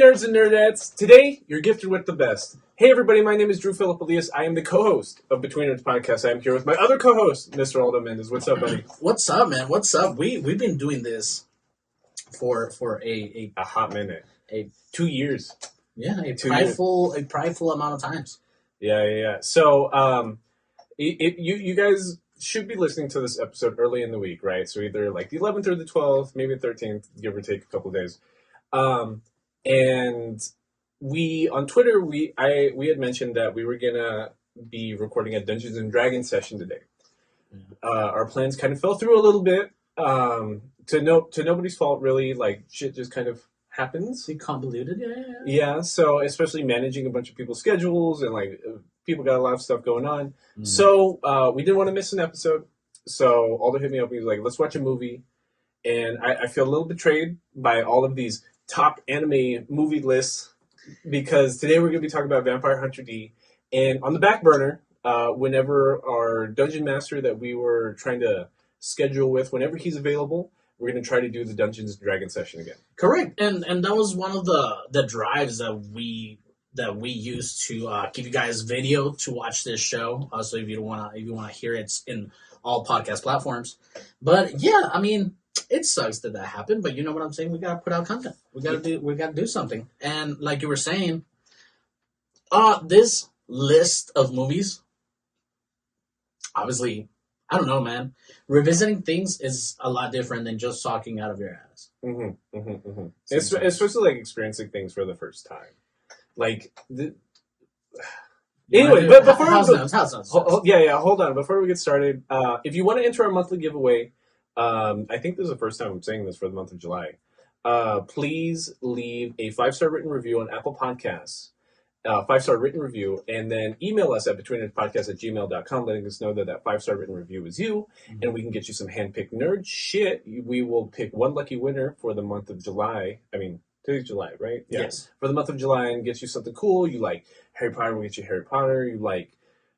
nerds and nerdettes. Today, you're gifted with the best. Hey, everybody, my name is Drew Philip Elias. I am the co-host of Between Nerds Podcast. I am here with my other co-host, Mr. Aldo Mendez. What's up, buddy? What's up, man? What's up? We've been doing this for a hot minute. 2 years. Yeah, a prideful amount of times. Yeah. So, you guys should be listening to this episode early in the week, right? So either like the 11th or the 12th, maybe the 13th, give or take a couple of days. And we on Twitter we had mentioned that we were gonna be recording a Dungeons and Dragons session today. Our plans kind of fell through a little bit. To nobody's fault, really. Like shit just kind of happens. Convoluted, yeah. So especially managing a bunch of people's schedules and like people got a lot of stuff going on. Mm. So we didn't want to miss an episode. So Aldo hit me up and he was like, "Let's watch a movie." And I feel a little betrayed by all of these top anime movie lists because today we're going to be talking about Vampire Hunter D. And on the back burner, whenever our dungeon master that we were trying to schedule with, whenever he's available, we're going to try to do the Dungeons and Dragons session again. Correct. And that was one of the drives that we used to give you guys video to watch this show. So if you want to hear it, it's in all podcast platforms. But yeah, I mean, it sucks that happened, but you know what I'm saying? We gotta put out content. We gotta do something. And like you were saying, this list of movies, obviously, I don't know, man. Revisiting things is a lot different than just talking out of your ass. Especially like experiencing things for the first time. Like, anyway, but before hold on. Before we get started, if you want to enter our monthly giveaway. I think this is the first time I'm saying this for the month of July. Please leave a 5-star written review on Apple Podcasts. 5-star written review, and then email us at betweennerdspodcast@gmail.com, letting us know that 5-star written review is you, and we can get you some hand-picked nerd shit. We will pick one lucky winner for the month of July. I mean, today's July, right? Yeah. Yes. For the month of July, and get you something cool. You like Harry Potter, we'll get you Harry Potter. You like,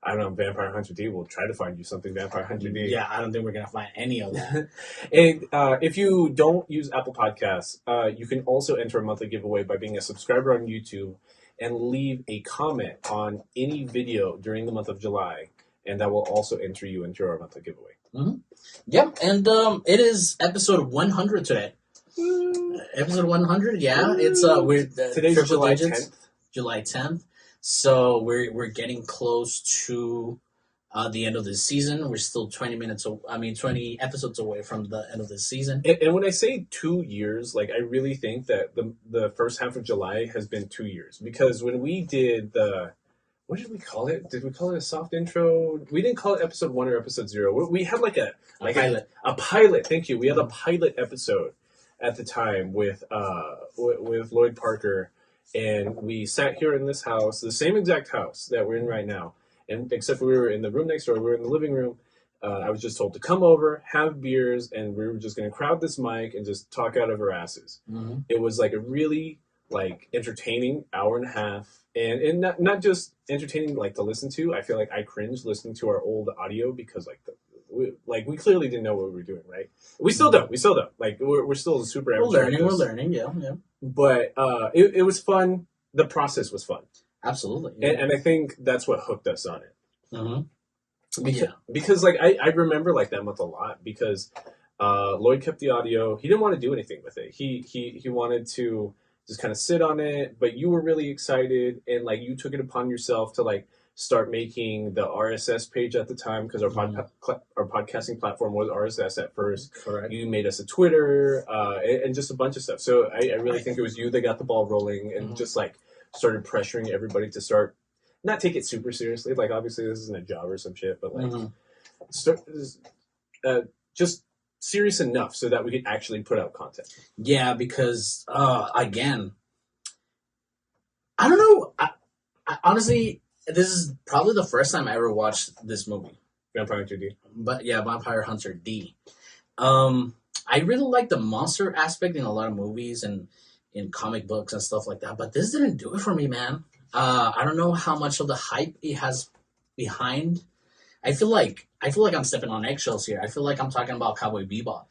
I don't know, Vampire Hunter D. We'll try to find you something Vampire Hunter D. Yeah, I don't think we're going to find any of that. And if you don't use Apple Podcasts, you can also enter a monthly giveaway by being a subscriber on YouTube and leave a comment on any video during the month of July, and that will also enter you into our monthly giveaway. Mm-hmm. Yep, and it is episode 100 today. Episode 100, yeah. It's today's July 10th. July 10th. So we're getting close to the end of this season. We're still 20 episodes away from the end of this season. And when I say 2 years, like I really think that the first half of July has been 2 years, because when we did what did we call it? Did we call it a soft intro? We didn't call it episode 1 or episode 0. We had like a pilot. A pilot. Thank you. We had a pilot episode at the time with Lloyd Parker. And we sat here in this house, the same exact house that we're in right now. And except for we were in the room next door, we were in the living room. I was just told to come over, have beers, and we were just going to crowd this mic and just talk out of our asses. Mm-hmm. It was like a really like entertaining hour and a half. And not just entertaining like to listen to. I feel like I cringed listening to our old audio because we clearly didn't know what we were doing, right? We still don't. Like we're still super amateur. We're learning, yeah. But it was fun. The process was fun. Absolutely. Yeah. And I think that's what hooked us on it. Mm-hmm. Because like I remember like that month a lot because Lloyd kept the audio. He didn't want to do anything with it. He wanted to just kind of sit on it, but you were really excited and like you took it upon yourself to like start making the RSS page at the time because our podcasting platform was RSS at first. Correct. You made us a Twitter and just a bunch of stuff. So I really think it was you that got the ball rolling and just like started pressuring everybody to start not take it super seriously. Like obviously this isn't a job or some shit, but like start just serious enough so that we could actually put out content. Yeah, because again, I don't know. I honestly. This is probably the first time I ever watched this movie. Vampire Hunter D. But yeah, Vampire Hunter D. I really like the monster aspect in a lot of movies and in comic books and stuff like that. But this didn't do it for me, man. I don't know how much of the hype it has behind. I feel like I'm stepping on eggshells here. I feel like I'm talking about Cowboy Bebop.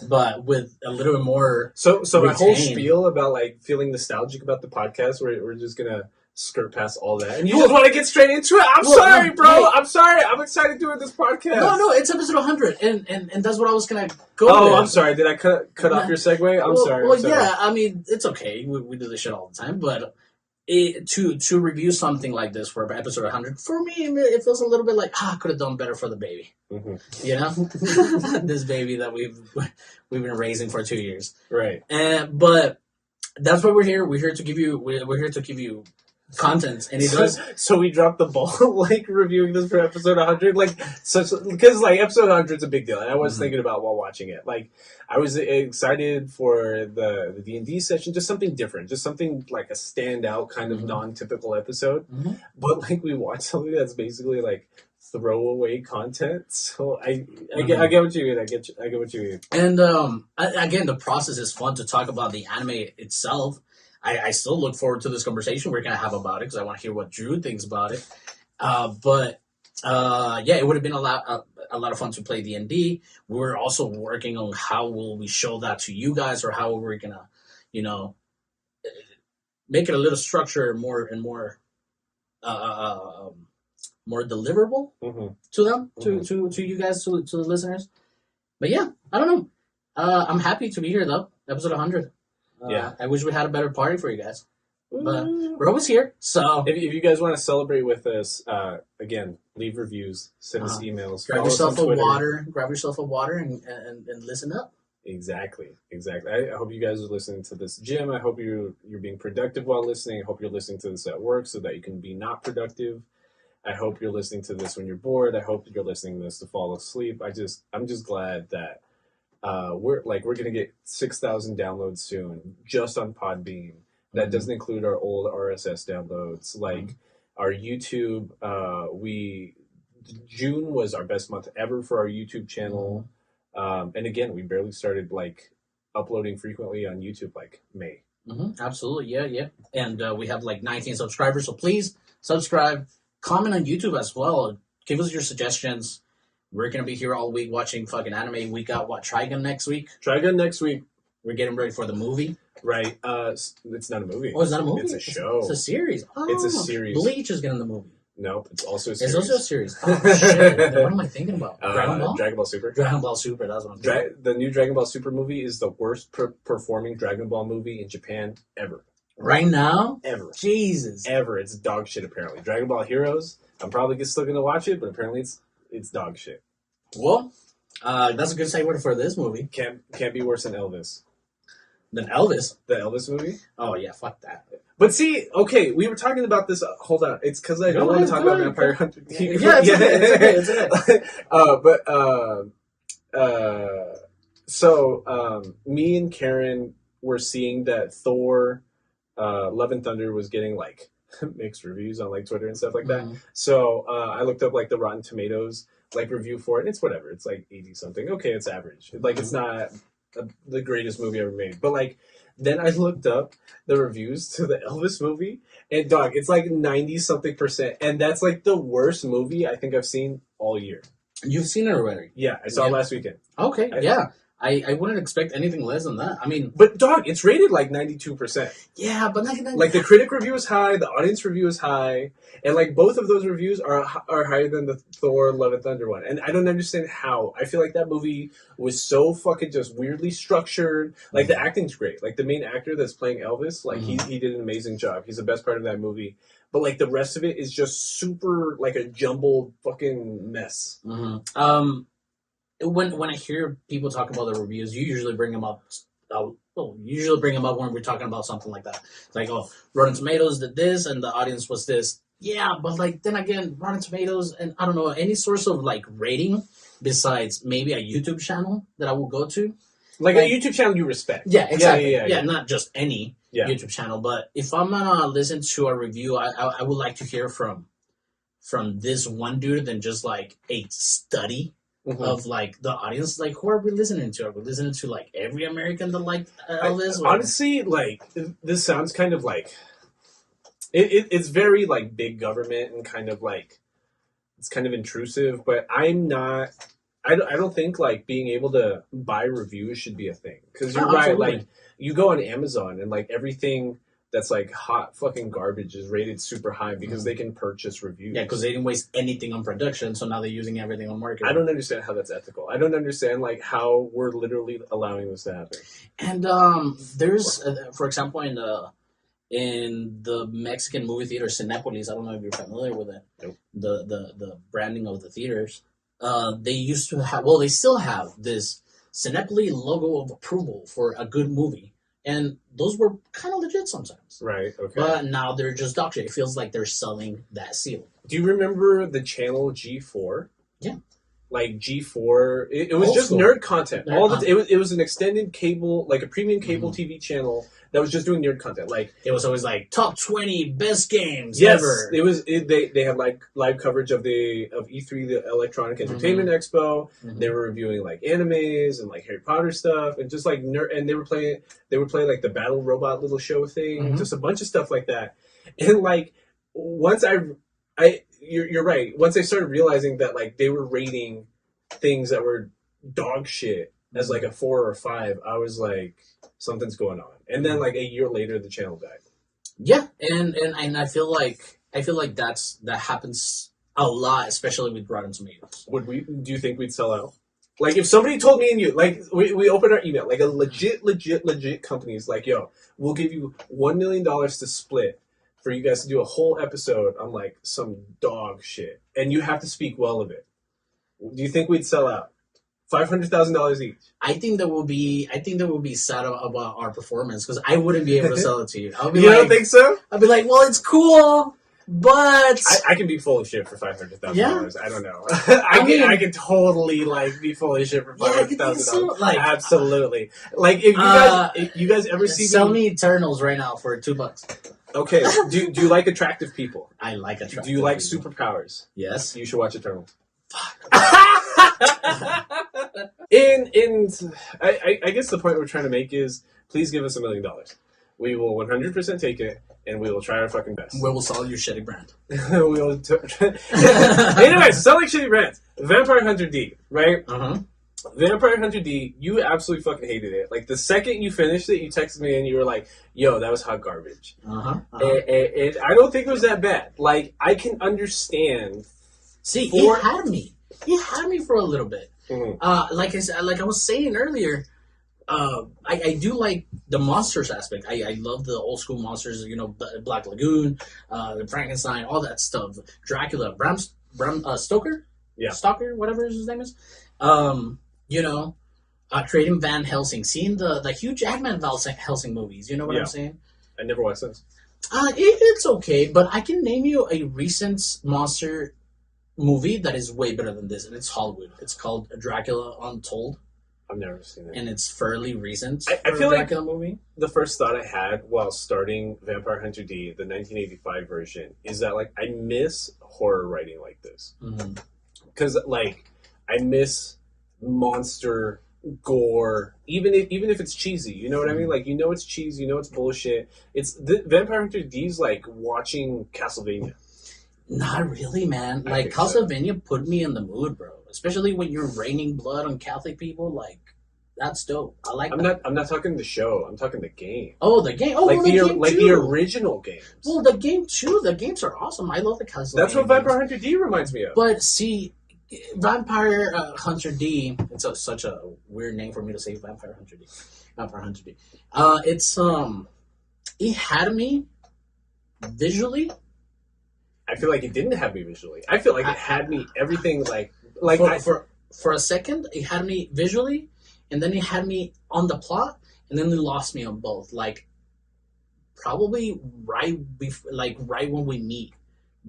but with a little bit more. So my whole Retain. spiel about like feeling nostalgic about the podcast, we're just gonna skirt past all that, and you just want to get straight into it. I'm sorry, bro. Hey. I'm sorry. I'm excited doing this podcast. No, it's episode 100, and that's what I was gonna go. Oh, with. I'm sorry. Did I cut off your segue? I'm sorry. Well, yeah. I mean, it's okay. We do this shit all the time, but to review something like this for episode 100, for me, it feels a little bit like I could have done better for the baby. Mm-hmm. You know, this baby that we've been raising for 2 years. Right. But that's why we're here. We're here to give you content, and it does. So we dropped the ball, like reviewing this for episode 100, like because like episode 100 is a big deal, and I was thinking about while watching it. Like I was excited for the D&D session, just something different, just something like a standout kind of non-typical episode. But like we watched something that's basically like throwaway content. So I get what you mean. I get what you mean. And again, the process is fun to talk about the anime itself. I still look forward to this conversation we're going to have about it because I want to hear what Drew thinks about it. But it would have been a lot of fun to play D&D. We're also working on how will we show that to you guys, or how we're going to, make it a little structured more deliverable to them, to you guys, to the listeners. But yeah, I don't know. I'm happy to be here though. Episode 100. I wish we had a better party for you guys, but we're always here. So if you guys want to celebrate with us, again, leave reviews, send us emails, grab yourself a water, and listen up. Exactly. I hope you guys are listening to this, Jim. I hope you're being productive while listening. I hope you're listening to this at work so that you can be not productive. I hope you're listening to this when you're bored. I hope you're listening to this to fall asleep. I'm just glad that we're gonna get 6,000 downloads soon, just on Podbean. That doesn't include our old RSS downloads. Like our YouTube, June was our best month ever for our YouTube channel. And again, we barely started like uploading frequently on YouTube like May. Absolutely, yeah. And we have like 19 subscribers, so please subscribe, comment on YouTube as well. Give us your suggestions. We're going to be here all week watching fucking anime. We got, Trigun next week? Trigun next week. We're getting ready for the movie. Right. It's not a movie. Oh, it's not a movie? It's a show. It's a series. Oh, it's a series. Bleach is getting the movie. No, it's also a series. It's also a series. Oh, shit. What am I thinking about? Dragon Ball? Dragon Ball Super. Dragon Ball Super, that's what I'm thinking. The new Dragon Ball Super movie is the worst performing Dragon Ball movie in Japan ever. Right now? Ever. Jesus. Ever. It's dog shit, apparently. Dragon Ball Heroes, I'm probably still going to watch it, but apparently it's dog shit. Well, that's a good segue for this movie. Can't be worse than Elvis. Than Elvis? The Elvis movie? Oh, yeah, fuck that. But see, okay, we were talking about this. Hold on. It's because I don't want to talk about Vampire Hunter. Yeah, it's okay. So me and Karen were seeing that Thor Love and Thunder was getting like mixed reviews on like Twitter and stuff like that. So I looked up like the Rotten Tomatoes like review for it, and it's whatever. It's like 80 something. Okay, it's average. Like it's not the greatest movie ever made. But like then I looked up the reviews to the Elvis movie, and dog, it's like 90 something %, and that's like the worst movie I think I've seen all year. You've seen it already? Yeah, I saw it last weekend. Okay, yeah. I wouldn't expect anything less than that. I mean, but dog, it's rated like 92%. Yeah, but like the critic review is high, the audience review is high, and like both of those reviews are higher than the Thor Love and Thunder one. And I don't understand how. I feel like that movie was so fucking just weirdly structured. Like the acting's great. Like the main actor that's playing Elvis, like he did an amazing job. He's the best part of that movie. But like the rest of it is just super like a jumbled fucking mess. When I hear people talk about the reviews, you usually bring them up. Usually bring them up when we're talking about something like that. It's like, oh, Rotten Tomatoes did this, and the audience was this. Yeah, but like then again, Rotten Tomatoes and I don't know any source of like rating besides maybe a YouTube channel that I will go to, like a YouTube channel you respect. Yeah, exactly. Yeah, not just any YouTube channel. But if I'm gonna listen to a review, I would like to hear from this one dude than just like a study. Of like the audience, like who are we listening to? Are we listening to like every American that liked Elvis? Honestly, like this sounds kind of like it's very like big government and kind of like it's kind of intrusive. But I'm not I don't think like being able to buy reviews should be a thing because you're Oh, right. absolutely. Like you go on Amazon and like everything that's like hot fucking garbage is rated super high because they can purchase reviews. Yeah, because they didn't waste anything on production, so now they're using everything on marketing. I don't understand how that's ethical. I don't understand like how we're literally allowing this to happen. And there's, for example, in the Mexican movie theater Cinépolis, I don't know if you're familiar with it. Nope. The branding of the theaters. They used to have, well, they still have this Cinépolis logo of approval for a good movie, and those were kind of legit sometimes. Right. Okay. But now they're just dog shit. It feels like they're selling that seal. Do you remember the channel G4? Yeah. Like G4, it was Old just school. nerd content. Nerd content. It was an extended cable, like a premium cable TV channel that was just doing nerd content. Like It was always like top 20 best games yes, ever. they had like live coverage of E3, the Electronic Entertainment Expo. They were reviewing like animes and like Harry Potter stuff and just like nerd. And they would play like the Battle Robot little show thing, just a bunch of stuff like that. And like once you're right. Once I started realizing that like they were rating things that were dog shit as like a 4 or a 5, I was like, something's going on. And then like a year later, the channel died. Yeah, and I feel like that happens a lot, especially with Rotten Tomatoes. Do you think we'd sell out? Like if somebody told me and you, like we opened our email, like a legit company's like, yo, we'll give you $1 million to split for you guys to do a whole episode on like some dog shit, and you have to speak well of it. Do you think we'd sell out? $500,000 each. I think that will be sad about our performance because I wouldn't be able to sell it to you. I'll be You like, don't think so? I'll be like, well, it's cool, but I can be full of shit for $500,000. Yeah. I don't know. I can totally like be full of shit for $500,000. so, like, absolutely. Like if you guys ever see sell me Eternals right now for $2. Okay. Do you like attractive people? I like attractive. Do you like people. superpowers? Yes. You should watch Eternals. Fuck. I guess the point we're trying to make is please give us $1 million. We will 100% take it, and we will try our fucking best. We will sell your shitty brand. We will anyways, selling shitty brands. Vampire Hunter D, right? Vampire Hunter D, you absolutely fucking hated it. Like the second you finished it, you texted me and you were like, "Yo, that was hot garbage." And I don't think it was that bad. Like I can understand. See, it had me. It had me for a little bit. Like I was saying earlier, I do like the monsters aspect. I love the old school monsters. You know, Black Lagoon, Frankenstein, all that stuff. Dracula, Bram Stoker, Stalker, whatever his name is. You know, creating Van Helsing, seeing the Hugh Jackman Van Helsing movies. You know what I'm saying? I never watched those. It's okay, but I can name you a recent monster movie that is way better than this, and it's Hollywood. It's called Dracula Untold. I've never seen it, and it's fairly recent. I feel Dracula like movie. The first thought I had while starting Vampire Hunter D, the 1985 version, is that like I miss horror writing like this because like I miss monster gore, even if it's cheesy. You know what I mean? Like you know it's cheesy, you know it's bullshit. It's the Vampire Hunter D's like watching Castlevania. Not really, man. Like Castlevania put me in the mood, bro. Especially when you're raining blood on Catholic people. Like that's dope. I like. I'm not talking the show. I'm talking the game. Oh, the game. Oh, like well, the game like too. the original games. Well, the game too. The games are awesome. I love the Castlevania. That's what Vampire Hunter D reminds me of. But see, Vampire Hunter D. It's such a weird name for me to say. Vampire Hunter D. Vampire Hunter D. It's it had me visually. I feel like it didn't have me visually. I feel like it had me everything like for a second it had me visually, and then it had me on the plot, and then it lost me on both. Like probably right when we meet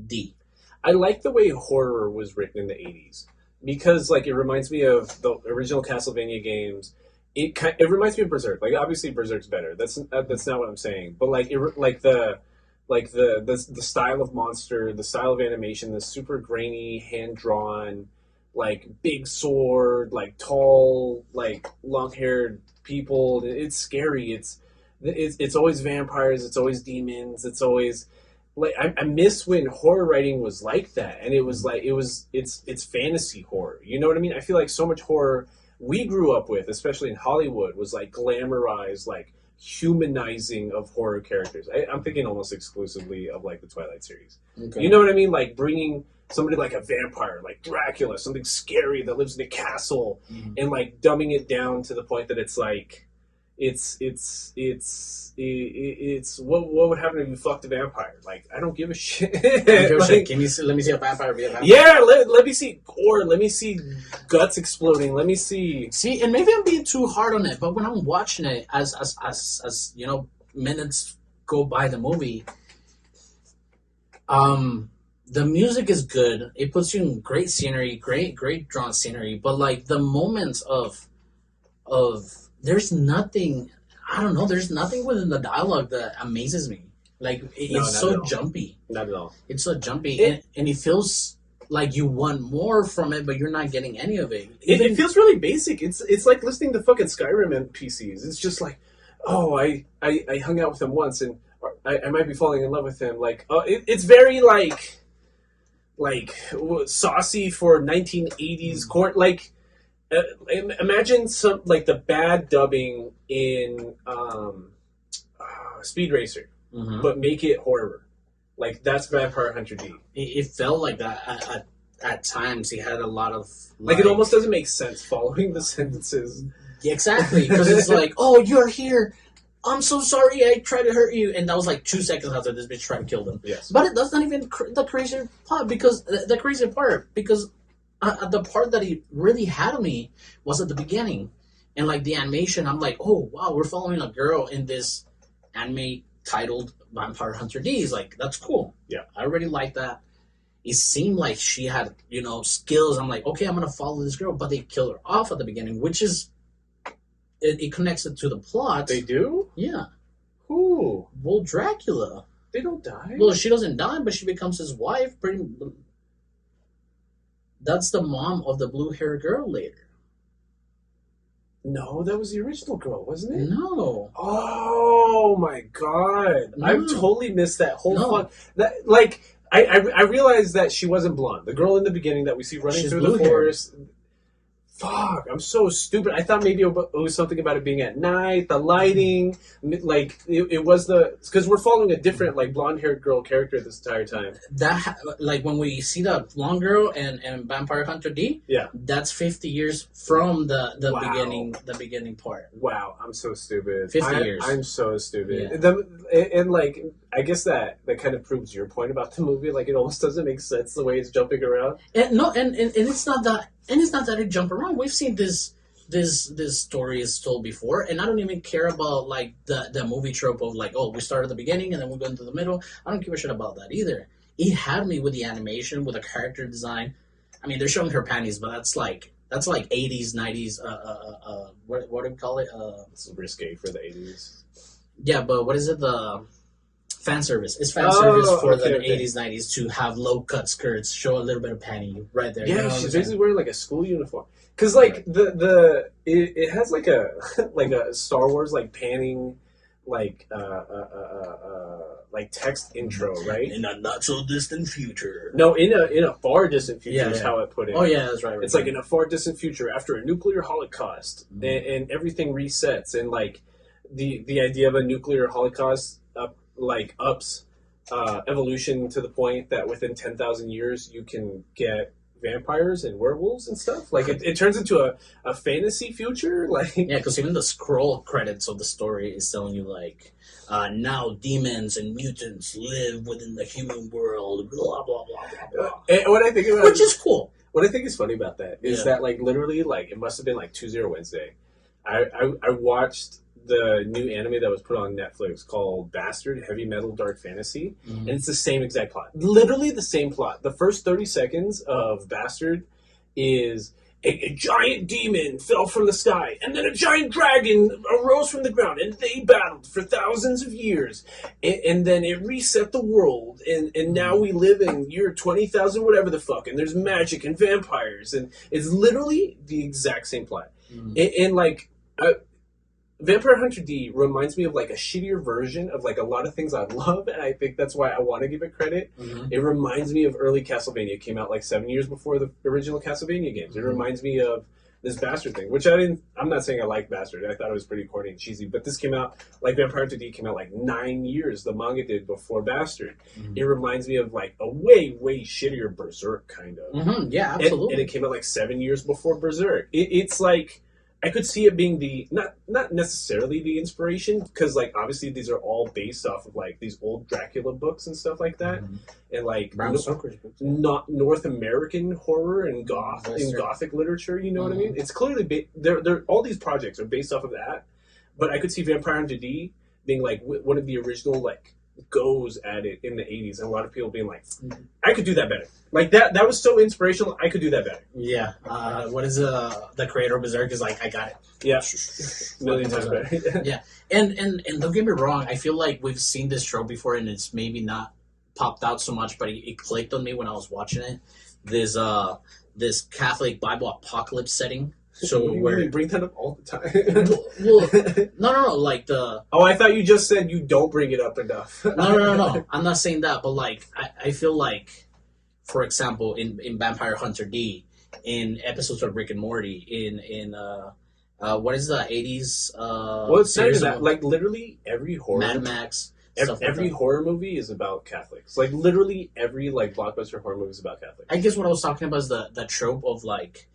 D. I like the way horror was written in the 80s because like it reminds me of the original Castlevania games. It reminds me of Berserk. Like obviously Berserk's better. That's not what I'm saying. But like the style of monster, the style of animation, the super grainy, hand drawn, like big sword, like tall, like long haired people. It's scary. It's always vampires. It's always demons. It's always like I miss when horror writing was like that, and it was like it's fantasy horror. You know what I mean? I feel like so much horror we grew up with, especially in Hollywood, was like glamorized, like humanizing of horror characters. I'm thinking almost exclusively of like the Twilight series. Okay. You know what I mean? Like bringing somebody like a vampire, like Dracula, something scary that lives in a castle, and like dumbing it down to the point that it's like it's what would happen if you fucked a vampire? Like I don't give a shit. Like, Can you let me see a vampire be a vampire? yeah, let me see gore. Let me see guts exploding. Let me see. See, and maybe I'm being too hard on it, but when I'm watching it, as you know, minutes go by the movie, the music is good. It puts you in great scenery, great drawn scenery. But like the moments of there's nothing. I don't know. There's nothing within the dialogue that amazes me. Like it's so jumpy. Not at all. It's so jumpy, and it feels like you want more from it, but you're not getting any of it. It feels really basic. It's like listening to fucking Skyrim NPCs. It's just like, oh, I hung out with him once, and I might be falling in love with him. Like, it's very like saucy for 1980s court. Like, imagine some like the bad dubbing in Speed Racer, but make it horror. Like that's Vampire Hunter D. It felt like that at times. He had a lot of like it almost doesn't make sense following the sentences. Exactly, because it's like, oh, you're here. I'm so sorry I tried to hurt you. And that was like 2 seconds after this bitch tried to kill them. Yes. But that's not even the crazy part, because the crazy part, because the part that he really had me was at the beginning. And like the animation, I'm like, oh, wow, we're following a girl in this anime titled Vampire Hunter D. Is like, that's cool. Yeah. I already like that. It seemed like she had, skills. I'm like, okay, I'm going to follow this girl. But they kill her off at the beginning, which is... It connects it to the plot. They do? Yeah. Who? Well, Dracula. They don't die? Well, she doesn't die, but she becomes his wife. That's the mom of the blue-haired girl later. No, that was the original girl, wasn't it? No. Oh, my God. No. I've totally missed that whole fun. That, like, I realized that she wasn't blonde. The girl in the beginning that we see running through the forest... Fuck, I'm so stupid. I thought maybe it was something about it being at night, the lighting, like it was because we're following a different like blonde-haired girl character this entire time. That like when we see the blonde girl and Vampire Hunter D, yeah, that's 50 years from the wow. beginning part. Wow, I'm so stupid. 50 years. I'm so stupid. Yeah. And like I guess that kind of proves your point about the movie. Like it almost doesn't make sense the way it's jumping around. And it's not that. And it's not that it jump around. We've seen this story is told before, and I don't even care about like the movie trope of like, oh, we start at the beginning and then we go into the middle. I don't give a shit about that either. It had me with the animation, with the character design. I mean, they're showing her panties, but that's like 80s, 90s. What do we call it? It's risque for the 80s. Yeah, but what is it? The fan service. It's fan service for the 80s, 90s to have low cut skirts, show a little bit of panty right there. Yeah, she's basically wearing like a school uniform. Because like it has like a like a Star Wars like panning like text intro, right? In a not so distant future. No, in a far distant future is how it put it. Oh yeah, that's right. It's like in a far distant future after a nuclear holocaust, and everything resets, and like the idea of a nuclear holocaust ups evolution to the point that within 10,000 years you can get vampires and werewolves and stuff. Like it turns into a fantasy future. Like yeah, because even the scroll credits of the story is telling you like now demons and mutants live within the human world. Blah blah blah blah blah. And what I think about which is cool. What I think is funny about that is that like literally like it must have been like 2-0 Wednesday. I watched the new anime that was put on Netflix called Bastard Heavy Metal Dark Fantasy, and it's the same exact plot. Literally the same plot. The first 30 seconds of Bastard is a giant demon fell from the sky, and then a giant dragon arose from the ground, and they battled for thousands of years, and then it reset the world, and now we live in year 20,000 whatever the fuck, and there's magic and vampires, and it's literally the exact same plot. And like... Vampire Hunter D reminds me of like a shittier version of like a lot of things I love, and I think that's why I want to give it credit. Mm-hmm. It reminds me of early Castlevania. It came out like 7 years before the original Castlevania games. It Mm-hmm. reminds me of this Bastard thing, which I'm not saying I like Bastard. I thought it was pretty corny and cheesy, but this came out like Vampire Hunter D came out like 9 years. The manga did before Bastard. Mm-hmm. It reminds me of like a way shittier Berserk kind of. Mm-hmm. Yeah, absolutely. And it came out like 7 years before Berserk. It's like I could see it being the not necessarily the inspiration, because like obviously these are all based off of like these old Dracula books and stuff like that, and like Bram Stoker's books. not North American horror and Gothic literature. You know what I mean? It's clearly they're all these projects are based off of that, but I could see Vampire Hunter D being like one of the original like goes at it in the 80s, and a lot of people being like, I could do that better. Like that was so inspirational. I could do that better. Yeah. What is the creator of Berserk is like, I got it. Yeah. Million times better. Yeah. And don't get me wrong, I feel like we've seen this trope before and it's maybe not popped out so much, but it clicked on me when I was watching it. This Catholic Bible apocalypse setting. So where you bring that up all the time. well, no, like the. Oh, I thought you just said you don't bring it up enough. No. I'm not saying that, but like I feel like, for example, in Vampire Hunter D, in episodes of Rick and Morty, in what is the 80s? Well, it's not that. Like literally every horror, Mad Max. Every horror movie is about Catholics. Like literally every like blockbuster horror movie is about Catholics. I guess what I was talking about is the trope of like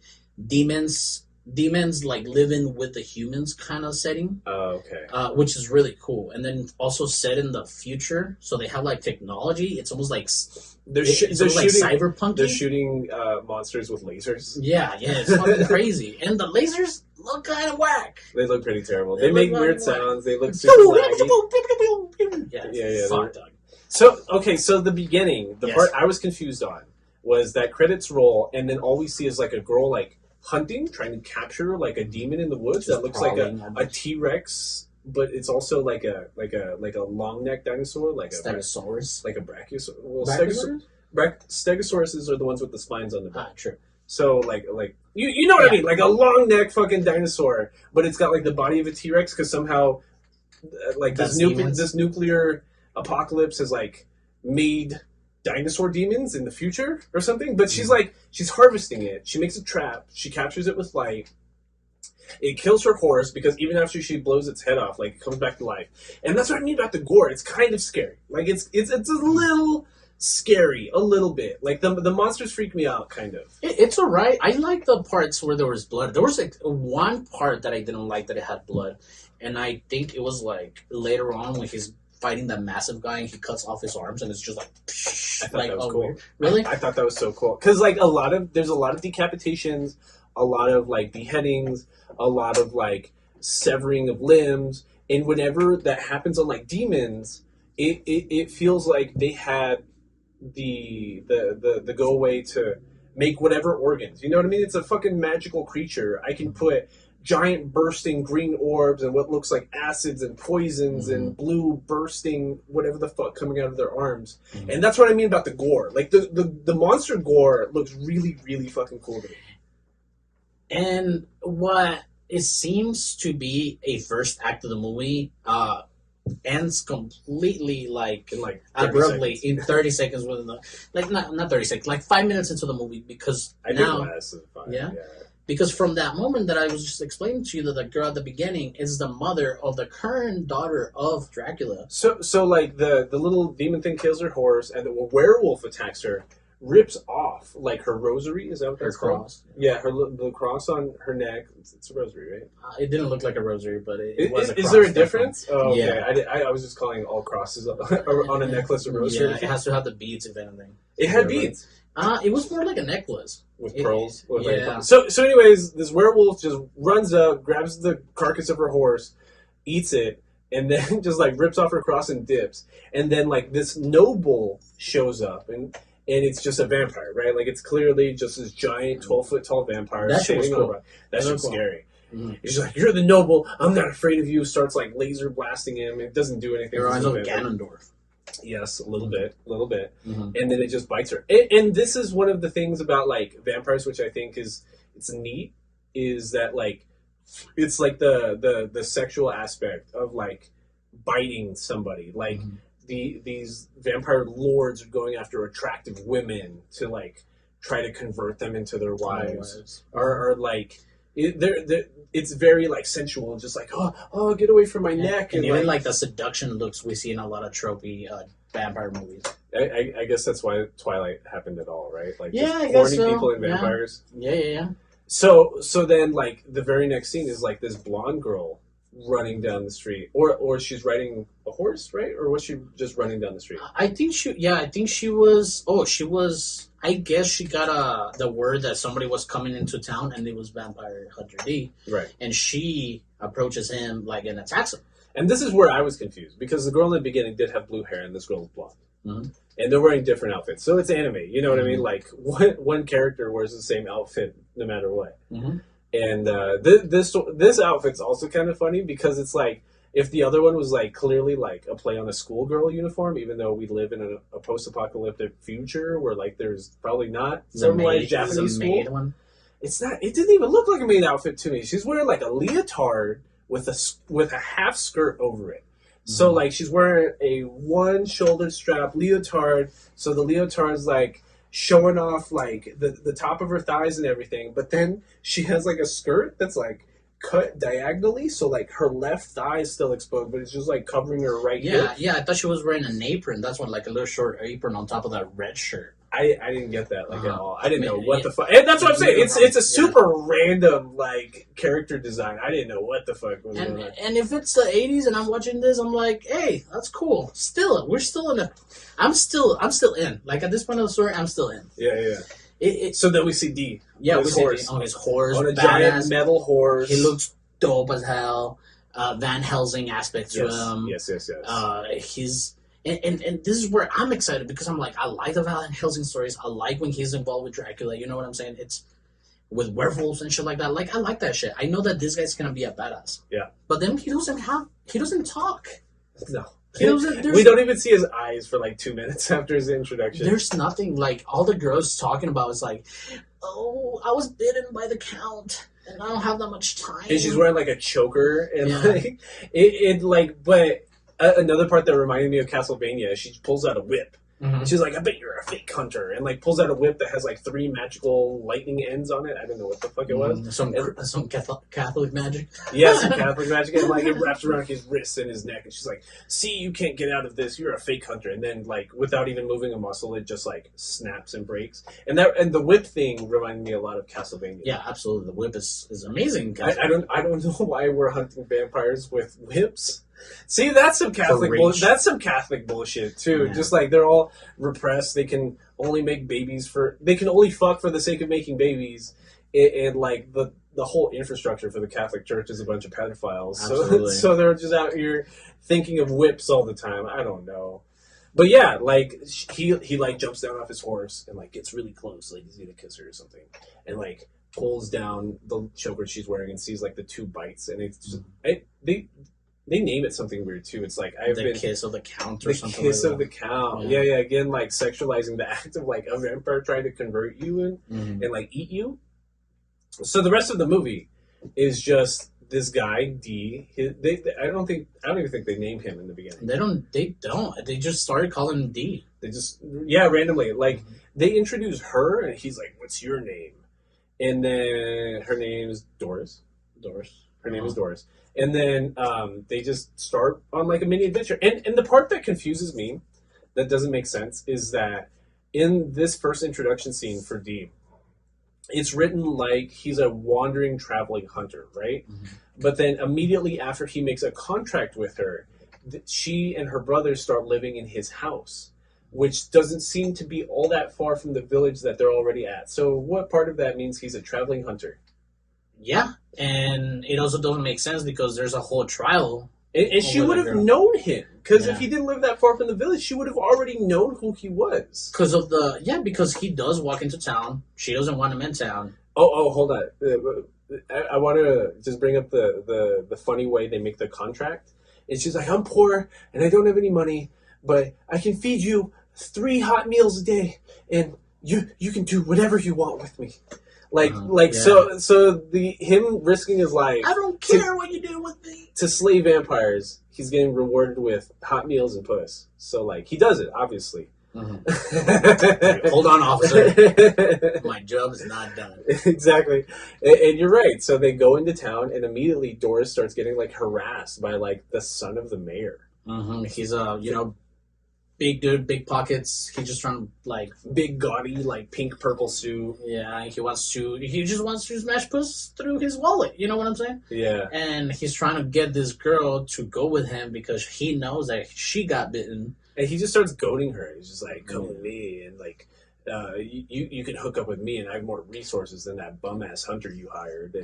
demons like living with the humans kind of setting. Oh, okay. Which is really cool, and then also set in the future, so they have like technology. It's almost like they're shooting cyberpunk. They're shooting monsters with lasers. Yeah, it's fucking crazy, and the lasers look kind of whack. They look pretty terrible. They make weird sounds. They look super laggy. Yeah. Fuck, dog. So the beginning, the Yes. part I was confused on was that credits roll, and then all we see is like a girl like hunting, trying to capture like a demon in the woods that looks like a T-Rex, but it's also like a long neck dinosaur, like Stegosaurus, like a brachiosaurus. Well, Brachiosaurus? Stegosauruses are the ones with the spines on the back. True. So like you know what I mean, like a long neck fucking dinosaur, but it's got like the body of a T-Rex because somehow like this nuclear apocalypse has like made dinosaur demons in the future or something. But she's harvesting it. She makes a trap. She captures it with light. It kills her horse because even after she blows its head off, like it comes back to life. And that's what I mean about the gore. It's kind of scary. Like it's a little scary, a little bit. Like the monsters freak me out, kind of. It's alright. I like the parts where there was blood. There was like one part that I didn't like that it had blood, and I think it was like later on when he's fighting that massive guy and he cuts off his arms and it's just like. I thought that was cool. Really? I thought that was so cool because like there's a lot of decapitations, a lot of like beheadings, a lot of like severing of limbs, and whenever that happens on like demons, it feels like they had the go away to make whatever organs. You know what I mean? It's a fucking magical creature. I can put giant bursting green orbs and what looks like acids and poisons and blue bursting whatever the fuck coming out of their arms. And that's what I mean about the gore. Like the monster gore looks really, really fucking cool to me. And what it seems to be a first act of the movie ends completely like In like 30 abruptly seconds. in 30 seconds within the like not 30 seconds, like 5 minutes into the movie, because I now think less than 5. Yeah? because from that moment that I was just explaining to you, that the girl at the beginning is the mother of the current daughter of Dracula. So like the little demon thing kills her horse, and the werewolf attacks her, rips off like her rosary. Is that what that's called? Cross. Yeah, the cross on her neck. It's a rosary, right? It didn't look like a rosary, but it was a cross. Is there a definitely. difference? Oh, okay. Yeah. I was just calling all crosses on a necklace a rosary. Yeah, it has to have the beads, if anything. It had Yeah, beads. It was more like a necklace. With It- pearls. With yeah. like, so anyways, this werewolf just runs up, grabs the carcass of her horse, eats it, and then just like rips off her cross and dips. And then like this noble shows up, and it's just a vampire, right? Like it's clearly just this giant 12-foot tall vampire. That shit was standing on cool. a rock. That shit's cool. scary. Mm-hmm. He's like, "You're the noble. I'm not afraid of you." Starts like laser blasting him. It doesn't do anything. It reminds me of It's a vampire. Ganondorf. Yes, a little bit. Mm-hmm. And then it just bites her. And this is one of the things about like vampires, which I think it's neat, is that like it's like the sexual aspect of like biting somebody, like these vampire lords are going after attractive women to like try to convert them into their wives, or like it's very like sensual, just like oh get away from my neck, and even like the seduction looks we see in a lot of tropey vampire movies. I guess that's why Twilight happened at all, right? Like Yeah, just I guess horny so. people and vampires. Yeah. So then like the very next scene is like this blonde girl running down the street, or she's riding a horse, right? Or was she just running down the street? I think she was. Oh, she was. I guess she got the word that somebody was coming into town, and it was Vampire Hunter D. Right. And she approaches him like and attacks him. And this is where I was confused, because the girl in the beginning did have blue hair and this girl is blonde. Mm-hmm. And they're wearing different outfits. So it's anime, you know what I mean? Like, one character wears the same outfit no matter what. Mm-hmm. And this outfit's also kind of funny, because it's like, if the other one was like clearly like a play on a schoolgirl uniform, even though we live in a post-apocalyptic future where like there's probably not civilized Japanese school. One. It's not. It didn't even look like a maid outfit to me. She's wearing like a leotard with a half skirt over it. So like she's wearing a one shoulder strap leotard. So the leotard's like showing off like the top of her thighs and everything. But then she has like a skirt that's like cut diagonally. So like her left thigh is still exposed, but it's just like covering her right hip. Yeah. I thought she was wearing an apron. That's what, like a little short apron on top of that red shirt. I didn't get that like at all. I didn't know what the fuck. And that's what I'm saying. It's a super random like character design. I didn't know what the fuck was going on. And if it's the 80s and I'm watching this, I'm like, hey, that's cool. We're still in I'm still in. Like at this point of the story, I'm still in. Yeah. So then we see D. Yeah, on his horse. On his horse. On a giant metal horse. He looks dope as hell. Van Helsing aspect to him. Yes. He's and this is where I'm excited, because I'm like, I like the Van Helsing stories. I like when he's involved with Dracula. You know what I'm saying? It's with werewolves and shit like that. Like, I like that shit. I know that this guy's gonna be a badass. Yeah. But then he doesn't talk. No. We don't even see his eyes for like 2 minutes after his introduction. There's nothing. Like, all the girls talking about is like, oh, I was bitten by the Count, and I don't have that much time. And she's wearing like a choker, and like it like. But another part that reminded me of Castlevania, she pulls out a whip. And she's like, I bet you're a fake hunter, and like pulls out a whip that has like 3 magical lightning ends on it. I don't know what the fuck it was. Some Catholic magic. Yeah, some Catholic magic, and like it wraps around his wrists and his neck, and she's like, "See, you can't get out of this. You're a fake hunter." And then like without even moving a muscle, it just like snaps and breaks. And the whip thing reminded me a lot of Castlevania. Yeah, absolutely. The whip is amazing. I don't know why we're hunting vampires with whips. See, that's some Catholic bullshit. That's some Catholic bullshit too. Yeah. Just like they're all repressed. They can only make babies they can only fuck for the sake of making babies, and like the whole infrastructure for the Catholic Church is a bunch of pedophiles. Absolutely. So they're just out here thinking of whips all the time. I don't know, but yeah, like he like jumps down off his horse and like gets really close, like he's gonna kiss her or something, and like pulls down the choker she's wearing and sees like the 2 bites, and it's just they name it something weird too. It's like kiss of the Count or something. The kiss of the Count. Yeah. Again, like sexualizing the act of like a vampire trying to convert you and like eat you. So the rest of the movie is just this guy D. I don't even think they named him in the beginning. They don't. They just started calling him D. They just randomly like they introduce her and he's like, "What's your name?" And then her name is Doris. Her name is Doris. And then they just start on like a mini adventure. And the part that confuses me, that doesn't make sense, is that in this first introduction scene for D, it's written like he's a wandering traveling hunter, right? But then immediately after he makes a contract with her, she and her brother start living in his house, which doesn't seem to be all that far from the village that they're already at. So what part of that means he's a traveling hunter? Yeah, and it also doesn't make sense because there's a whole trial. And she would have known him, because if he didn't live that far from the village, she would have already known who he was. Because he does walk into town. She doesn't want him in town. Oh, hold on. I want to just bring up the funny way they make the contract. And she's like, I'm poor and I don't have any money, but I can feed you 3 hot meals a day, and you can do whatever you want with me. Like Yeah. so the him risking his life I don't care what you do with me. to slay vampires, he's getting rewarded with hot meals and puss. So like he does it, obviously. Hold on, officer. My job is not done. Exactly. And you're right. So they go into town and immediately Doris starts getting like harassed by like the son of the mayor. He's big dude, big pockets. He's just trying to like Big gaudy, like pink purple suit. yeah. He just wants to smash puss through his wallet. You know what I'm saying? Yeah. And he's trying to get this girl to go with him because he knows that she got bitten. And he just starts goading her. He's just like, come with me and like you can hook up with me and I have more resources than that bum ass hunter you hired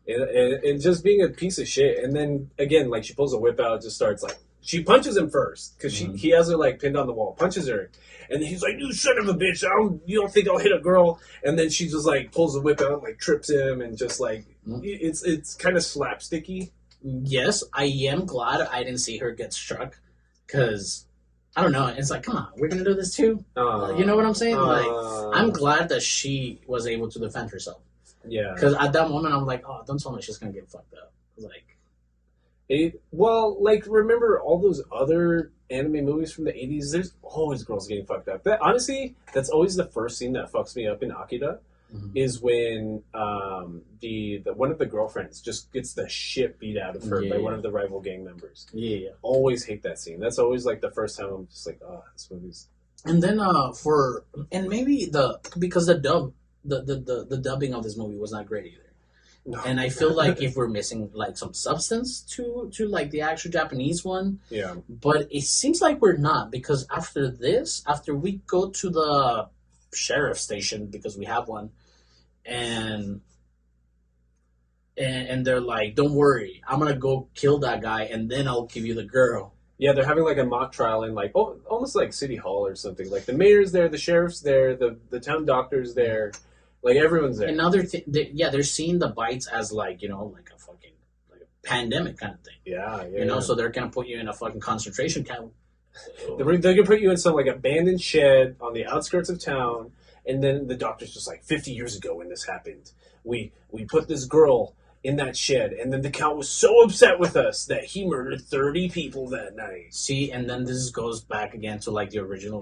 and just being a piece of shit. And then again, like she pulls a whip out, just starts like she punches him first because he has her like pinned on the wall, punches her, and then he's like, "You son of a bitch! You don't think I'll hit a girl?" And then she just like pulls the whip out, and, like trips him, and just like it's kind of slapsticky. Yes, I am glad I didn't see her get struck because I don't know. It's like, come on, we're gonna do this too. You know what I'm saying? Like, I'm glad that she was able to defend herself. Yeah. Because at that moment, I'm like, oh, don't tell me she's gonna get fucked up. Like, like remember all those other anime movies from the 80s? There's always girls getting fucked up. That honestly, that's always the first scene that fucks me up in Akira. Is when the one of the girlfriends just gets the shit beat out of her by one of the rival gang members. Yeah. Always hate that scene. That's always like the first time I'm just like, oh, this movie's. And then maybe because the dubbing of this movie was not great either. No. And I feel like if we're missing like some substance to like the actual Japanese one. Yeah. But it seems like we're not because after we go to the sheriff station because we have one, and they're like, "Don't worry, I'm gonna go kill that guy, and then I'll give you the girl." Yeah, they're having like a mock trial in like almost like City Hall or something. Like the mayor's there, the sheriff's there, the town doctor's there, like everyone's there. And now they're seeing the bites as like like a fucking like a pandemic kind of thing. Yeah. So they're gonna put you in a fucking concentration camp. They're gonna put you in some like abandoned shed on the outskirts of town, and then the doctor's just like 50 years ago when this happened, we put this girl in that shed, and then the count was so upset with us that he murdered 30 people that night. See, and then this goes back again to like the original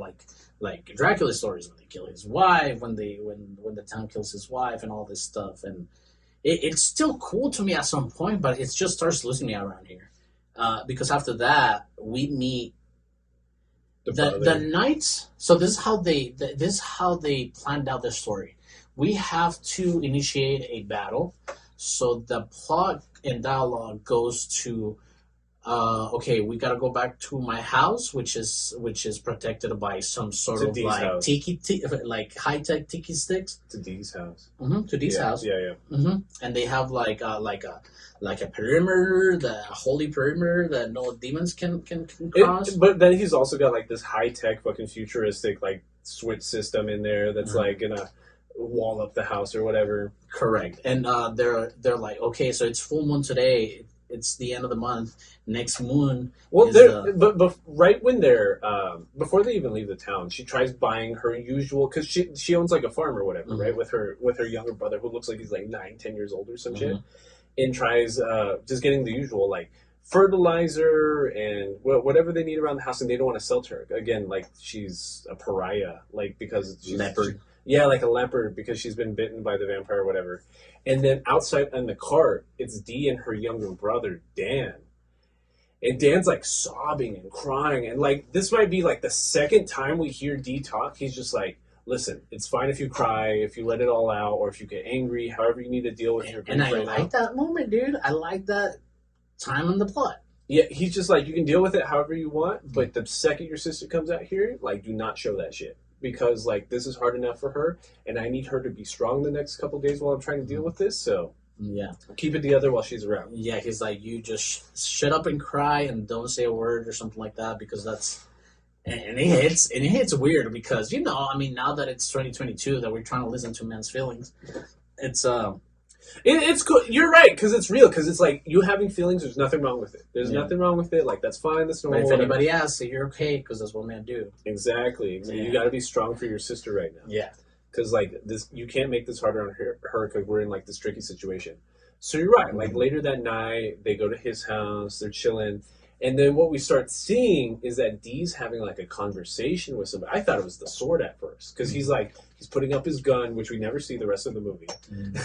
like Dracula stories when they kill his wife, when the town kills his wife, and all this stuff, and it's still cool to me at some point, but it just starts losing me around here, because after that we meet the knights. So this is how they planned out the story. We have to initiate a battle. So the plot and dialogue goes to, okay, we gotta go back to my house, which is protected by some sort of like house. like high tech tiki sticks. To Dee's house. To Dee's house. Yeah. And they have like a perimeter, the holy perimeter that no demons can cross. But then he's also got like this high tech fucking futuristic like switch system in there that's like gonna wall up the house or whatever. Correct. And they're like, okay, so it's full moon today. It's the end of the month. Next moon. Well, but right when they're before they even leave the town, she tries buying her usual because she owns like a farm or whatever, right? With her younger brother who looks like he's like 9-10 years old or some shit, and tries just getting the usual like fertilizer and whatever they need around the house, and they don't want to sell to her again. Like she's a pariah, like because she's leopard. Yeah, like a leopard because she's been bitten by the vampire or whatever. And then outside in the cart, it's Dee and her younger brother, Dan. And Dan's like sobbing and crying. And like, this might be like the second time we hear Dee talk. He's just like, listen, it's fine if you cry, if you let it all out, or if you get angry, however you need to deal with your grief. And I like that moment, dude. I like that time in the plot. Yeah, he's just like, you can deal with it however you want, but the second your sister comes out here, like, do not show that shit. Because, like, this is hard enough for her, and I need her to be strong the next couple days while I'm trying to deal with this, so yeah, keep it together while she's around. Yeah, he's like, you just shut up and cry and don't say a word or something like that, because that's... And it hits weird, because, I mean, now that it's 2022, that we're trying to listen to men's feelings, it's... It's cool. You're right, because it's real. Because it's like you having feelings. There's nothing wrong with it. There's nothing wrong with it. Like that's fine. That's normal. But if anybody asks, say you're okay, because that's what men do. Exactly. Yeah. You got to be strong for your sister right now. Yeah. because like this, you can't make this harder on her because we're in like this tricky situation. So you're right. Like later that night, they go to his house, they're chilling, and then what we start seeing is that Dee's having like a conversation with somebody. I thought it was the sword at first because he's putting up his gun, which we never see the rest of the movie.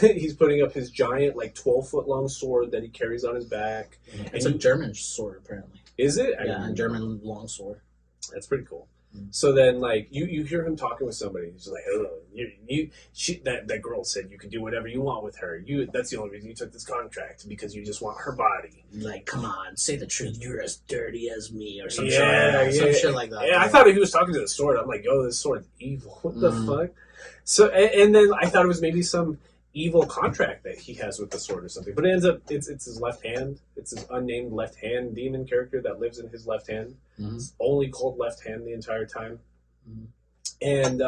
He's putting up his giant, like 12-foot long sword that he carries on his back. It's a German sword, apparently. Is it? Yeah, a German long sword. That's pretty cool. So then, like, you hear him talking with somebody. He's like, "Oh, that girl said you could do whatever you want with her. That's the only reason you took this contract, because you just want her body." Like, come on, say the truth. You're as dirty as me, or some shit like that. Yeah, I thought he was talking to the sword. I'm like, "Yo, this sword's evil. What the fuck?" So, and then I thought it was maybe some evil contract that he has with the sword or something. But it ends up it's his left hand. It's his unnamed left hand demon character that lives in his left hand. It's only called left hand the entire time. And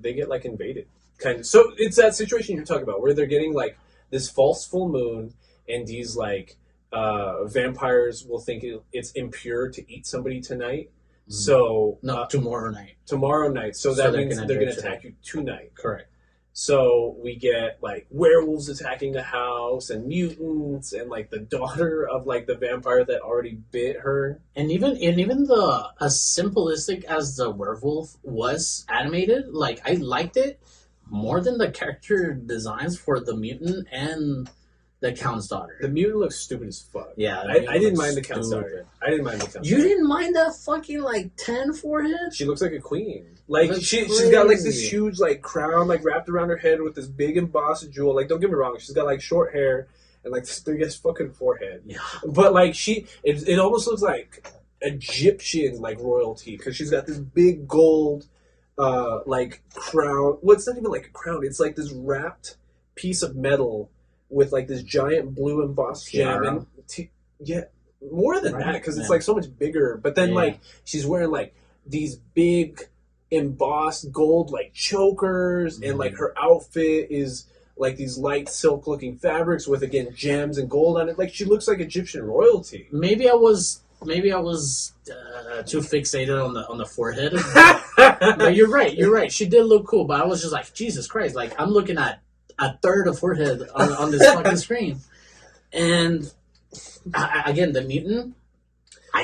they get like invaded, kind of. So it's that situation you're talking about where they're getting like this false full moon, and these like vampires will think it's impure to eat somebody tonight. So tomorrow night. Tomorrow night. So that means they're going to attack you tonight. Correct. So we get like werewolves attacking the house and mutants and like the daughter of like the vampire that already bit her. And even the as simplistic as the werewolf was animated, like I liked it more than the character designs for the mutant and the Count's daughter. The mutant looks stupid as fuck. Yeah, I didn't mind the Count's daughter. I didn't mind the Count's daughter. You didn't mind that fucking like 10 forehead? She looks like a queen. Like she's got like this huge like crown like wrapped around her head with this big embossed jewel. Like, don't get me wrong, she's got like short hair and like this big ass fucking forehead. Yeah. But like it almost looks like Egyptian like royalty because she's got this big gold like crown. Well, it's not even like a crown. It's like this wrapped piece of metal with like this giant blue embossed gem, and more than that because it's like so much bigger. But then like she's wearing like these big embossed gold like chokers, and like her outfit is like these light silk looking fabrics with again gems and gold on it. Like she looks like Egyptian royalty. Maybe I was too fixated on the forehead. But you're right. She did look cool, but I was just like, Jesus Christ! Like I'm looking at a third of forehead on this fucking screen. And again, the mutant,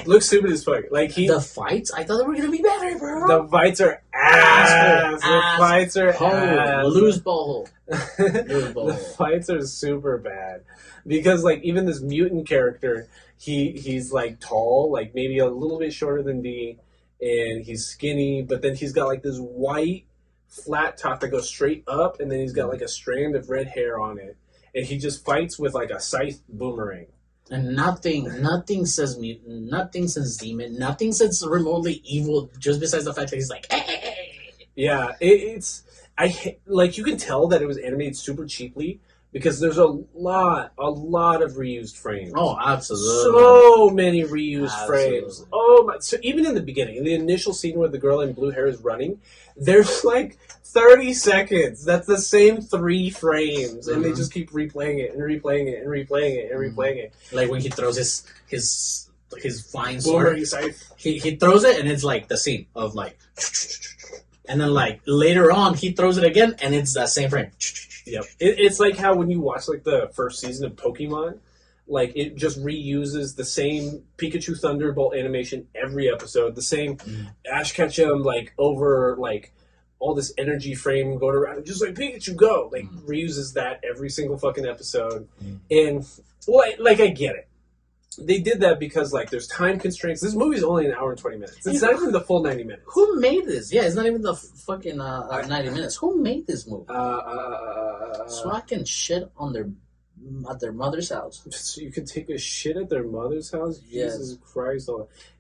looks stupid as fuck. Like the fights, I thought they were gonna be better, bro. The fights are ass. The fights are ass. Lose ball. The fights are super bad because like even this mutant character, he's like tall, like maybe a little bit shorter than Dee, and he's skinny, but then he's got like this white flat top that goes straight up, and then he's got like a strand of red hair on it, and he just fights with like a scythe boomerang. And nothing says mutant, nothing says demon, nothing says remotely evil, just besides the fact that he's like, hey. Yeah, like you can tell that it was animated super cheaply because there's a lot of reused frames. Oh, absolutely. So many reused frames. Oh my! So even in the beginning, in the initial scene where the girl in blue hair is running, there's like 30 seconds. That's the same 3 frames, and they just keep replaying it and replaying it and replaying it and replaying it. Like when he throws his flying sword, he throws it, and it's like the scene of like, and then like later on he throws it again, and it's that same frame. Yep. It's like how when you watch like the first season of Pokemon, like it just reuses the same Pikachu Thunderbolt animation every episode, the same Ash Ketchum like over like all this energy frame going around, just like Pikachu go, like reuses that every single fucking episode. And well, like I get it. They did that because like there's time constraints. This movie's only an hour and 20 minutes. It's not even the full 90 minutes. Who made this? Yeah, it's not even the fucking 90 minutes. Who made this movie? So I can shit on at their mother's house. So you can take a shit at their mother's house? Yes. Jesus Christ.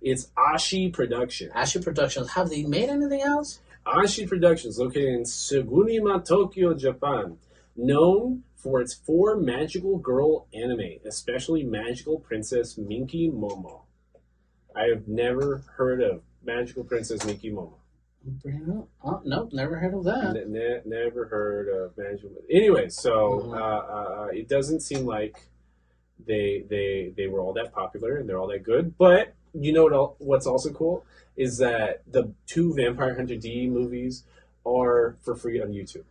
It's Ashi Productions. Ashi Productions. Have they made anything else? Ashi Productions, located in Sugunima, Tokyo, Japan. Known for its 4 magical girl anime, especially Magical Princess Minky Momo. I have never heard of Magical Princess Minky Momo. Oh, nope, never heard of that. Never heard of Magical. Anyway, so it doesn't seem like they were all that popular and they're all that good, but you know what's also cool is that the 2 Vampire Hunter D movies are for free on YouTube.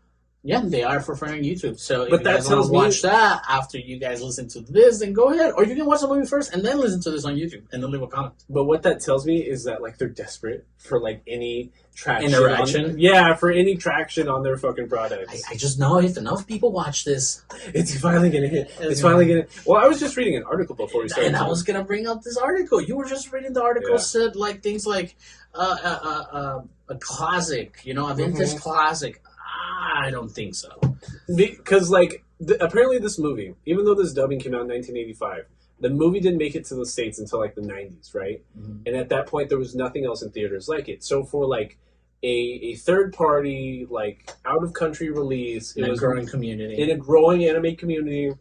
Yeah, they are for free on YouTube. So if But you that guys want tells to me- watch that after you guys listen to this, then go ahead. Or you can watch the movie first and then listen to this on YouTube and then leave a comment. But what that tells me is that like they're desperate for like any traction, Interaction? for any traction on their fucking products. I just know if enough people watch this, It's finally gonna hit. It's finally gonna. Well, I was just reading an article before we started. and I was gonna bring up this article. You were just reading the article. Yeah. Said like things like a classic, you know, a vintage classic. I don't think so. Because like apparently this movie, even though this dubbing came out in 1985, the movie didn't make it to the States until like the 90s, right? Mhm. And at that point, there was nothing else in theaters like it. So for like a third party, like out of country release, In a growing community. in a growing anime community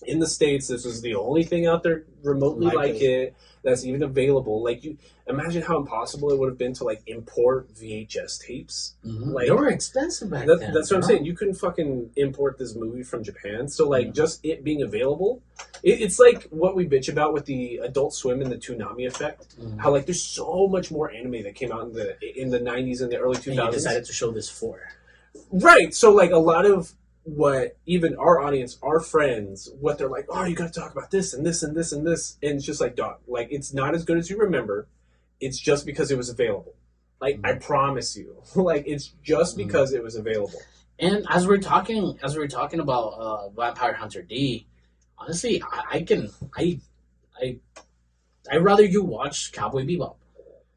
in the States, this was the only thing out there remotely Like like it that's even available. Like, you imagine how impossible it would have been to like import VHS tapes. Like, They were expensive back then. that's what I'm you know? saying. You couldn't fucking import this movie from Japan. So like, just it being available, it's like what we bitch about with the Adult Swim and the Toonami effect. How like there's so much more anime that came out in the 90s and the early 2000s. And you decided to show this for. Right. So like a lot of what even our audience, our friends, what they're like, oh, you got to talk about this and this and this and this, and it's just like, dog, like it's not as good as you remember. It's just because it was available. Like I promise you, like it's just because it was available. And as we're talking about Vampire Hunter D, honestly, I'd rather you watch Cowboy Bebop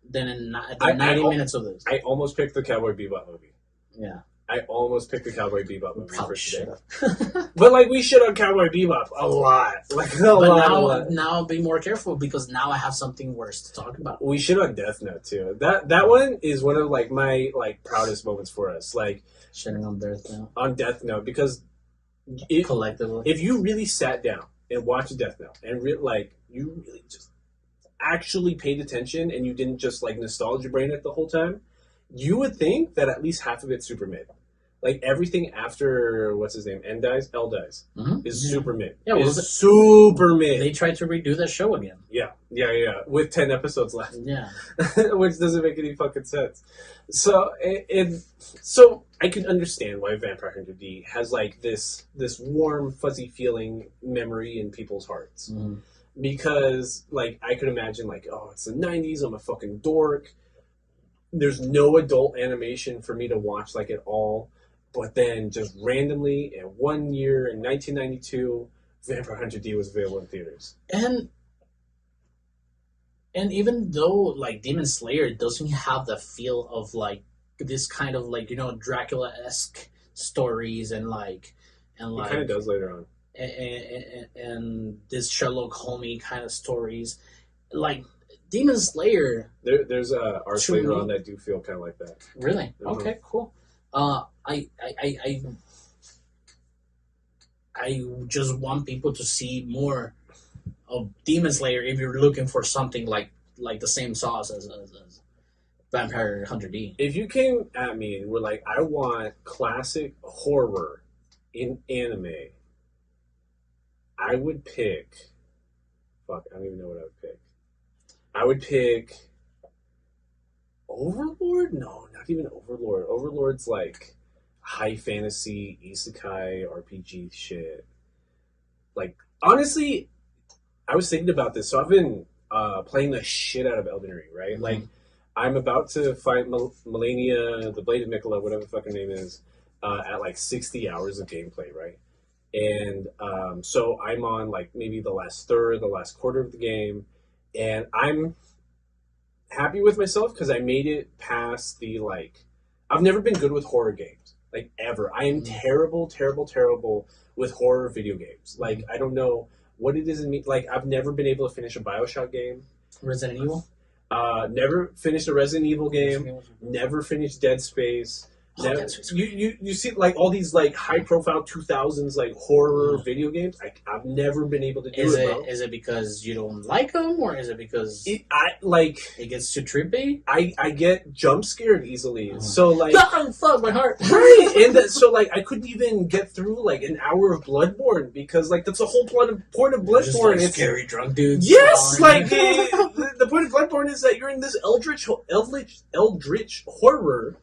than 90 minutes of this. I almost picked the Cowboy Bebop movie. Yeah. I almost picked the Cowboy Bebop movie Probably for today. should. But like we shit on Cowboy Bebop a lot. Like a lot. Now be more careful because now I have something worse to talk about. We shit on Death Note too. That one is one of like my like proudest moments for us. Like Shitting on Death Note. On Death Note, because Collectively. if you really sat down and watched Death Note and you really just actually paid attention and you didn't just like nostalgia brain it the whole time, you would think that at least half of it's super mid. Like everything after what's his name, L dies is super mid. Yeah, well, is super mid. They tried to redo that show again. Yeah, with 10 episodes left. Yeah, which doesn't make any fucking sense. So so I can understand why Vampire Hunter D has like this warm, fuzzy feeling memory in people's hearts. Because like I could imagine like, oh, it's the 90s, I'm a fucking dork. There's no adult animation for me to watch like at all. But then just randomly in 1 year in 1992, Vampire Hunter D was available in theaters. and even though like Demon Slayer doesn't have the feel of like this kind of like, you know, Dracula-esque stories and It kind of does later on. and this Sherlock Holmes kind of stories, like Demon Slayer. There's arcs To later me- on that do feel kind of like that. Really? Mhm. Okay, cool. I just want people to see more of Demon Slayer if you're looking for something like the same sauce as Vampire Hunter D. If you came at me and were like, I want classic horror in anime, I would pick. Fuck, I don't even know what I would pick. I would pick Overlord? No, not even Overlord. Overlord's like high fantasy, isekai, RPG shit. Like, honestly, I was thinking about this. So I've been playing the shit out of Elden Ring, right? Like, I'm about to fight Melania, the Blade of Nicola, whatever the fucking name is, at like 60 hours of gameplay, right? And so I'm on like maybe the last third, the last quarter of the game, and I'm happy with myself because I made it past the like. I've never been good with horror games, like ever. I am terrible, terrible, terrible with horror video games. Like I don't know what it is in me. Like I've never been able to finish a BioShock game. Resident Evil. Never finished a Resident Evil game. Never finished Dead Space. Oh, Now, that's you see like all these like high profile 2000s like horror video games. I've never been able to do it, bro. Is it because you don't like them, or is it because it gets too trippy? I get jump scared easily, so like fuck my heart. right, and so like I couldn't even get through like an hour of Bloodborne because like that's the whole point of Just Bloodborne. like It's scary drunk dudes. yes, like the point of Bloodborne is that you're in this eldritch horror.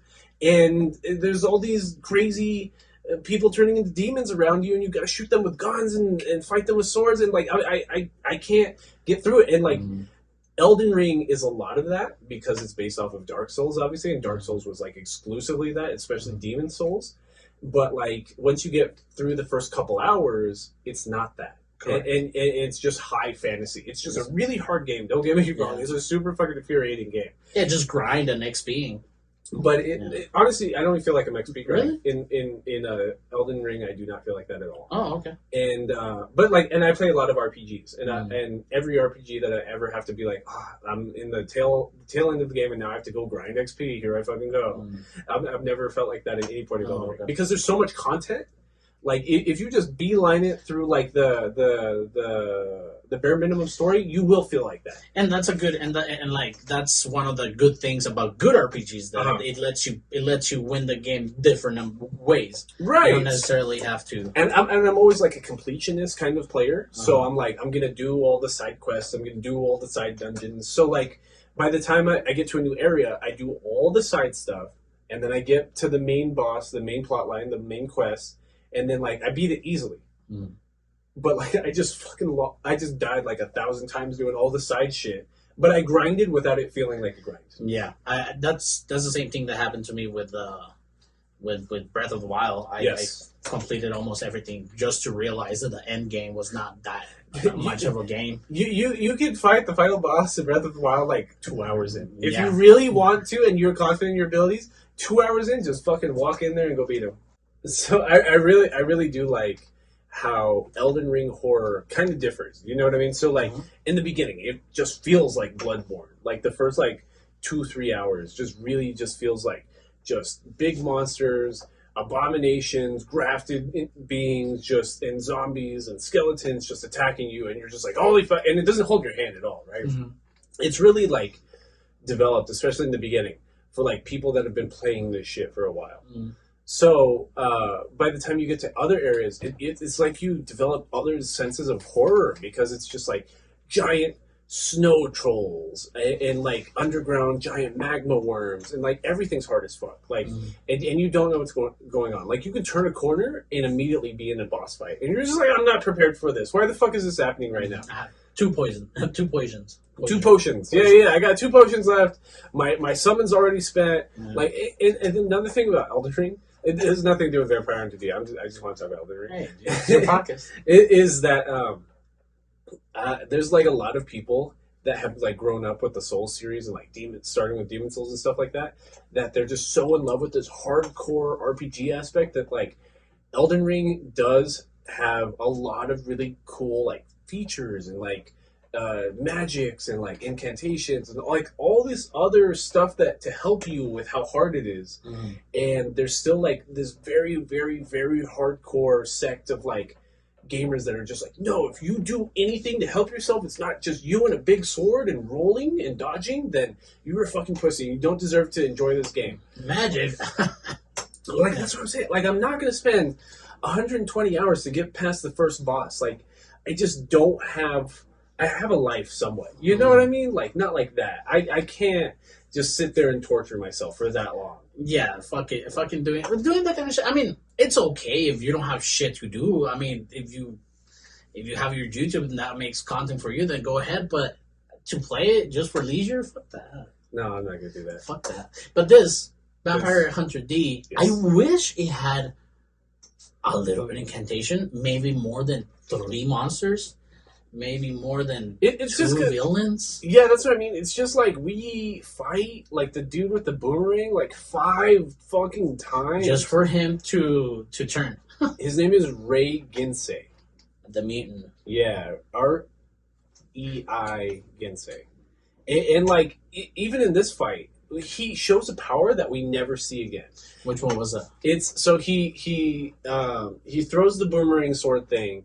And there's all these crazy people turning into demons around you, and you gotta shoot them with guns and fight them with swords, and like I can't get through it. And like Elden Ring is a lot of that because it's based off of Dark Souls, obviously, and Dark Souls was like exclusively that, especially Demon Souls. But like once you get through the first couple hours, it's not that. And it's just high fantasy. It's just a really hard game. Don't get me wrong. It's a super fucking infuriating game. Yeah, just grind an XP. But it, honestly, I don't even feel like I'm XP Really? in Elden Ring. I do not feel like that at all. Oh, okay. And but like, and I play a lot of RPGs, and every RPG that I ever have to be like, I'm in the tail end of the game, and now I have to go grind XP. Here I fucking go. I've never felt like that at any point in Elden Ring because there's so much content. Like if you just beeline it through like the bare minimum story, you will feel like that. And that's a good and like that's one of the good things about good RPGs that it lets you win the game different ways. Right. You don't necessarily have to. And I'm always like a completionist kind of player, so I'm like I'm gonna do all the side quests, I'm gonna do all the side dungeons. So like by the time I get to a new area, I do all the side stuff, and then I get to the main boss, the main plot line, the main quest. And then, like, I beat it easily. But, like, I just died, like, 1,000 times doing all the side shit. But I grinded without it feeling like a grind. Yeah. That's the same thing that happened to me with Breath of the Wild. I completed almost everything just to realize that the end game was not that much of a game. You can fight the final boss in Breath of the Wild, like, 2 hours in. If you really want to and you're confident in your abilities, 2 hours in, just fucking walk in there and go beat him. So I really do like how Elden Ring horror kind of differs. You know what I mean? So like in the beginning, it just feels like Bloodborne. Like the first like 2-3 hours just really just feels like just big monsters, abominations, grafted beings, just and zombies and skeletons just attacking you, and you're just like holy fuck! And it doesn't hold your hand at all, right? It's really like developed, especially in the beginning, for like people that have been playing this shit for a while. So by the time you get to other areas, it's like you develop other senses of horror because it's just like giant snow trolls and like underground giant magma worms and like everything's hard as fuck. Like and you don't know what's going on. Like you can turn a corner and immediately be in a boss fight, and you're just like, I'm not prepared for this. Why the fuck is this happening right now? Two potions. Two potions. Yeah. I got 2 potions left. My summon's already spent. Like and another thing about Elden Ring. It has nothing to do with Vampire Hunter D. I just want to talk about Elden Ring. Hey, it's your podcast. It is that there's like a lot of people that have like grown up with the Souls series and like starting with Demon Souls and stuff like that, that they're just so in love with this hardcore RPG aspect that like Elden Ring does have a lot of really cool like features and like magics and like incantations and like all this other stuff that to help you with how hard it is. And there's still like this very very very hardcore sect of like gamers that are just like, no, if you do anything to help yourself, it's not just you and a big sword and rolling and dodging, then you're a fucking pussy. You don't deserve to enjoy this game. Magic. Like that's what I'm saying. Like I'm not gonna spend 120 hours to get past the first boss. Like I just don't have. I have a life somewhat. You know what I mean? Like, not like that. I can't just sit there and torture myself for that long. Yeah, fuck it. Fucking doing that kind of shit. I mean, it's okay if you don't have shit to do. I mean, if you have your YouTube and that makes content for you, then go ahead. But to play it just for leisure, fuck that. No, I'm not going to do that. Fuck that. But this, Vampire Hunter D, I wish it had a little bit of incantation, maybe more than 3 monsters. Maybe more than it's 2 just villains. Yeah, that's what I mean. It's just like we fight like the dude with the boomerang like 5 fucking times just for him to turn. His name is Rei Gensei, the mutant. Yeah, REI Gensei, and like even in this fight, he shows a power that we never see again. Which one was that? It's so he throws the boomerang sword thing.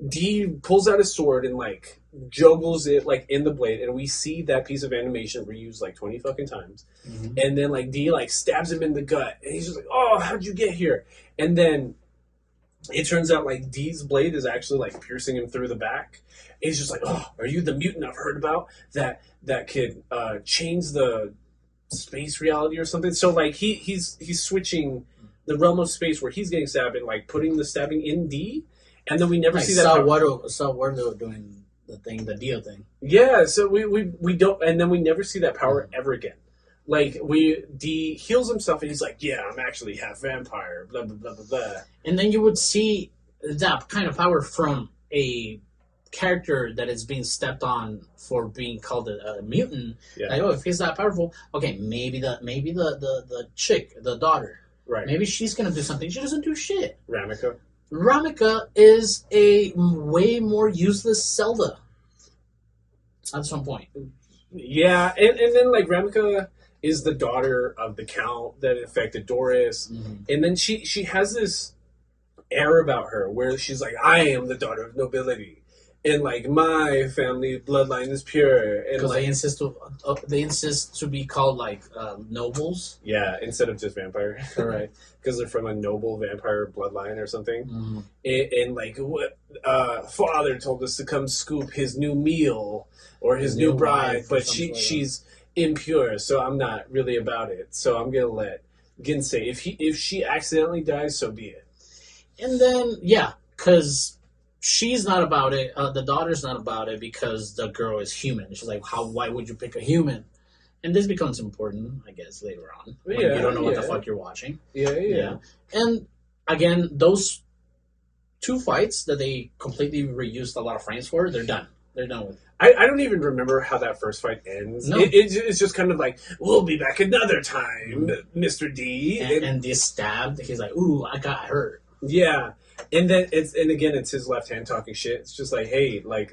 D pulls out his sword and like juggles it like in the blade, and we see that piece of animation reused like 20 fucking times. Mm-hmm. And then like D like stabs him in the gut, and he's just like, "Oh, how'd you get here?" And then it turns out like D's blade is actually like piercing him through the back. And he's just like, "Oh, are you the mutant I've heard about that could change the space reality or something?" So like he's switching the realm of space where he's getting stabbed and like putting the stabbing in D, and then we never see that. Salvador doing the thing, the deal thing. Yeah, so we don't, and then we never see that power ever again. Like D heals himself and he's like, "Yeah, I'm actually half vampire." Blah blah blah blah blah. And then you would see that kind of power from a character that is being stepped on for being called a mutant. Yeah. Like, oh, if he's that powerful, okay, maybe the chick, the daughter, Right. maybe she's gonna do something. She doesn't do shit. Ramika. is a way more useless Zelda at some point. Yeah, and then like Ramika is the daughter of the count that infected Doris, and then she has this air about her where she's like, "I am the daughter of nobility, and like my family bloodline is pure." And Because like, they insist to be called like nobles. yeah, instead of just vampire, Right. Because they're from a noble vampire bloodline or something. And like what father told us to come scoop his new meal or his new bride, but she's impure, so I'm not really about it. So I'm gonna let Ginsei, if she accidentally dies, so be it. And then because she's not about it. The daughter's not about it because the girl is human. She's like, why would you pick a human? And this becomes important, I guess, later on when you don't know what the fuck you're watching. Yeah. And again, those two fights that they completely reused a lot of frames for, they're done. They're done with. I don't even remember how that first fight ends. No. It's just kind of like, "We'll be back another time, Mr. D." And this stabbed. He's like, "Ooh, I got hurt." Yeah. And then it's his left hand talking shit. It's just like, "Hey, like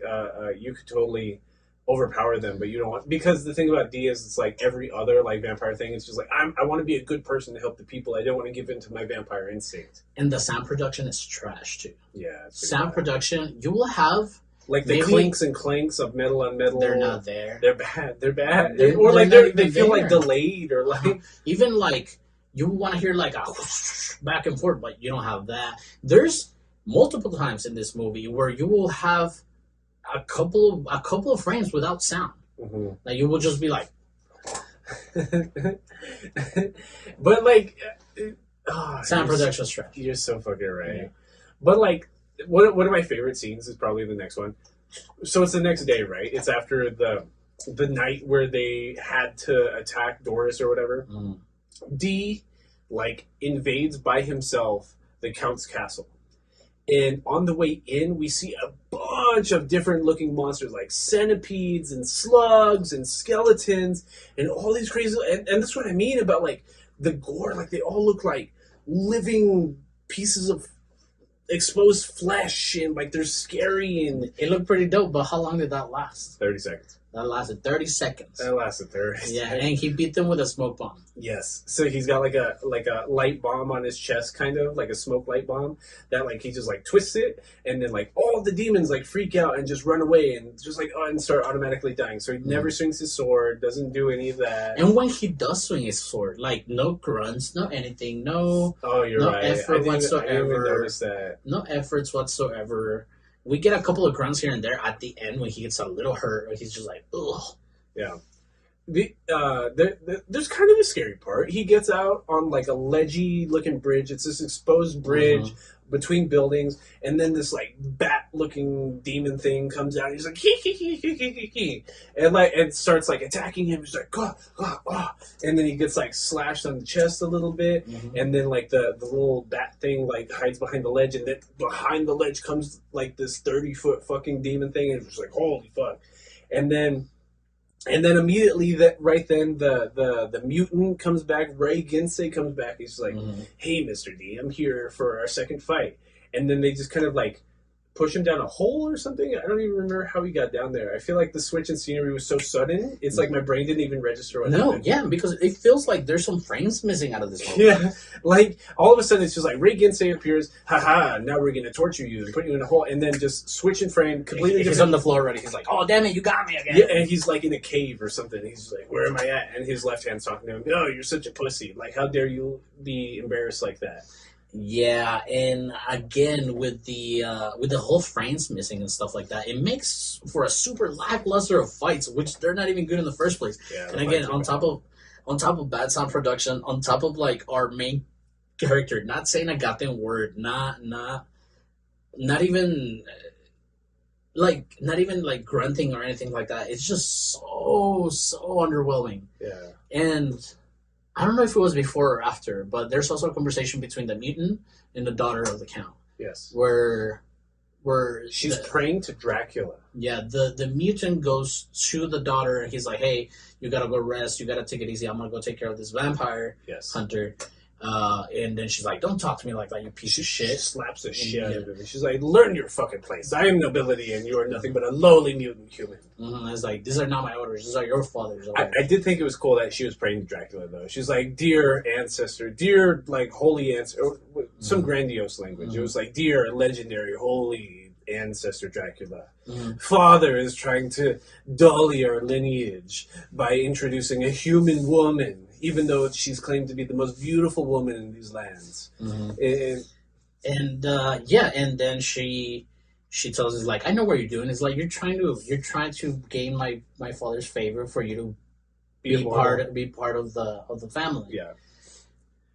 you could totally overpower them, but you don't want," because the thing about D is it's like every other like vampire thing. It's just like I want to be a good person to help the people. I don't want to give in to my vampire instinct. And the sound production is trash too. Yeah, sound production. You will have like the clinks and clanks of metal on metal. They're not there. They're bad. Or like they feel there. like delayed or like even like you want to hear like a whoosh, back and forth, but you don't have that. There's multiple times in this movie where you will have a couple of frames without sound. Like you will just be like, but like sound production trash. You're so fucking right. Yeah. But like one of my favorite scenes is probably the next one. So it's the next day, right? It's after the night where they had to attack Doris or whatever. D like invades by himself the Count's castle. And on the way in, we see a bunch of different looking monsters like centipedes and slugs and skeletons and all these crazy. And that's what I mean about like the gore. Like they all look like living pieces of exposed flesh and like they're scary and it looked pretty dope. But how long did that last? 30 seconds. That lasted 30 seconds. That lasted 30 Yeah, and he beat them with a smoke bomb. Yes. So he's got like a light bomb on his chest, kind of like a smoke light bomb that like he just like twists it, and then like all the demons like freak out and just run away and just like and start automatically dying. So he never swings his sword, doesn't do any of that. And when he does swing his sword, like no grunts, no anything, no. Oh, you're no right. effort whatsoever. I didn't even notice that. No efforts whatsoever. We get a couple of grunts here and there at the end when he gets a little hurt. Or he's just like, ugh. Yeah. There's kind of a scary part. He gets out on like a ledgy looking bridge. It's this exposed bridge between buildings, and then this like bat looking demon thing comes out. And he's like hee, and like it starts like attacking him. He's like and then he gets like slashed on the chest a little bit, and then like the little bat thing like hides behind the ledge, and then behind the ledge comes like this 30-foot fucking demon thing, and it's like holy fuck, and then immediately the mutant comes back. Ray Ginsei comes back. He's like, "Hey, Mr. D, I'm here for our second fight." And then they just kind of like push him down a hole or something. I don't even remember how he got down there. I feel like the switch in scenery was so sudden. It's like my brain didn't even register what happened. Yeah, because it feels like there's some frames missing out of this movie. Yeah, like all of a sudden it's just like Ray Ginsay appears. Haha! Now we're gonna torture you and put you in a hole, and then just switch in frame completely. He's different. on the floor already. He's like, "Oh damn it, you got me again!" Yeah, and he's like in a cave or something. He's like, "Where am I at?" And his left hand's talking to him. "Oh, you're such a pussy! Like, how dare you be embarrassed like that?" Yeah, and again with the whole frames missing and stuff like that, it makes for a super lackluster of fights, which they're not even good in the first place. Yeah, and again, on top of bad sound production, on top of like our main character not saying a goddamn word, not even like grunting or anything like that. It's just so underwhelming. Yeah, and I don't know if it was before or after, but there's also a conversation between the mutant and the daughter of the count. Yes. Where she's praying to Dracula. Yeah, the mutant goes to the daughter and he's like, "Hey, you gotta go rest. You gotta take it easy. I'm gonna go take care of this vampire hunter." And then she's like, "Don't talk to me like that, you piece of shit." She slaps the shit out of him. She's like, "Learn your fucking place. I am nobility and you are nothing but a lowly mutant human." Mm-hmm. It's like, these are not my orders. These are your father's orders. I did think it was cool that she was praying to Dracula, though. She's like, "Dear ancestor, dear, like, holy ancestor," some grandiose language. Mm-hmm. It was like, "Dear, legendary, holy ancestor Dracula. Mm-hmm. Father is trying to dull your lineage by introducing a human woman, even though she's claimed to be the most beautiful woman in these lands." Mm-hmm. And then she tells us like, "I know what you're doing. It's like you're trying to gain my father's favor for you to be part of the family." Yeah.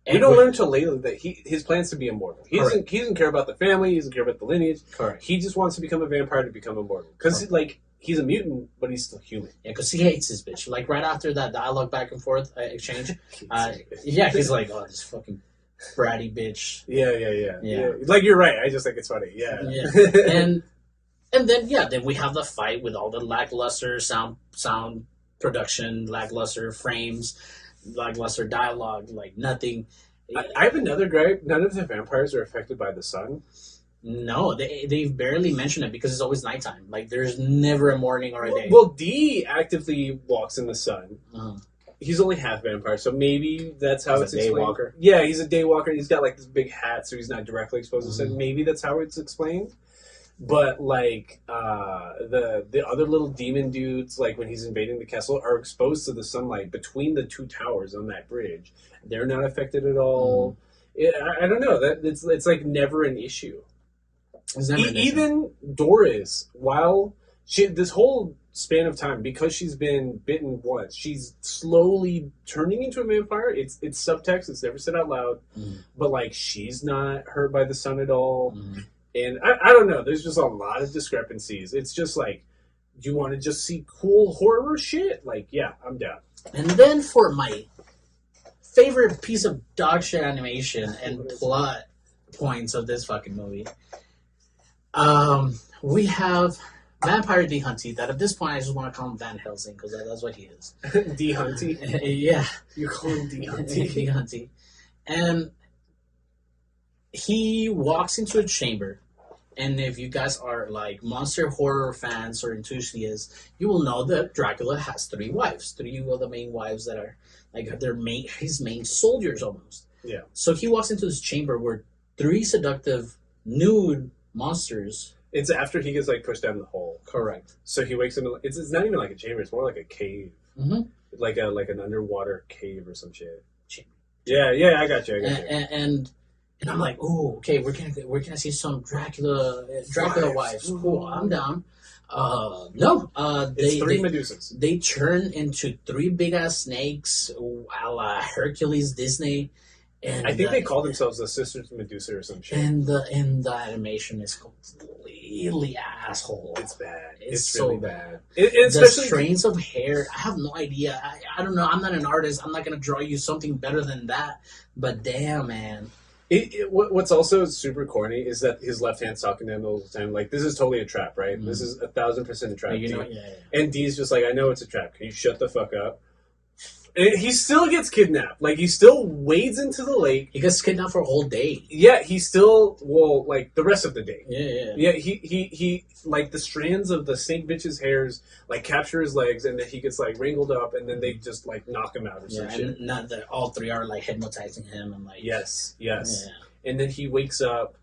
And we don't learn till later that his plans to be immortal. He doesn't care about the family. He doesn't care about the lineage. Correct. He just wants to become a vampire to become immortal. Because like he's a mutant, but he's still human. Yeah, because he hates his bitch. Like right after that dialogue back and forth exchange, he's like, "Oh, this fucking bratty bitch." Yeah. Like you're right. I just think it's funny. Yeah. And then we have the fight with all the lackluster sound production, lackluster frames, lackluster dialogue, like nothing. I have another gripe. None of the vampires are affected by the sun. No, they barely mention it because it's always nighttime. Like there's never a morning or a day. Well, D actively walks in the sun. Uh-huh. He's only half vampire, so maybe that's how it's explained. Daywalker. Yeah, he's a daywalker. He's got like this big hat, so he's not directly exposed to the sun. Maybe that's how it's explained. But like the other little demon dudes, like when he's invading the castle, are exposed to the sunlight between the two towers on that bridge. They're not affected at all. I don't know. It's like never an issue. Even Doris, while this whole span of time, because she's been bitten once, she's slowly turning into a vampire. It's subtext. It's never said out loud. But like she's not hurt by the sun at all. And I don't know. There's just a lot of discrepancies. It's just like, do you want to just see cool horror shit? Like, yeah, I'm down. And then for my favorite piece of dog shit animation and plot points of this fucking movie, we have Vampire D. Hunty, that at this point I just want to call him Van Helsing because that's what he is. D. Hunty? Yeah. You call him D. Hunty? D. Hunty. And he walks into a chamber. And if you guys are like monster horror fans or enthusiasts, you will know that Dracula has 3 wives. 3 of the main wives that are like his main soldiers almost. Yeah. So he walks into this chamber where 3 seductive nude monsters. It's after he gets like pushed down the hole. Correct. So he wakes into it's not even like a chamber. It's more like a cave, like an underwater cave or some shit. Chamber. Yeah. I got you. And I'm like, oh, okay, we're gonna see some Dracula wives. Cool, I'm down. No, it's 3 Medusas. They turn into 3 big ass snakes, a la Hercules Disney. And I think they call themselves the Sisters of Medusa or some shit. And the animation is completely asshole. It's bad. It's really so bad. The strands of hair, I have no idea. I don't know. I'm not an artist. I'm not gonna draw you something better than that. But damn, man. What's also super corny is that his left hand's talking to him the whole time. Like, this is totally a trap, right? This is 1,000% a trap. Yeah. And D's just like, I know it's a trap. Can you shut the fuck up? And he still gets kidnapped. Like, he still wades into the lake. He gets kidnapped for a whole day. Yeah, he still, well, like, the rest of the day. Yeah. Yeah, he like, the strands of the snake bitch's hairs, like, capture his legs, and then he gets, like, wrangled up, and then they just, like, knock him out or some shit. And not that all three are, like, hypnotizing him and, like... Yes. Yeah. And then he wakes up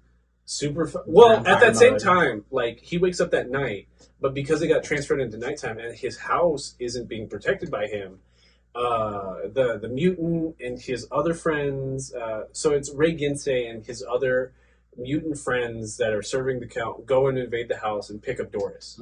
well, at that same time, like, he wakes up that night, but because it got transferred into nighttime, and his house isn't being protected by him, the mutant and his other friends, so it's Ray Ginsey and his other mutant friends that are serving the count go and invade the house and pick up Doris.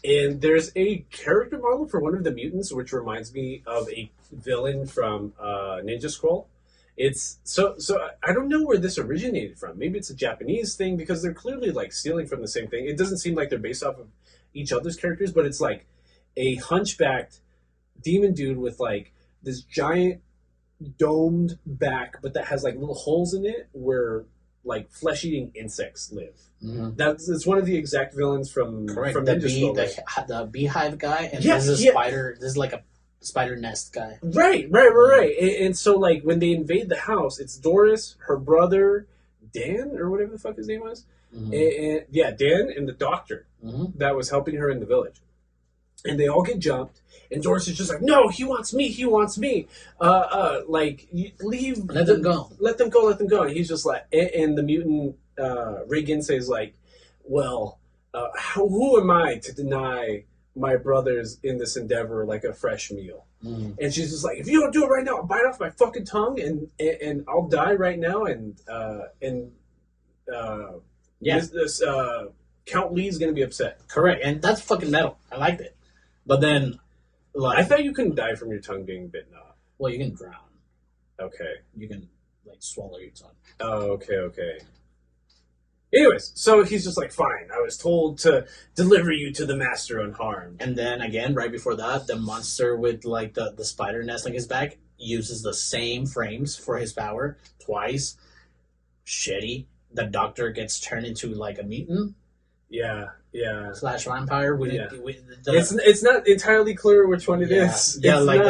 And there's a character model for one of the mutants, which reminds me of a villain from Ninja Scroll. It's so I don't know where this originated from. Maybe it's a Japanese thing, because they're clearly, like, stealing from the same thing. It doesn't seem like they're based off of each other's characters, but it's like a hunchbacked demon dude with, like, this giant domed back, but that has, like, little holes in it where, like, flesh-eating insects live. It's one of the exact villains from Ninja Scroll. The beehive guy, and there's a spider. This is like a spider nest guy. Right. And so, like, when they invade the house, it's Doris, her brother, Dan, or whatever the fuck his name was. And Dan, and the doctor that was helping her in the village. And they all get jumped, and Doris is just like, no, he wants me. Like, leave. Let them go. Let them go. And he's just like, and the mutant, Ray Ginsey is like, well, who am I to deny my brothers in this endeavor like a fresh meal? And she's just like, if you don't do it right now, I'll bite off my fucking tongue and I'll die right now, this Count Lee's gonna be upset. Correct, and that's fucking metal. I liked it, but then, like, I thought you couldn't die from your tongue being bitten off. Well, you can drown. Okay. You can, like, swallow your tongue. Oh, okay. Anyways, so he's just like, fine, I was told to deliver you to the master unharmed. And then, again, right before that, the monster with, like, the spider nest on his back uses the same frames for his power twice. Shitty. The doctor gets turned into, like, a mutant. Yeah. Slash vampire. It's not entirely clear which one it is. Yeah, it's like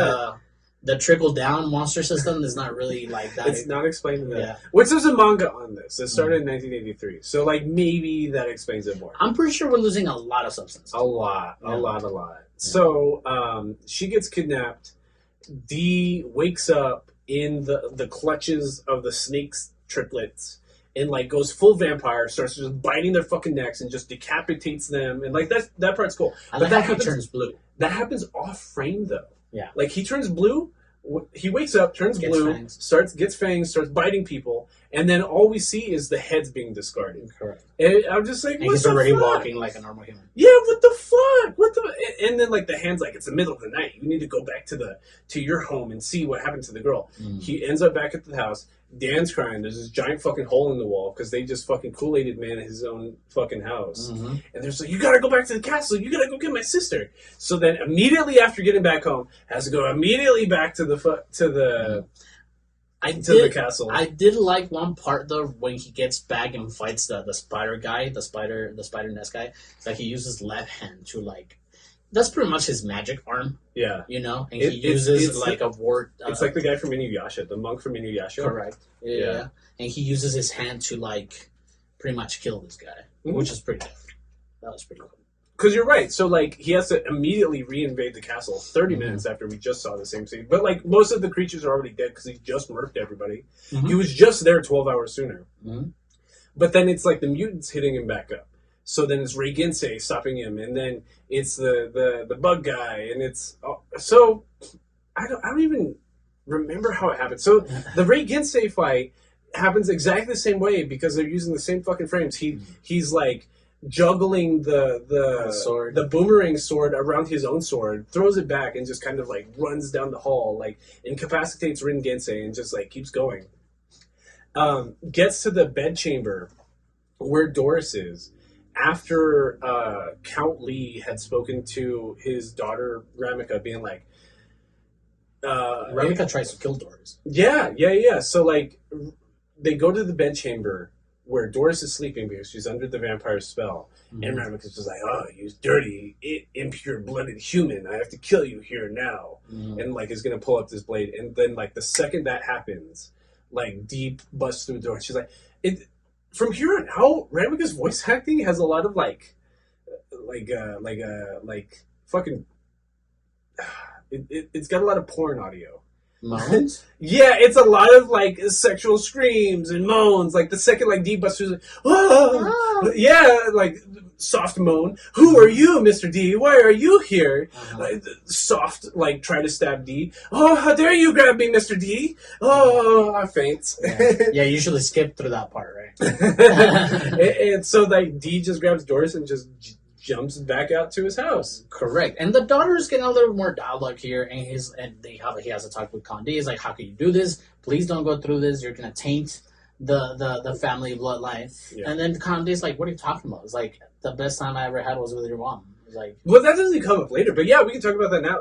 the trickle-down monster system is not really like that. It's not explained in that. Yeah. Which there's a manga on this. It started in 1983. So, like, maybe that explains it more. I'm pretty sure we're losing a lot of substance. A lot. Yeah. So, she gets kidnapped. Dee wakes up in the clutches of the snake's triplets and, like, goes full vampire, starts just biting their fucking necks and just decapitates them. And, like, that part's cool. But that he turns blue. That happens off-frame, though. Yeah. Like, he turns blue, he wakes up, turns blue, gets fangs, starts biting people, and then all we see is the heads being discarded. Correct. And I'm just like, and he's already walking like a normal human. Yeah, what the fuck? And then, like, the hand's like, it's the middle of the night. You need to go back to your home and see what happened to the girl. He ends up back at the house. Dan's crying. There's this giant fucking hole in the wall because they just fucking Kool-Aided man in his own fucking house. And they're just like, you gotta go back to the castle. You gotta go get my sister. So then immediately after getting back home, has to go immediately back to the castle. I did like one part though when he gets back and fights the spider guy, the spider nest guy. It's like he uses left hand to, like, that's pretty much his magic arm. Yeah. You know? And he uses like a ward. It's like the guy from Inuyasha, the monk from Inuyasha. Correct. Yeah. And he uses his hand to, like, pretty much kill this guy, which is pretty good. That was pretty cool. Because you're right. So, like, he has to immediately reinvade the castle 30 minutes after we just saw the same scene. But, like, most of the creatures are already dead because he just murked everybody. He was just there 12 hours sooner. But then it's like the mutants hitting him back up. So then it's Ray Ginsey stopping him, and then it's the bug guy, and it's so I don't even remember how it happened. So the Ray Ginsey fight happens exactly the same way because they're using the same fucking frames. He's like juggling the boomerang sword around his own sword, throws it back, and just kind of like runs down the hall, like incapacitates Rin Ginsey, and just like keeps going. Gets to the bedchamber where Doris is. After Count Lee had spoken to his daughter Ramika, being like, Ramika tries to kill Doris. Yeah. So, like, they go to the bedchamber, where Doris is sleeping because she's under the vampire spell. Mm-hmm. And Ramika's just like, oh, you dirty, impure-blooded human. I have to kill you here now. Mm-hmm. And, like, is going to pull up this blade. And then, like, the second that happens, like, Dee busts through the door. She's like, from here on out, Ramika's voice acting has a lot of, fucking... It's got a lot of porn audio. Moans? Yeah, it's a lot of like sexual screams and moans. Like the second like Dee busts through, like, oh! Yeah, like soft moan. Who are you, Mr. D? Why are you here? Soft like try to stab Dee. Oh, how dare you grab me, Mr. D? Oh, I faint. Yeah, usually skip through that part, right? and so like Dee just grabs Doris and just jumps back out to his house. Correct. And the daughter's getting a little more dialogue here, and he has a talk with Condi. He's like, how can you do this? Please don't go through this. You're going to taint the family bloodline. Yeah. And then Condi's like, what are you talking about? It's like, the best time I ever had was with your mom. Like, well, that doesn't come up later, but yeah, we can talk about that now.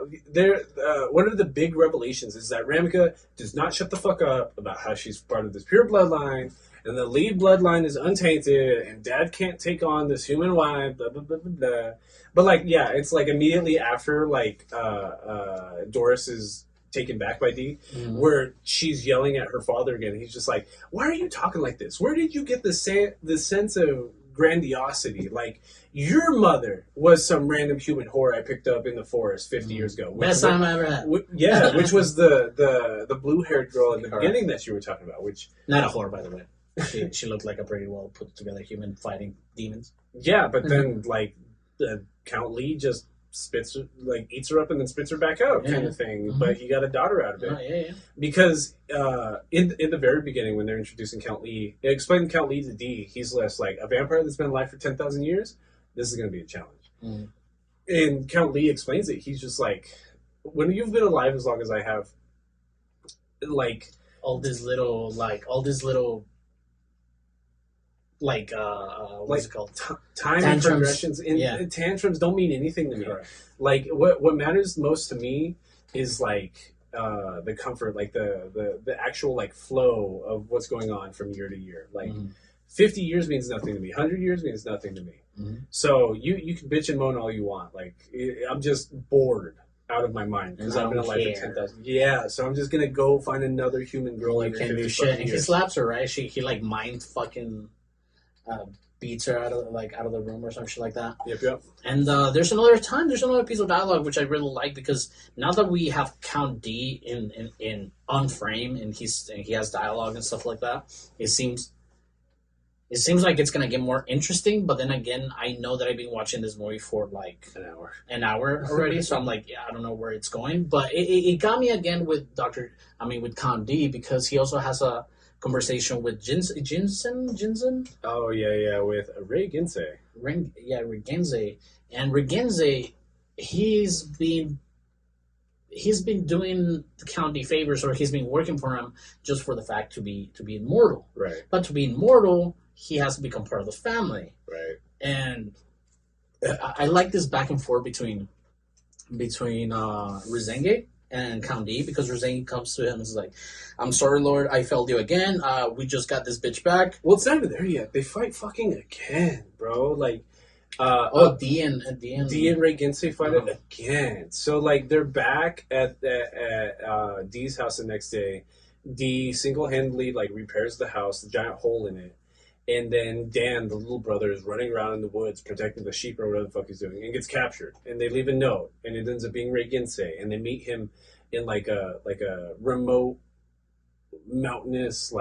One of the big revelations is that Ramika does not shut the fuck up about how she's part of this pure bloodline, and the lead bloodline is untainted, and Dad can't take on this human wife, blah, blah, blah, blah, blah. But, like, yeah, it's, like, immediately after, like, Doris is taken back by Dee, where she's yelling at her father again. He's just like, why are you talking like this? Where did you get the sense of grandiosity? Like, your mother was some random human whore I picked up in the forest 50 years ago. Best time I ever had. Yeah, which was the blue-haired girl in the beginning that you were talking about, which... Not a whore, by the way. She looked like a pretty well put together human fighting demons. Yeah, but then like Count Lee just eats her up and then spits her back out, kind of thing. Mm-hmm. But he got a daughter out of it. Because in the very beginning when they're introducing Count Lee, explaining Count Lee to Dee, he's less like a vampire that's been alive for 10,000 years. This is going to be a challenge. Mm. And Count Lee explains it. He's just like, when you've been alive as long as I have, like all this little what's it called? Time and progressions. Tantrums don't mean anything to me. Correct. Like what matters most to me is like the comfort, like the actual like flow of what's going on from year to year. Like 50 years means nothing to me. 100 years means nothing to me. Mm-hmm. So you can bitch and moan all you want. Like I'm just bored out of my mind because I've been alive for 10,000. Yeah, so I'm just gonna go find another human girl. Like can do shit. And he slaps her, right? He like mind fucking. Beats her out of the room or some shit like that. Yep. And there's another piece of dialogue which I really like, because now that we have Count D in on frame and he has dialogue and stuff like that, it seems like it's gonna get more interesting. But then again, I know that I've been watching this movie for like an hour already, so I'm like, yeah, I don't know where it's going. But it got me again with with Count D, because he also has a conversation with Jinsen. Oh yeah, with Ray Ginze. Ray Ginze, and Ray Ginze, he's been doing the county favors, or he's been working for him just for the fact to be immortal. Right. But to be immortal, he has to become part of the family. Right. And I like this back and forth between Rizenge and Count D, because Rosane comes to him and is like, I'm sorry, Lord, I failed you again. We just got this bitch back. Well, it's not even there yet. They fight fucking again, bro. Like, D and Ray Ginze fight it again. So, like, they're back at Dee's house the next day. Dee single-handedly, like, repairs the house, the giant hole in it. And then Dan, the little brother, is running around in the woods protecting the sheep or whatever the fuck he's doing, and gets captured. And they leave a note, and it ends up being Ray Ginze. And they meet him in like a remote, mountainous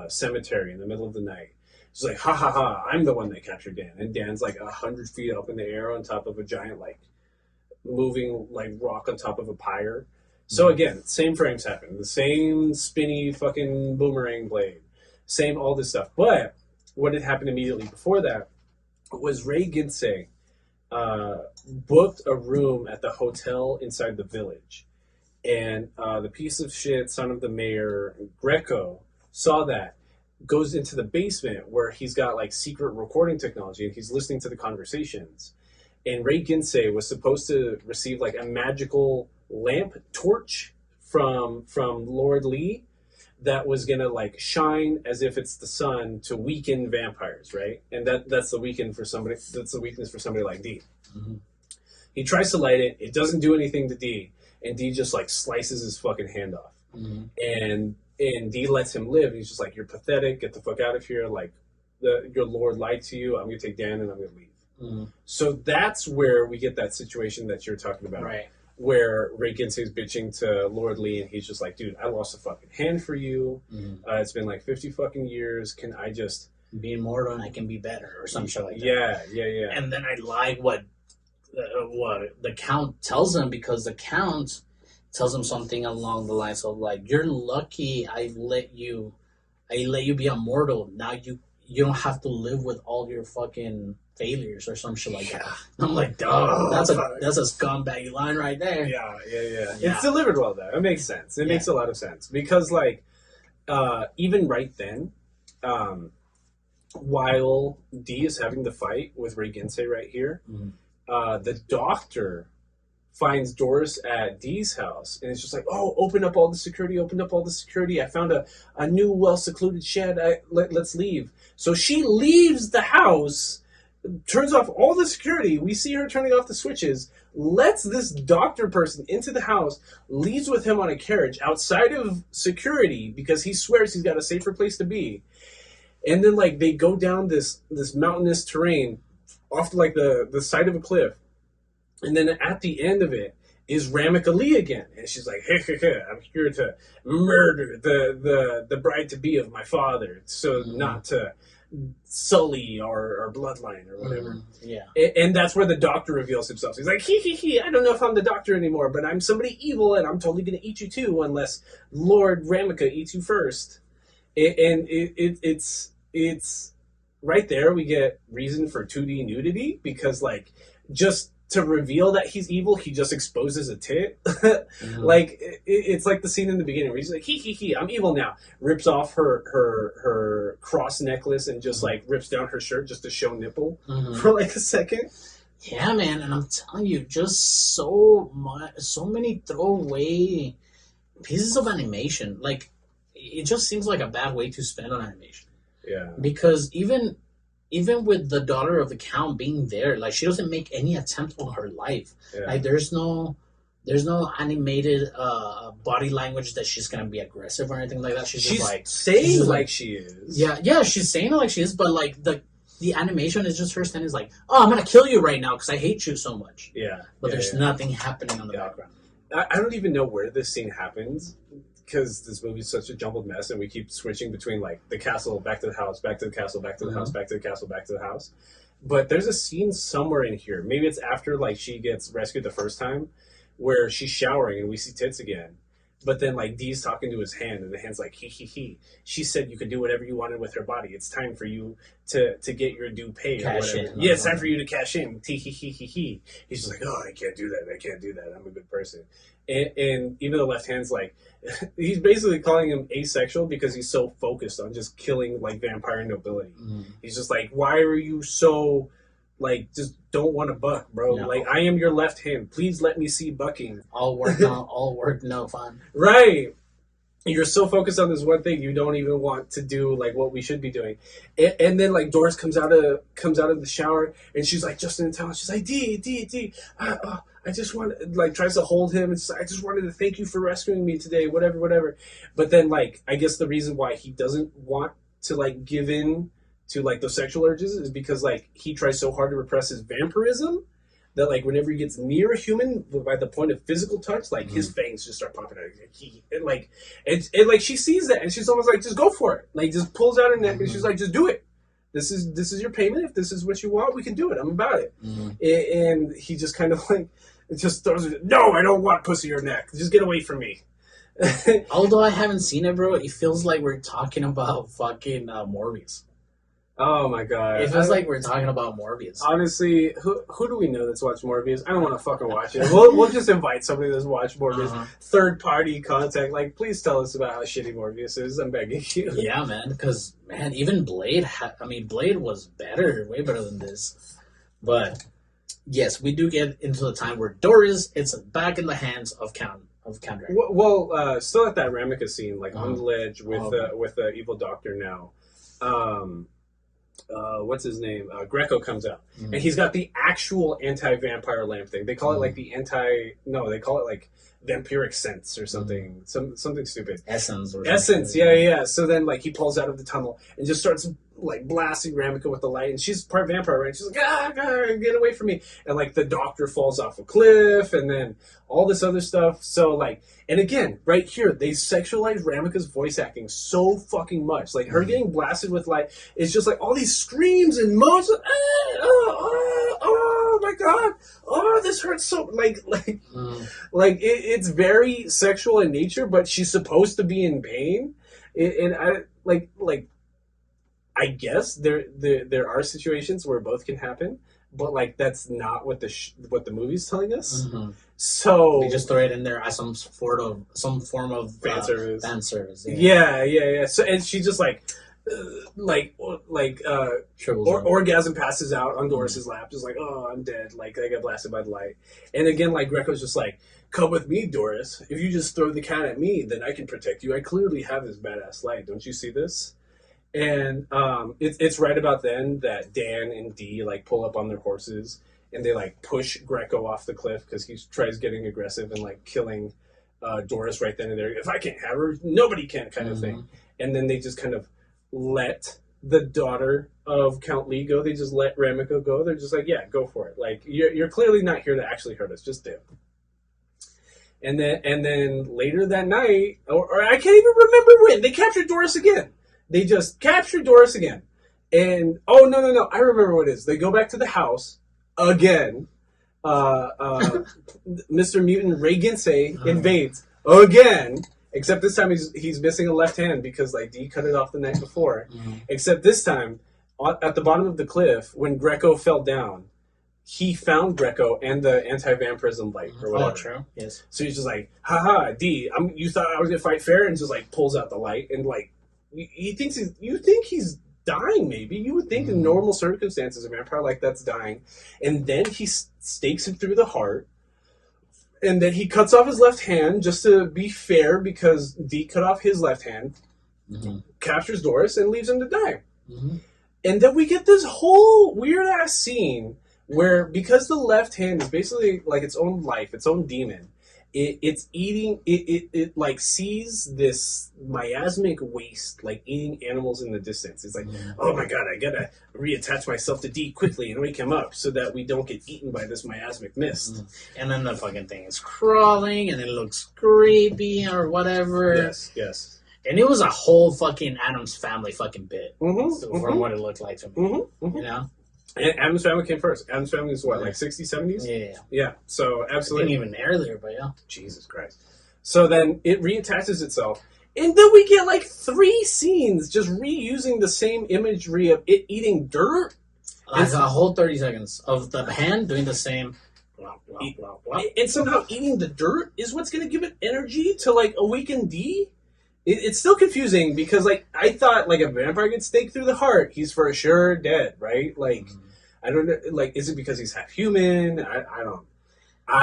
cemetery in the middle of the night. She's like, ha ha ha! I'm the one that captured Dan. And Dan's like 100 feet up in the air on top of a giant moving rock on top of a pyre. So again, same frames happen. The same spinny fucking boomerang blade. Same all this stuff, but what had happened immediately before that was Ray Ginze booked a room at the hotel inside the village. And the piece of shit son of the mayor, Greco, saw that, goes into the basement where he's got secret recording technology, and he's listening to the conversations. And Ray Ginze was supposed to receive a magical lamp torch from Lord Lee that was gonna like shine as if it's the sun to weaken vampires, right? And that's the weaken for somebody. That's the weakness for somebody like D. Mm-hmm. He tries to light it. It doesn't do anything to D, and D just like slices his fucking hand off. Mm-hmm. And D lets him live. He's just like, "You're pathetic. Get the fuck out of here. Like, your lord lied to you. I'm gonna take Dan and I'm gonna leave." Mm-hmm. So that's where we get that situation that you're talking about, right? Where Ray Kinsey's bitching to Lord Lee, and he's just like, "Dude, I lost a fucking hand for you. Mm-hmm. It's been like 50 fucking years. Can I just be immortal and I can be better or some shit like that?" Yeah. And then I like what the Count tells him, because the Count tells him something along the lines of like, "You're lucky I let you be immortal. Now you don't have to live with all your fucking failures," or some shit like that. And I'm like, dog, that's a scumbaggy line right there. Yeah. It's delivered well though. It makes sense. It makes a lot of sense because like even right then, while D is having the fight with Ray Ginsei right here, mm-hmm. The doctor finds Doris at Dee's house, and it's just like, "Oh, open up all the security. I found a new, well-secluded shed. Let's leave." So she leaves the house, turns off all the security. We see her turning off the switches, lets this doctor person into the house, leaves with him on a carriage outside of security because he swears he's got a safer place to be. And then, like, they go down this mountainous terrain off to, like, the side of a cliff. And then at the end of it is Ramika Lee again. And she's like, "Hey, I'm here to murder the bride-to-be of my father, so not to sully our bloodline or whatever." Mm-hmm. Yeah. And that's where the doctor reveals himself. He's like, I don't know if I'm the doctor anymore, but I'm somebody evil, and I'm totally going to eat you too, unless Lord Ramika eats you first. And it's right there we get reason for 2D nudity, because like just to reveal that he's evil, he just exposes a tit. Mm-hmm. Like it's like the scene in the beginning where he's like, I'm evil now. Rips off her cross necklace and just like rips down her shirt just to show nipple for like a second. Yeah, man, and I'm telling you, just so many throwaway pieces of animation. Like it just seems like a bad way to spend on animation. Yeah. Because even with the daughter of the Count being there, like she doesn't make any attempt on her life. Yeah. Like there's no animated body language that she's gonna be aggressive or anything like that. She's just like saying like she is. Yeah, she's saying it like she is, but like the animation is just her standing like, "Oh, I'm gonna kill you right now because I hate you so much." Yeah. But there's nothing happening on the background. I don't even know where this scene happens, because this movie is such a jumbled mess, and we keep switching between like the castle, back to the house, back to the castle, back to the house, back to the castle, back to the house. But there's a scene somewhere in here. Maybe it's after like she gets rescued the first time, where she's showering and we see tits again. But then like Dee's talking to his hand, and the hand's like, he. She said you could do whatever you wanted with her body. It's time for you to get your due pay or whatever. Yeah, it's time for you to cash in. He. He's just like, "Oh, I can't do that. I'm a good person." And even the left hand's like, he's basically calling him asexual because he's so focused on just killing like vampire nobility. He's just like, "Why are you so like just don't want to buck, bro? No. Like I am your left hand. Please let me see bucking. All work, no fun." Right. You're so focused on this one thing, you don't even want to do like what we should be doing. And then like Doris comes out of the shower, and she's like just in time. She's like, D. I just want, like, tries to hold him. And says, "I just wanted to thank you for rescuing me today, whatever. But then, like, I guess the reason why he doesn't want to, like, give in to, like, those sexual urges is because, like, he tries so hard to repress his vampirism that, like, whenever he gets near a human, by the point of physical touch, like, his fangs just start popping out. And she sees that, and she's almost like, just go for it. Like, just pulls out her neck, and she's like, just do it. This is your payment. If this is what you want, we can do it. I'm about it. And he just kind of, like, it just throws it. "No, I don't want pussy or neck. Just get away from me." Although I haven't seen it, bro, it feels like we're talking about fucking Morbius. Oh my god! It feels like we're talking about Morbius. Honestly, who do we know that's watched Morbius? I don't want to fucking watch it. We'll just invite somebody that's watched Morbius. Third party contact. Like, please tell us about how shitty Morbius is. I'm begging you. Yeah, man. Because even Blade. Blade was better, way better than this. But yes, we do get into the time where Doris, it's back in the hands of Count of Count Dracula. Well, still at that Ramika scene, like on the ledge with okay. with the evil doctor now. What's his name? Greco comes out, and he's got the actual anti-vampire lamp thing. They call it like the they call it like vampiric sense or something, something stupid. Essence. Yeah. So then, like, he pulls out of the tunnel and just starts like blasting Ramika with the light, and she's part vampire, right? She's like, get away from me! And like the doctor falls off a cliff, and then all this other stuff. So like, and again, right here, they sexualize Ramika's voice acting so fucking much. Like her getting blasted with light is just like all these screams and moans. Oh my god! Oh, this hurts so like it's very sexual in nature, but she's supposed to be in pain, and I guess there are situations where both can happen, but like that's not what the movie's telling us. So they just throw it in there as some form of fan service. Fan service. Yeah. So and she just orgasm passes out on Doris's lap, just like, oh, I'm dead. Like I got blasted by the light. And again, like Greco's just like, come with me, Doris. If you just throw the cat at me, then I can protect you. I clearly have this badass light. Don't you see this? And it's right about then that Dan and Dee like pull up on their horses and they like push Greco off the cliff because he tries getting aggressive and like killing Doris right then and there. If I can't have her, nobody can, kind of thing. And then they just kind of let the daughter of Count Lee go. They just let Ramiko go. They're just like, yeah, go for it. Like you're clearly not here to actually hurt us. Just do. And then later that night, or I can't even remember when, they captured Doris again. They just captured Doris again. And, oh, no. I remember what it is. They go back to the house again. Mr. Mutant Ray Ginsei invades again. Except this time he's missing a left hand because, like, Dee cut it off the night before. Except this time, at the bottom of the cliff, when Greco fell down, he found Greco and the anti-vampirism light or whatever. Oh, true. Yes. So he's just like, haha, Dee, you thought I was going to fight fair? And just, like, pulls out the light and, like, you think he's dying, maybe. You would think in normal circumstances a vampire like that's dying. And then he stakes him through the heart. And then he cuts off his left hand just to be fair because Dee cut off his left hand, captures Doris, and leaves him to die. And then we get this whole weird-ass scene where, because the left hand is basically like its own life, its own demon, it's eating, it like sees this miasmic waste, like eating animals in the distance. It's like, oh my god, I gotta reattach myself to Dee quickly and wake him up so that we don't get eaten by this miasmic mist. And then the fucking thing is crawling and it looks creepy or whatever. Yes. And it was a whole fucking Addams Family fucking bit from what it looked like to me. You know? And Addams Family came first. Addams Family is what, like 60s, 70s? Yeah. So absolutely. I think even earlier, but yeah. Jesus Christ. So then it reattaches itself. And then we get like 3 scenes just reusing the same imagery of it eating dirt. Like a whole 30 seconds of the hand doing the same. Blah, blah, blah, blah. And somehow eating the dirt is what's going to give it energy to like awaken Dee. It's still confusing because, like, I thought, like, a vampire gets staked through the heart, he's for sure dead, right? Like, I don't know. Like, is it because he's half human? I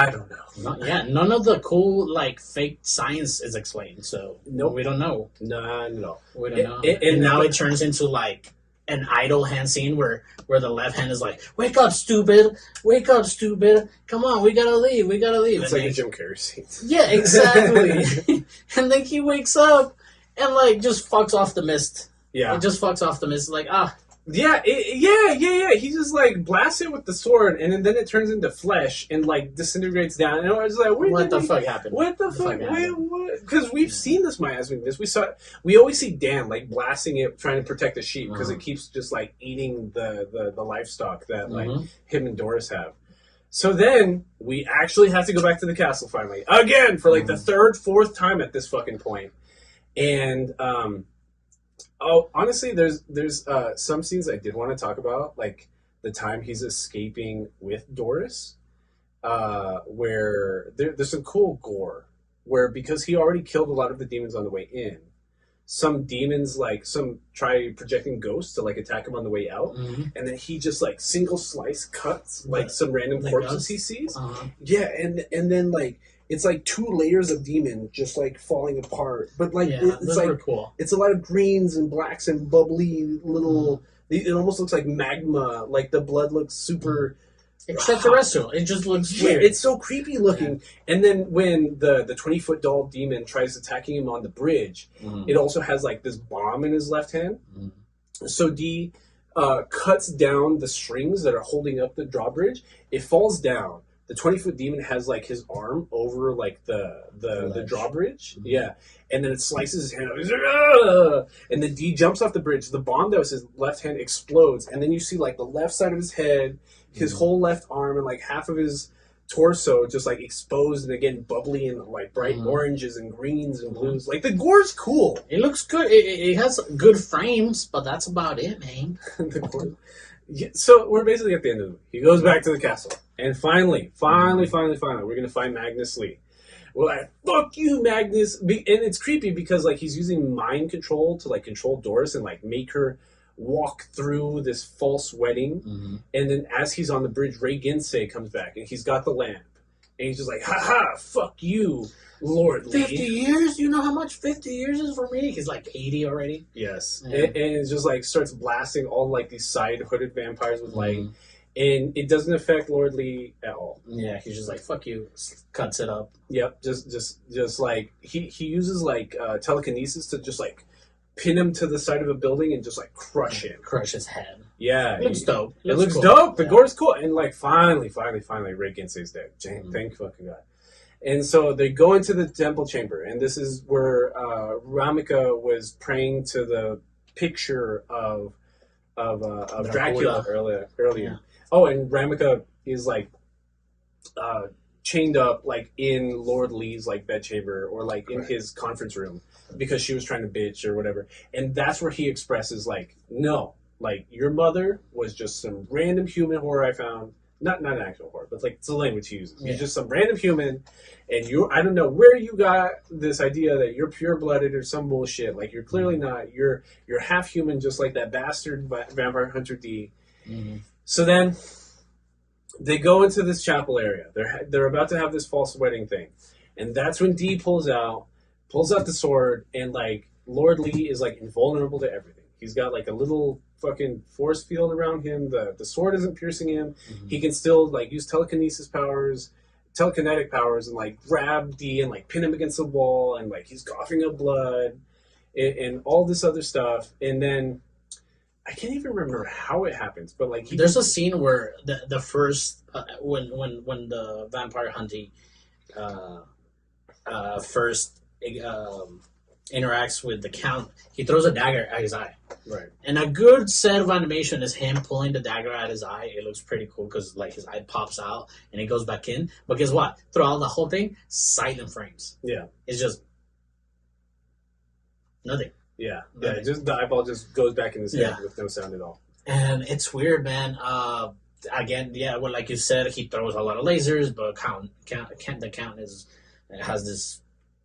don't know. None of the cool, like, fake science is explained, so we don't know. No. We don't know. And now it turns into, like, an idle hand scene where the left hand is like, wake up, stupid! Come on, we gotta leave. It's like a Jim Carrey scene. Yeah, exactly. And then he wakes up and, like, just fucks off the mist. Yeah. It just fucks off the mist. Like, Yeah. He just, like, blasts it with the sword, and then it turns into flesh and, like, disintegrates down. And I was like, what the fuck happened? What the fuck? Wait, what? Because we've seen this miasmic mist. We always see Dan, like, blasting it, trying to protect the sheep, because it keeps just, like, eating the livestock that, like, him and Doris have. So then we actually have to go back to the castle finally. Again, for, like, the 3rd, 4th time at this fucking point. And, honestly, there's some scenes I did want to talk about, like the time he's escaping with Doris, where there's some cool gore, where because he already killed a lot of the demons on the way in, some demons try projecting ghosts to like attack him on the way out, and then he just like single slice cuts like some random corpses he sees. Yeah, and then like it's like 2 layers of demon just like falling apart. But like it's like cool. It's a lot of greens and blacks and bubbly little. It almost looks like magma. Like the blood looks super. Extraterrestrial. It just looks weird. It's so creepy looking. Yeah. And then when the 20-foot tall demon tries attacking him on the bridge, it also has like this bomb in his left hand. So D cuts down the strings that are holding up the drawbridge. It falls down. The 20-foot demon has like his arm over like the drawbridge. Yeah. And then it slices his hand up. He's like, ah! And then D jumps off the bridge. The bomb that was his left hand explodes. And then you see like the left side of his head, his whole left arm, and like half of his torso just like exposed and again bubbly and like bright oranges and greens and blues. Like the gore's cool. It looks good. It has good frames, but that's about it, man. The gore. Yeah, so we're basically at the end of the movie. He goes back to the castle. And finally, we're going to find Magnus Lee. Well, fuck you, Magnus. And it's creepy because like he's using mind control to like control Doris and like make her walk through this false wedding. And then as he's on the bridge, Ray Ginsei comes back and he's got the lamp. And he's just like, ha, fuck you, Lord Lee. 50 years? You know how much 50 years is for me? He's like 80 already. Yes. Yeah. And it just like starts blasting all like these side hooded vampires with light. And it doesn't affect Lord Lee at all. Yeah, he's just like, fuck you. Cuts it up. Yep. Just like he uses like telekinesis to just like pin him to the side of a building and just like crush him. Crush his head. Yeah. It looks dope. It looks cool. Dope. The gore's cool. And like finally, Ray Ginsei's dead. Thank fucking God. And so they go into the temple chamber, and this is where Ramika was praying to the picture of Dracula earlier. Yeah. Oh, and Ramika is like chained up like in Lord Lee's like bedchamber or like in his conference room because she was trying to bitch or whatever. And that's where he expresses like, no, like your mother was just some random human whore I found. Not an actual whore, but like it's the language he uses. You're just some random human, and I don't know where you got this idea that you're pure blooded or some bullshit. Like you're clearly not. You're half human, just like that bastard vampire hunter D. So then they go into this chapel area. They're about to have this false wedding thing, and that's when D pulls out the sword, and like Lord Lee is like invulnerable to everything. He's got like a little fucking force field around him. The sword isn't piercing him. He can still like use telekinetic powers, and like grab D and like pin him against the wall, and like he's coughing up blood and all this other stuff. And then I can't even remember how it happens, but like there's a scene where the first when the vampire hunting first interacts with the Count, he throws a dagger at his eye. Right. And a good set of animation is him pulling the dagger at his eye. It looks pretty cool because like his eye pops out and it goes back in. But guess what? Throughout the whole thing, silent frames. Yeah. It's just nothing. Yeah. Nothing. Yeah. Just the eyeball just goes back in his head with no sound at all. And it's weird, man. Again, well, like you said, he throws a lot of lasers, but the Count has this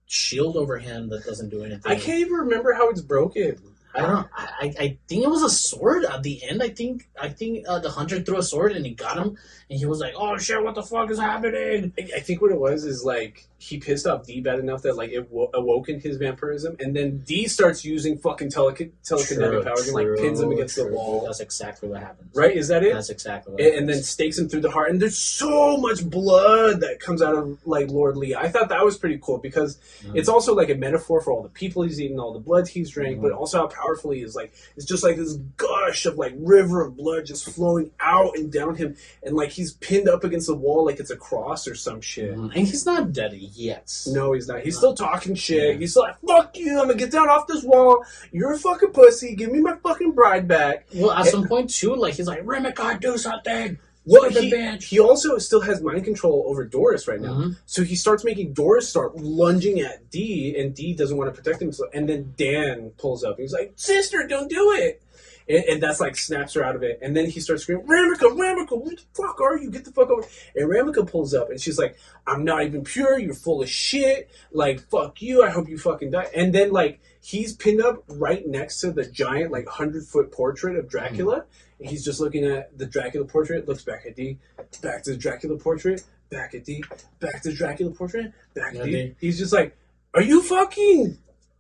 shield over him that doesn't do anything. I can't even remember how it's broken. I don't know. I think it was a sword at the end. I think the hunter threw a sword and he got him, and he was like, "Oh shit, what the fuck is happening?" I think what it was is like he pissed off D bad enough that like it awoken his vampirism, and then D starts using fucking telekinetic powers and like pins him against the wall. That's exactly what happens. Right? Is that it? That's exactly what happens. And then stakes him through the heart, and there's so much blood that comes out of like Lord Lee. I thought that was pretty cool because it's also like a metaphor for all the people he's eaten, all the blood he's drank, but also how powerful he is. Like it's just like this gush of like river of blood just flowing out and down him, and like he's pinned up against the wall like it's a cross or some shit. And he's not dead yet. No, he's not. He's still talking shit. Yeah. He's still like, fuck you, I'm gonna get down off this wall. You're a fucking pussy. Give me my fucking bride back. Well, at some point, too, like, he's like, Remika, do something. Well, he also still has mind control over Doris right now. So he starts making Doris start lunging at D, and D doesn't want to protect himself. And then Dan pulls up, and he's like, sister, don't do it. And that's like snaps her out of it. And then he starts screaming, Ramika, what the fuck are you? Get the fuck over. And Ramika pulls up and she's like, I'm not even pure. You're full of shit. Like, fuck you. I hope you fucking die. And then like he's pinned up right next to the giant like 100-foot portrait of Dracula. And he's just looking at the Dracula portrait, looks back at D, back to the Dracula portrait, back at D, back to Dracula portrait, back at D. D. He's just like, are you fucking?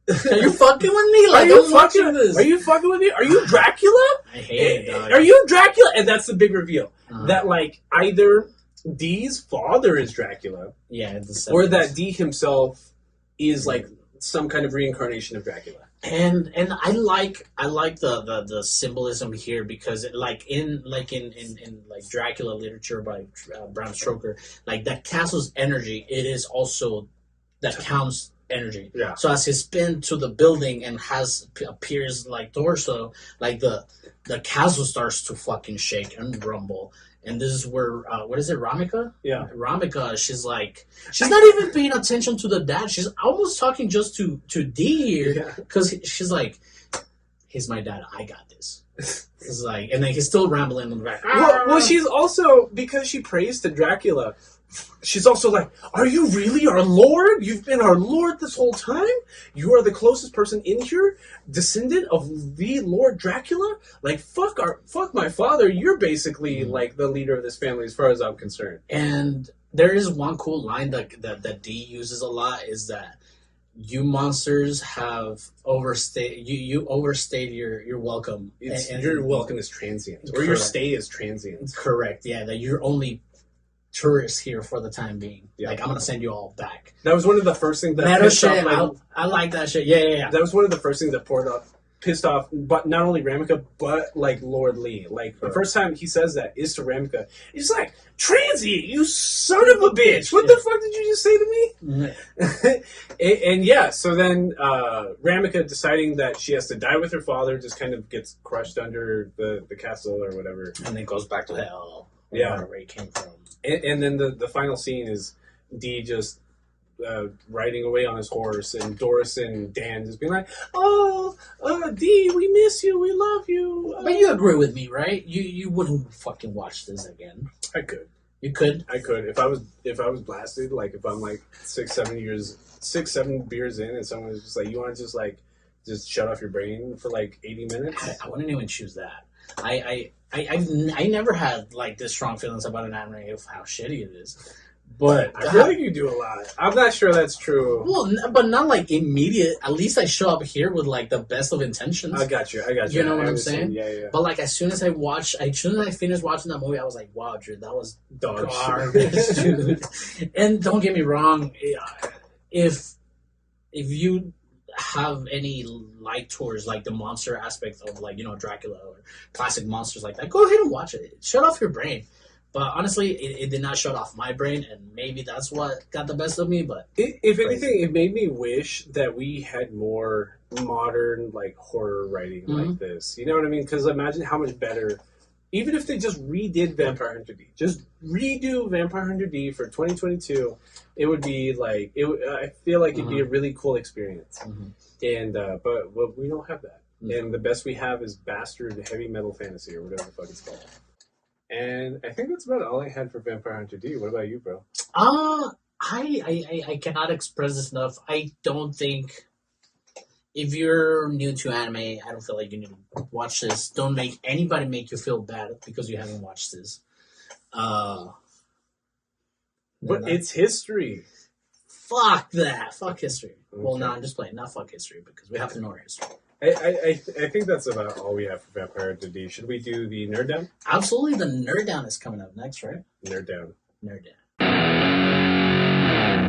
Are you fucking with me? Like, I'm watching this. Are you fucking with me? Are you Dracula? I hate it, dog. Are you Dracula? And that's the big reveal. Uh-huh. That, like, either D's father is Dracula, Yeah, the or 70s. that D himself is, like, some kind of reincarnation of Dracula. And I like the symbolism here because it, like in Dracula literature by Bram Stoker, like that castle's energy, it is also that Count's energy. Yeah. So as he spins to the building and appears like torso, like the castle starts to fucking shake and rumble. And this is where what is it, Ramika? Yeah. Ramika, she's not even paying attention to the dad. She's almost talking just to D here because she's like, he's my dad. I got this. It's like, and then he's still rambling in the back. Well, she's also, because she prays to Dracula, she's also like, are you really our lord? You've been our lord this whole time? You are the closest person in here, descendant of the Lord Dracula? Like, fuck my father. You're basically like the leader of this family as far as I'm concerned. And there is one cool line that D uses a lot is that you monsters have overstayed. You overstayed your welcome. And your welcome is transient, or your stay is transient. Correct. Yeah, that you're only tourists here for the time being. Yeah. Like, I'm gonna send you all back. That was one of the first things that Meta pissed shit. off, I like that shit. Yeah. That was one of the first things that pissed off, but not only Ramika, but like Lord Lee. Like the first time he says that is to Ramika. He's like, transient, you son of a bitch! What the fuck did you just say to me? and yeah, so then Ramika, deciding that she has to die with her father, just kind of gets crushed under the castle or whatever, and then goes back to hell. Yeah, where he came from. And then the final scene is D just riding away on his horse, and Doris and Dan just being like, "Oh, D, we miss you, we love you." But you agree with me, right? You wouldn't fucking watch this again. I could. You could. I could if I was blasted. Like if I'm like 6-7 beers in, and someone was just like, "You want to just shut off your brain for like 80 minutes?" I wouldn't even choose that. I never had like this strong feelings about an anime of how shitty it is. But I feel like you do a lot. I'm not sure that's true. Well, but not like immediate. At least I show up here with like the best of intentions. I got you. You know what I'm saying? Yeah. But like as soon as I finished watching that movie, I was like, wow, dude, that was Dog garbage, dude. And don't get me wrong, if you have any light towards like the monster aspect of like, Dracula or classic monsters like that, go ahead and watch it. Shut off your brain. But honestly, it did not shut off my brain, and maybe that's what got the best of me. But if anything, it made me wish that we had more modern like horror writing like this. You know what I mean? Because imagine how much better, even if they just redid Vampire Hunter D, just redo Vampire Hunter D for 2022, it would be like I feel like it'd be a really cool experience. And but we don't have that, and the best we have is bastard heavy metal fantasy or whatever the fuck it's called. And I think that's about all I had for Vampire Hunter D. What about you, bro? I cannot express this enough. I don't think if you're new to anime, I don't feel like you need to watch this. Don't make anybody make you feel bad because you haven't watched this. But it's history. Fuck that. Fuck history. Okay. Well, no, I'm just playing. Not fuck history because we have to know our history. I think that's about all we have for Vampire Hunter D. Should we do the Nerd Down? Absolutely. The Nerd Down is coming up next, right? Nerd Down. Nerd Down.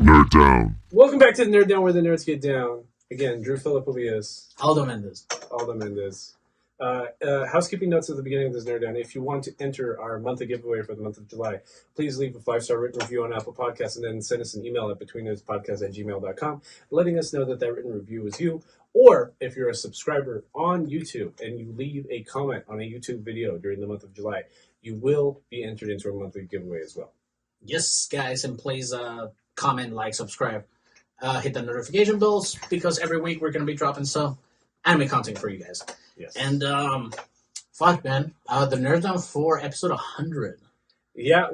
Nerd Down. Welcome back to the Nerd Down, where the nerds get down. Again, Drew Filipovius. Aldo Mendez. Housekeeping notes at the beginning of this Nerd Down. If you want to enter our monthly giveaway for the month of July, please leave a 5-star written review on Apple Podcasts and then send us an email at betweennospodcast@gmail.com letting us know that written review was you. Or if you're a subscriber on YouTube and you leave a comment on a YouTube video during the month of July, you will be entered into a monthly giveaway as well. Yes, guys, and please comment, like, subscribe, hit the notification bells because every week we're going to be dropping some anime content for you guys. Yes. And fuck, man, the Nerd Down for episode 100. Yeah,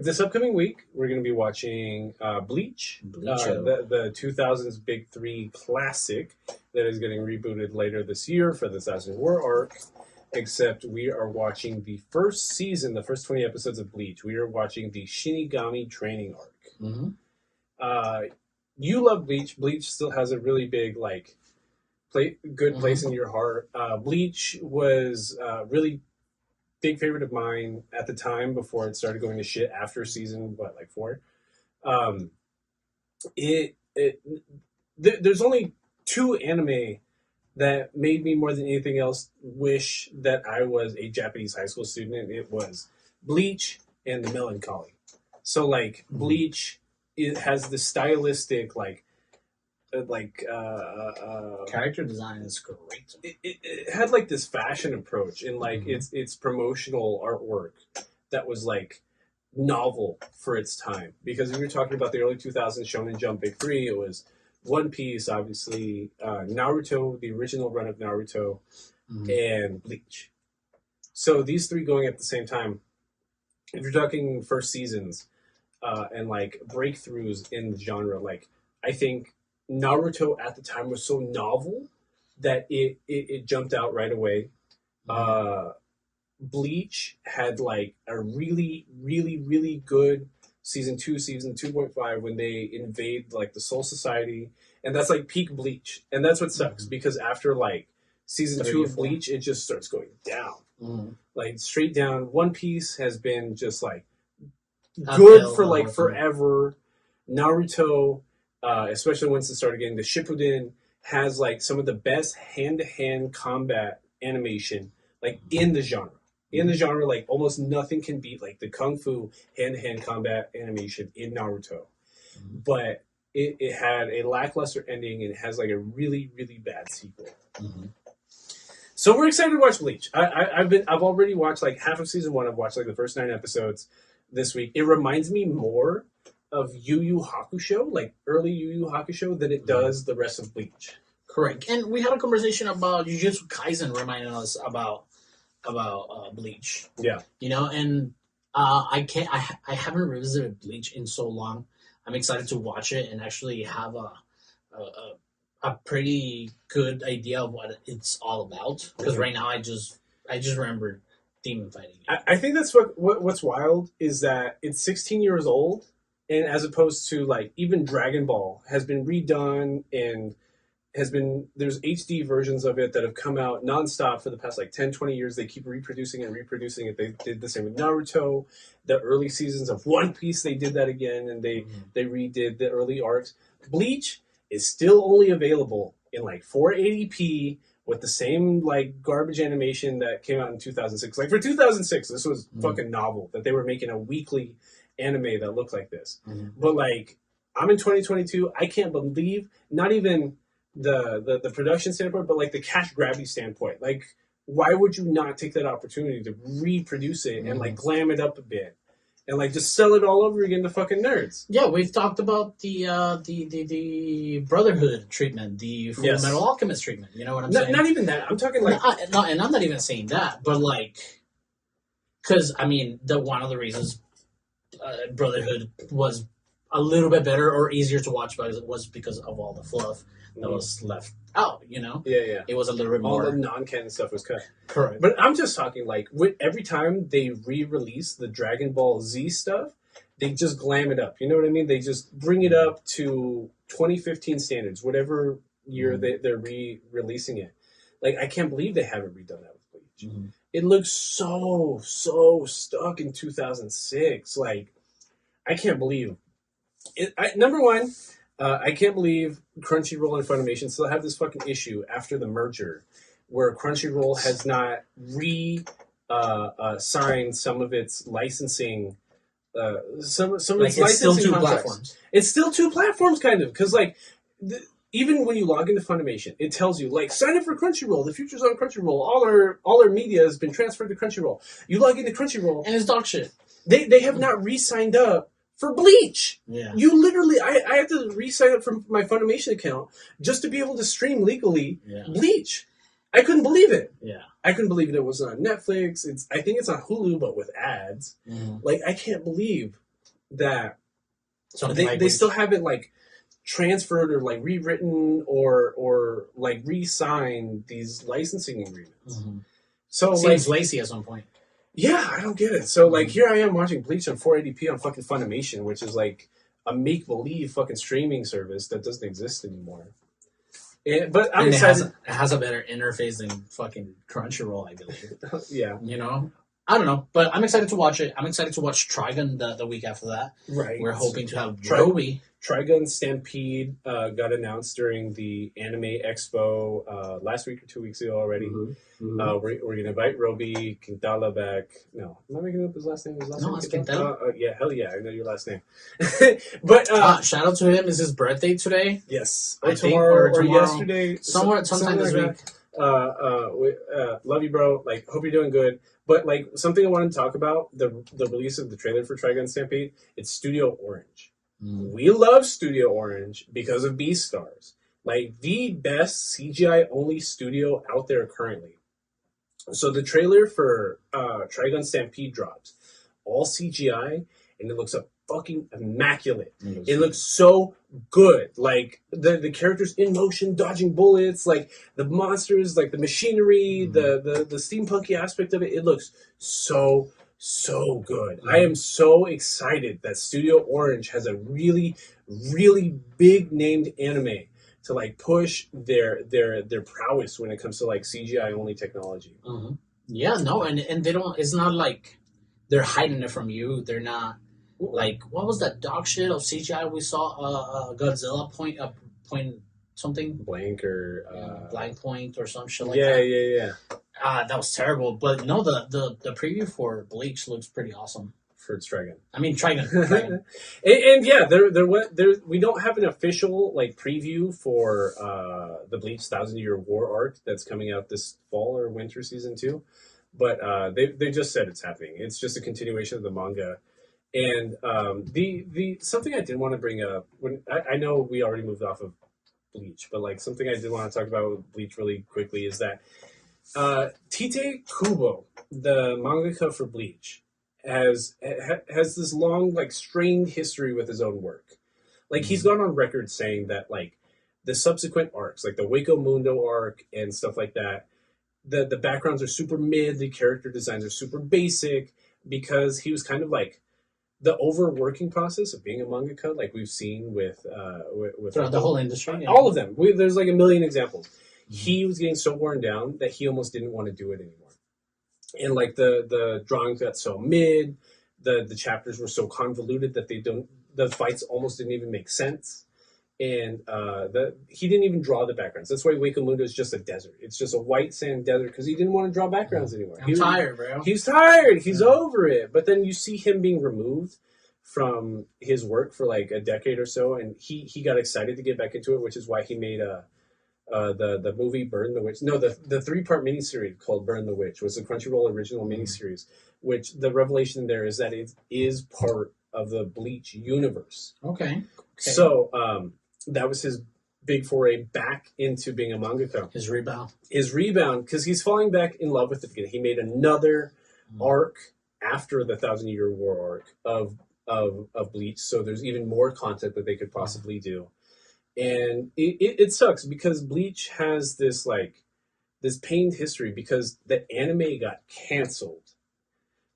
this upcoming week we're going to be watching Bleach, the 2000s Big 3 classic that is getting rebooted later this year for the Assassin's War arc. except we are watching the first season, the first 20 episodes of Bleach. We are watching the Shinigami training arc. Mm-hmm. You love Bleach. Bleach still has a really big, like, good place in your heart. Bleach was really big favorite of mine at the time before it started going to shit after season, 4? There's only 2 anime that made me more than anything else wish that I was a Japanese high school student. And it was Bleach and The Melancholy. So like Bleach, it has the stylistic character design is great. It had like this fashion approach and like its promotional artwork that was like novel for its time. Because if you're talking about the early 2000s Shonen Jump Big Three, it was One Piece, obviously, Naruto, the original run of Naruto, and Bleach. So these 3 going at the same time. If you're talking first seasons and like breakthroughs in the genre, like I think Naruto at the time was so novel that it jumped out right away. Bleach had like a really, really, really good season 2, season 2.5 when they invade like the Soul Society, and that's like peak Bleach, and that's what sucks because after like season 2 of Bleach, it just starts going down, like straight down. One Piece has been just like good for like forever. Naruto, especially once it started getting to Shippuden, has like some of the best hand-to-hand combat animation like in the genre. In the genre, like almost nothing can beat like the kung fu hand-to-hand combat animation in Naruto. But it had a lackluster ending and it has like a really, really bad sequel. So we're excited to watch Bleach. I've already watched like half of season 1. I've watched like the first 9 episodes this week. It reminds me more of Yu Yu Hakusho, like early Yu Yu Hakusho, than it does the rest of Bleach. Correct. And we had a conversation about Jujutsu Kaisen reminding us about Bleach. Yeah. You know, and I haven't revisited Bleach in so long. I'm excited to watch it and actually have a pretty good idea of what it's all about. Because right now I just remember demon fighting. I think that's what's wild is that it's 16 years old, and as opposed to like even Dragon Ball has been redone and there's HD versions of it that have come out nonstop for the past like 10, 20 years. They keep reproducing it. They did the same with Naruto. The early seasons of One Piece, they did that again, and they redid the early arcs. Bleach is still only available in like 480p with the same like garbage animation that came out in 2006. Like for 2006, this was fucking novel that they were making a weekly anime that looked like this. But like I'm in 2022, I can't believe not even the production standpoint, but like the cash grabby standpoint. Like, why would you not take that opportunity to reproduce it and like glam it up a bit and like just sell it all over again to fucking nerds? Yeah, we've talked about the Brotherhood treatment, the Full Metal Alchemist treatment. You know what I'm saying? Not even that. I'm talking like and I'm not even saying that, but like, because I mean, one of the reasons Brotherhood was a little bit better or easier to watch was because of all the fluff that was left out, you know? Yeah. It was a little bit more... All the non-canon stuff was cut. Correct. But I'm just talking, like, every time they re-release the Dragon Ball Z stuff, they just glam it up. You know what I mean? They just bring it up to 2015 standards, whatever year they're re-releasing it. Like, I can't believe they haven't redone that with Bleach. It looks so stuck in 2006. Like, I can't believe... Number one... I can't believe Crunchyroll and Funimation still have this fucking issue after the merger where Crunchyroll has not signed some of its licensing some of its licensing still 2 contracts. platforms. It's still 2 platforms kind of because like even when you log into Funimation, it tells you like sign up for Crunchyroll. The future's on Crunchyroll. All our media has been transferred to Crunchyroll. You log into Crunchyroll and it's dog shit. They have not re-signed up for Bleach. Yeah. You literally, I had to re-sign up for my Funimation account just to be able to stream legally Bleach. I couldn't believe it. Yeah. I couldn't believe it wasn't on Netflix. I think it's on Hulu, but with ads. Like, I can't believe that they still haven't, like, transferred or, like, rewritten or like, re-signed these licensing agreements. So Seems lazy at some point. yeah, I don't get it. So like here I am watching Bleach on 480p on fucking Funimation, which is like a make believe fucking streaming service that doesn't exist anymore. But I'm excited. It has a better interface than fucking Crunchyroll, I believe. Yeah, You know, I don't know, but I'm excited to watch it. I'm excited to watch Trigun the week after that. right. We're hoping to have Joey. Trigun Stampede got announced during the Anime Expo last week or 2 weeks ago already. We're going to invite Roby Quintala back. No, am I making up his last name? No, it's Quintala. Yeah, hell yeah, I know your last name. But Shout out to him. Is his birthday today? yes, I or think, tomorrow, or or tomorrow. yesterday, Sometime this like week. love you, bro. Like, hope you're doing good. But like, something I wanted to talk about the release of the trailer for Trigun Stampede. It's Studio Orange. We love Studio Orange because of Beastars, like the best CGI only studio out there currently. So the trailer for Trigun Stampede drops, all CGI, and it looks fucking immaculate. It looks so good. Like the characters in motion, dodging bullets, like the monsters, like the machinery, the steampunky aspect of it. It looks so good. I am so excited that Studio Orange has a really, really big named anime to like push their prowess when it comes to like CGI only technology. Yeah, no, and they don't. It's not like they're hiding it from you. They're not like what was that dog shit of CGI we saw? Godzilla point something Blank or blank point or some shit like yeah, that. yeah. That was terrible. But no, the preview for Bleach looks pretty awesome. For Trigun. I mean, Trigun. and yeah, there we don't have an official like preview for the Bleach 1,000-Year War arc that's coming out this fall or winter season 2, but they just said it's happening. It's just a continuation of the manga, and the something I did want to bring up when I know we already moved off of Bleach, but like something I did want to talk about with Bleach really quickly is that Tite Kubo, the mangaka for Bleach, has this long, like, strained history with his own work. Like, he's gone on record saying that, like, the subsequent arcs, like the Waco Mundo arc and stuff like that, the backgrounds are super mid, the character designs are super basic, because he was kind of like the overworking process of being a mangaka, like we've seen with throughout the whole industry. Yeah. All of them. There's like a million examples. He was getting so worn down that he almost didn't want to do it anymore. And like the drawings got so mid, the chapters were so convoluted that the fights almost didn't even make sense. And he didn't even draw the backgrounds. That's why Waco Mundo is just a desert. It's just a white sand desert because he didn't want to draw backgrounds anymore. I'm tired, bro. He's tired. He's over it. But then you see him being removed from his work for like a decade or so, and he got excited to get back into it, which is why he made the movie Burn the Witch. No, the 3-part miniseries called Burn the Witch was the Crunchyroll original miniseries, which the revelation there is that it is part of the Bleach universe. Okay. So that was his big foray back into being a mangaka. His rebound, because he's falling back in love with the beginning. He made another arc after the 1,000-Year War arc of Bleach, so there's even more content that they could possibly do. And it sucks because Bleach has this pained history because the anime got canceled.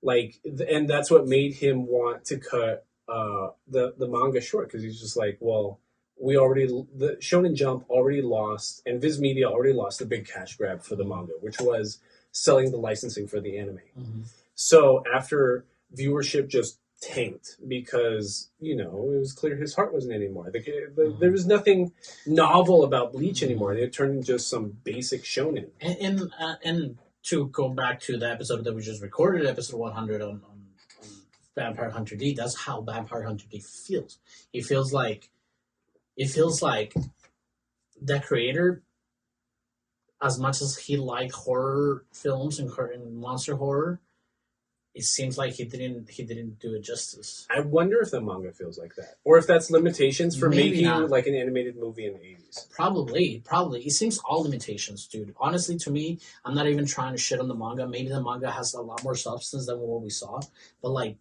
And that's what made him want to cut the manga short, because he's just like, well, the Shonen Jump already lost, and Viz Media already lost the big cash grab for the manga, which was selling the licensing for the anime. So after viewership just tanked because it was clear his heart wasn't anymore. There was nothing novel about Bleach anymore. It turned into just some basic shonen. And to go back to the episode that we just recorded, episode 100 on Vampire Hunter D, that's how Vampire Hunter D feels. It feels like that creator, as much as he liked horror films and monster horror, it seems like he didn't do it justice. I wonder if the manga feels like that, or if that's limitations for making like an animated movie in the 80s. Probably. It seems all limitations, dude. Honestly, to me, I'm not even trying to shit on the manga. Maybe the manga has a lot more substance than what we saw, but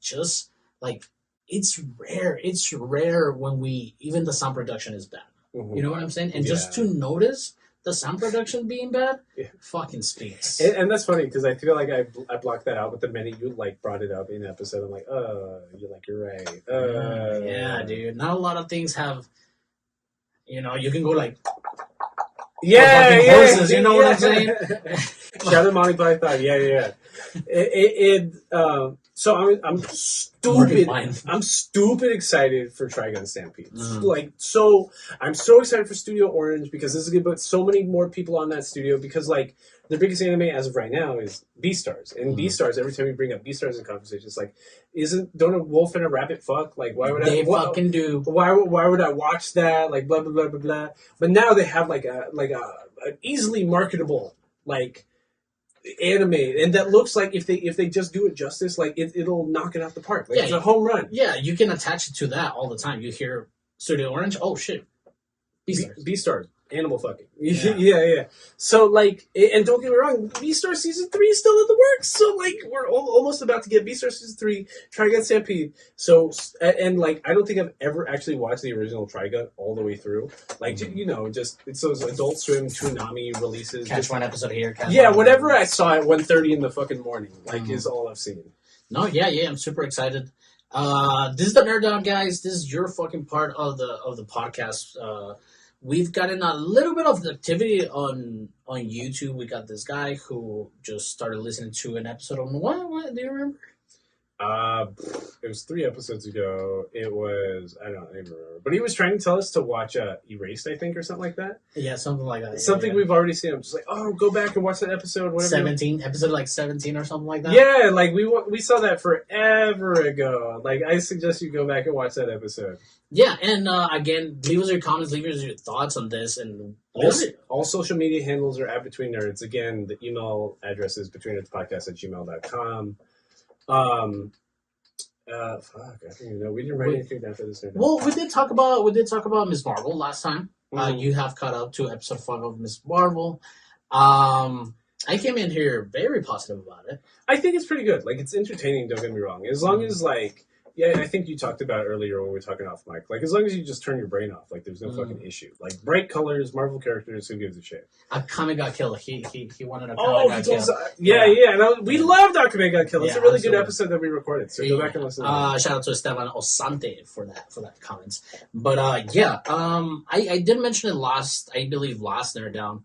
it's rare. It's rare when even the sound production is bad. You know what I'm saying? And just to notice the sound production being bad, Yeah. fucking speaks. And that's funny because I feel like I blocked that out, but the minute you like brought it up in the episode, I'm like, you're right. Yeah, dude. Not a lot of things have, you can go like, Yeah, fucking horses, you know what I'm saying? Shout out Monty Python. Yeah. So I'm stupid. I'm stupid excited for Trigun Stampede. I'm so excited for Studio Orange because this is gonna put so many more people on that studio because like the biggest anime as of right now is Beastars, and Beastars. Every time we bring up Beastars in conversation, it's like, don't a wolf and a rabbit fuck? Like why would they fucking do? Why would I watch that? Like blah blah blah blah blah. But now they have like an easily marketable like anime, and that looks like if they just do it justice, like it'll knock it out the park. Like it's a home run. Yeah, you can attach it to that all the time. You hear Studio Orange, oh shit, Beastars, animal fucking. Yeah. So like, and don't get me wrong, Beastars season 3 is still in the works. So like, we're almost about to get Beastars season 3, Trigun Stampede. So and like, I don't think I've ever actually watched the original Trigun all the way through. Like, just it's those Adult Swim Toonami releases. Catch one episode here. Whatever I saw at 1:30 in the fucking morning, like is all I've seen. No, yeah, I'm super excited. This is the Nerd Down, guys. This is your fucking part of the podcast. We've gotten a little bit of activity on YouTube. We got this guy who just started listening to an episode on what do you remember? It was 3 episodes ago. It was I don't even remember, but he was trying to tell us to watch Erased, I think, or something like that. Yeah, something like that. Something we've already seen. I'm just like, go back and watch that episode. Whatever. 17 episode like 17 or something like that. Yeah, like we saw that forever ago. Like I suggest you go back and watch that episode. Yeah, and again, leave us your comments, leave us your thoughts on this, and all social media handles are at Between Nerds. Again, the email address is betweennerdspodcast@gmail.com. Fuck, I don't even know. We didn't write anything down for this. Well, we did talk about Ms. Marvel last time. You have caught up to episode 5 of Ms. Marvel. I came in here very positive about it. I think it's pretty good. Like, it's entertaining, don't get me wrong. As long as, like, I think you talked about it earlier when we were talking off mic. Like, as long as you just turn your brain off, like, there's no fucking issue. Like, bright colors, Marvel characters, who gives a shit? Akame got killed. He wanted Akame got killed. And we loved Akame got killed. It's a really good episode that we recorded. So go back and listen to that. Shout out to Esteban Osante for that comments. But I did mention it I believe last Nerd Down.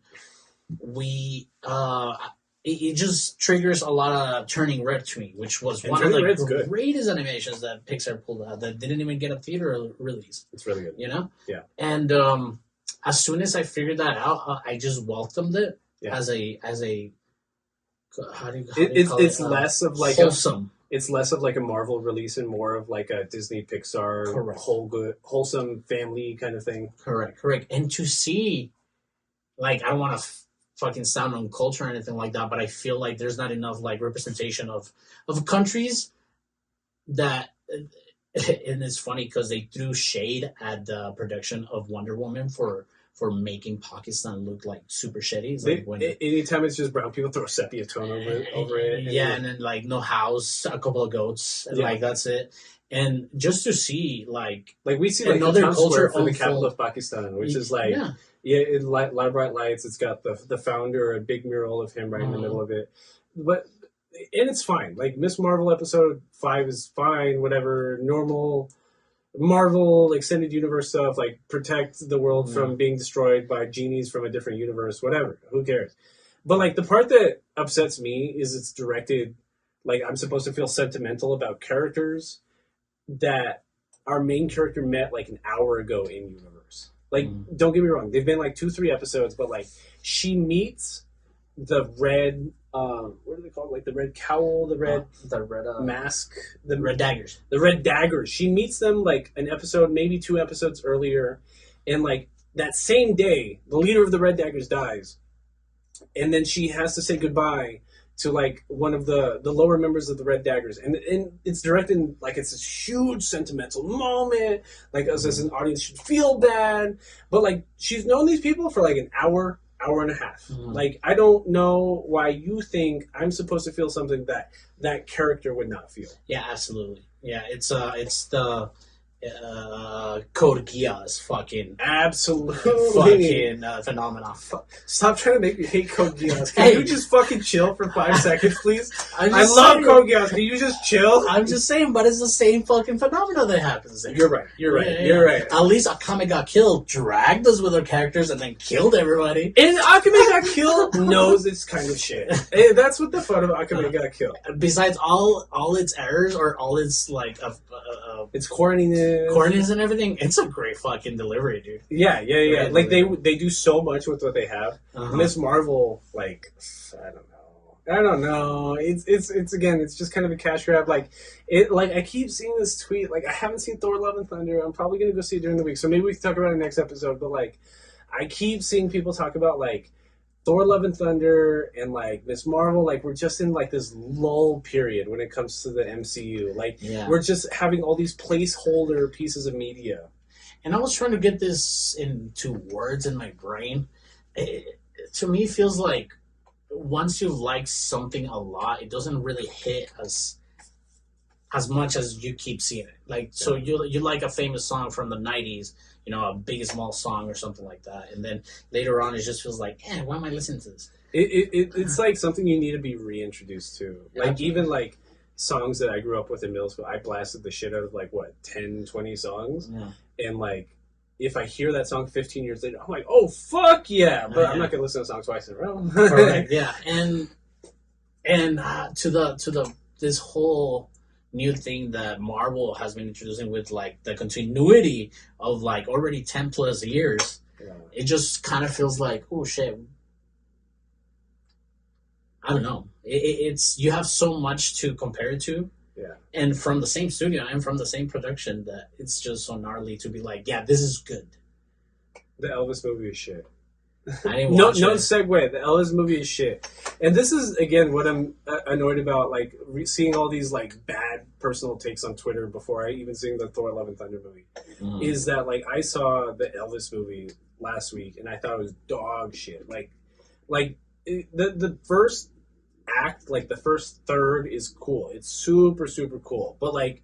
It just triggers a lot of Turning Red to me, which was one of the greatest animations that Pixar pulled out that didn't even get a theater release. It's really good. Yeah. And as soon as I figured that out, I just welcomed it as a how do you call it's less of like wholesome. It's less of like a Marvel release and more of like a Disney Pixar wholesome family kind of thing. Correct. And to see, like, I don't want to fucking sound on culture or anything like that, but I feel like there's not enough like representation of countries that, and it's funny because they threw shade at the production of Wonder Woman for making Pakistan look like super shitty. Anytime it's just brown people, throw a sepia tone over it. And then like no house, a couple of goats, and like that's it. And just to see like we see like another culture for the capital of Pakistan, which is like. Yeah, light bright lights. It's got the founder, a big mural of him right in the middle of it. And it's fine. Like, Miss Marvel episode 5 is fine, whatever, normal Marvel extended universe stuff, like protect the world from being destroyed by genies from a different universe, whatever. Who cares? But, like, the part that upsets me is it's directed, like, I'm supposed to feel sentimental about characters that our main character met, like, an hour ago in universe. Like, don't get me wrong. They've been like 2-3 episodes, but like she meets the red, what are they called? Like the red cowl, the red mask, the red daggers. The red daggers. She meets them like an episode, maybe 2 episodes earlier, and like that same day, the leader of the red daggers dies, and then she has to say goodbye to like one of the lower members of the Red Daggers, and it's directed like it's this huge sentimental moment. Like us as an audience should feel bad, but like she's known these people for like an hour and a half. Like I don't know why you think I'm supposed to feel something that character would not feel. Yeah, absolutely. Yeah, Code Geass fucking Absolutely. phenomenon. Stop trying to make me hate Code Geass. Can Hey. you just fucking chill for 5 seconds, please? I'm I just love saying- Code Geass. Can you just chill? I'm just saying, but it's the same fucking phenomenon that happens there. You're right. You're right. Yeah, yeah, You're yeah. right. At least Akame got killed, dragged us with their characters, and then killed everybody. And Akame got killed knows it's kind of shit. That's what the fun of Akame got killed. Besides all its errors or all its like It's corniness. corniness and everything, it's a great fucking delivery, dude. Yeah. Great Like delivery. they do so much with what they have. Uh-huh. Miss Marvel, like I don't know. It's again, it's just kind of a cash grab. Like I keep seeing this tweet. Like I haven't seen Thor: Love and Thunder. I'm probably gonna go see it during the week. So maybe we can talk about it next episode. But like, I keep seeing people talk about like Thor: Love and Thunder and like Miss Marvel. Like we're just in like this lull period when it comes to the MCU. Like Yeah. we're just having all these placeholder pieces of media. And I was trying to get this into words in my brain. To me, it feels like once you like something a lot, it doesn't really hit as much as you keep seeing it. Like, so you like a famous song from the 90s, a Biggie Small song or something like that. And then later on, it just feels like, why am I listening to this? It's like something you need to be reintroduced to. Like Absolutely. even like songs that I grew up with in middle school, I blasted the shit out of like 10, 20 songs. Yeah. And like if I hear that song 15 years later, I'm like, oh fuck yeah! But I'm not gonna listen to a song twice in a row. Correct. Yeah. And to the this whole new thing that Marvel has been introducing with like the continuity of like already 10 plus years, Yeah. it just kind of feels like, oh shit. I don't know. It's you have so much to compare it to. Yeah. And from the same studio and from the same production that it's just so gnarly to be like, yeah, this is good. The Elvis movie is shit. I didn't No watch it. segue. The Elvis movie is shit. And this is again what I'm annoyed about. Like seeing all these like bad personal takes on Twitter before I even seen the Thor: Love and Thunder movie. Mhm. Is that like I saw the Elvis movie last week and I thought it was dog shit. The first act, like the first third, is cool. It's super super cool. But like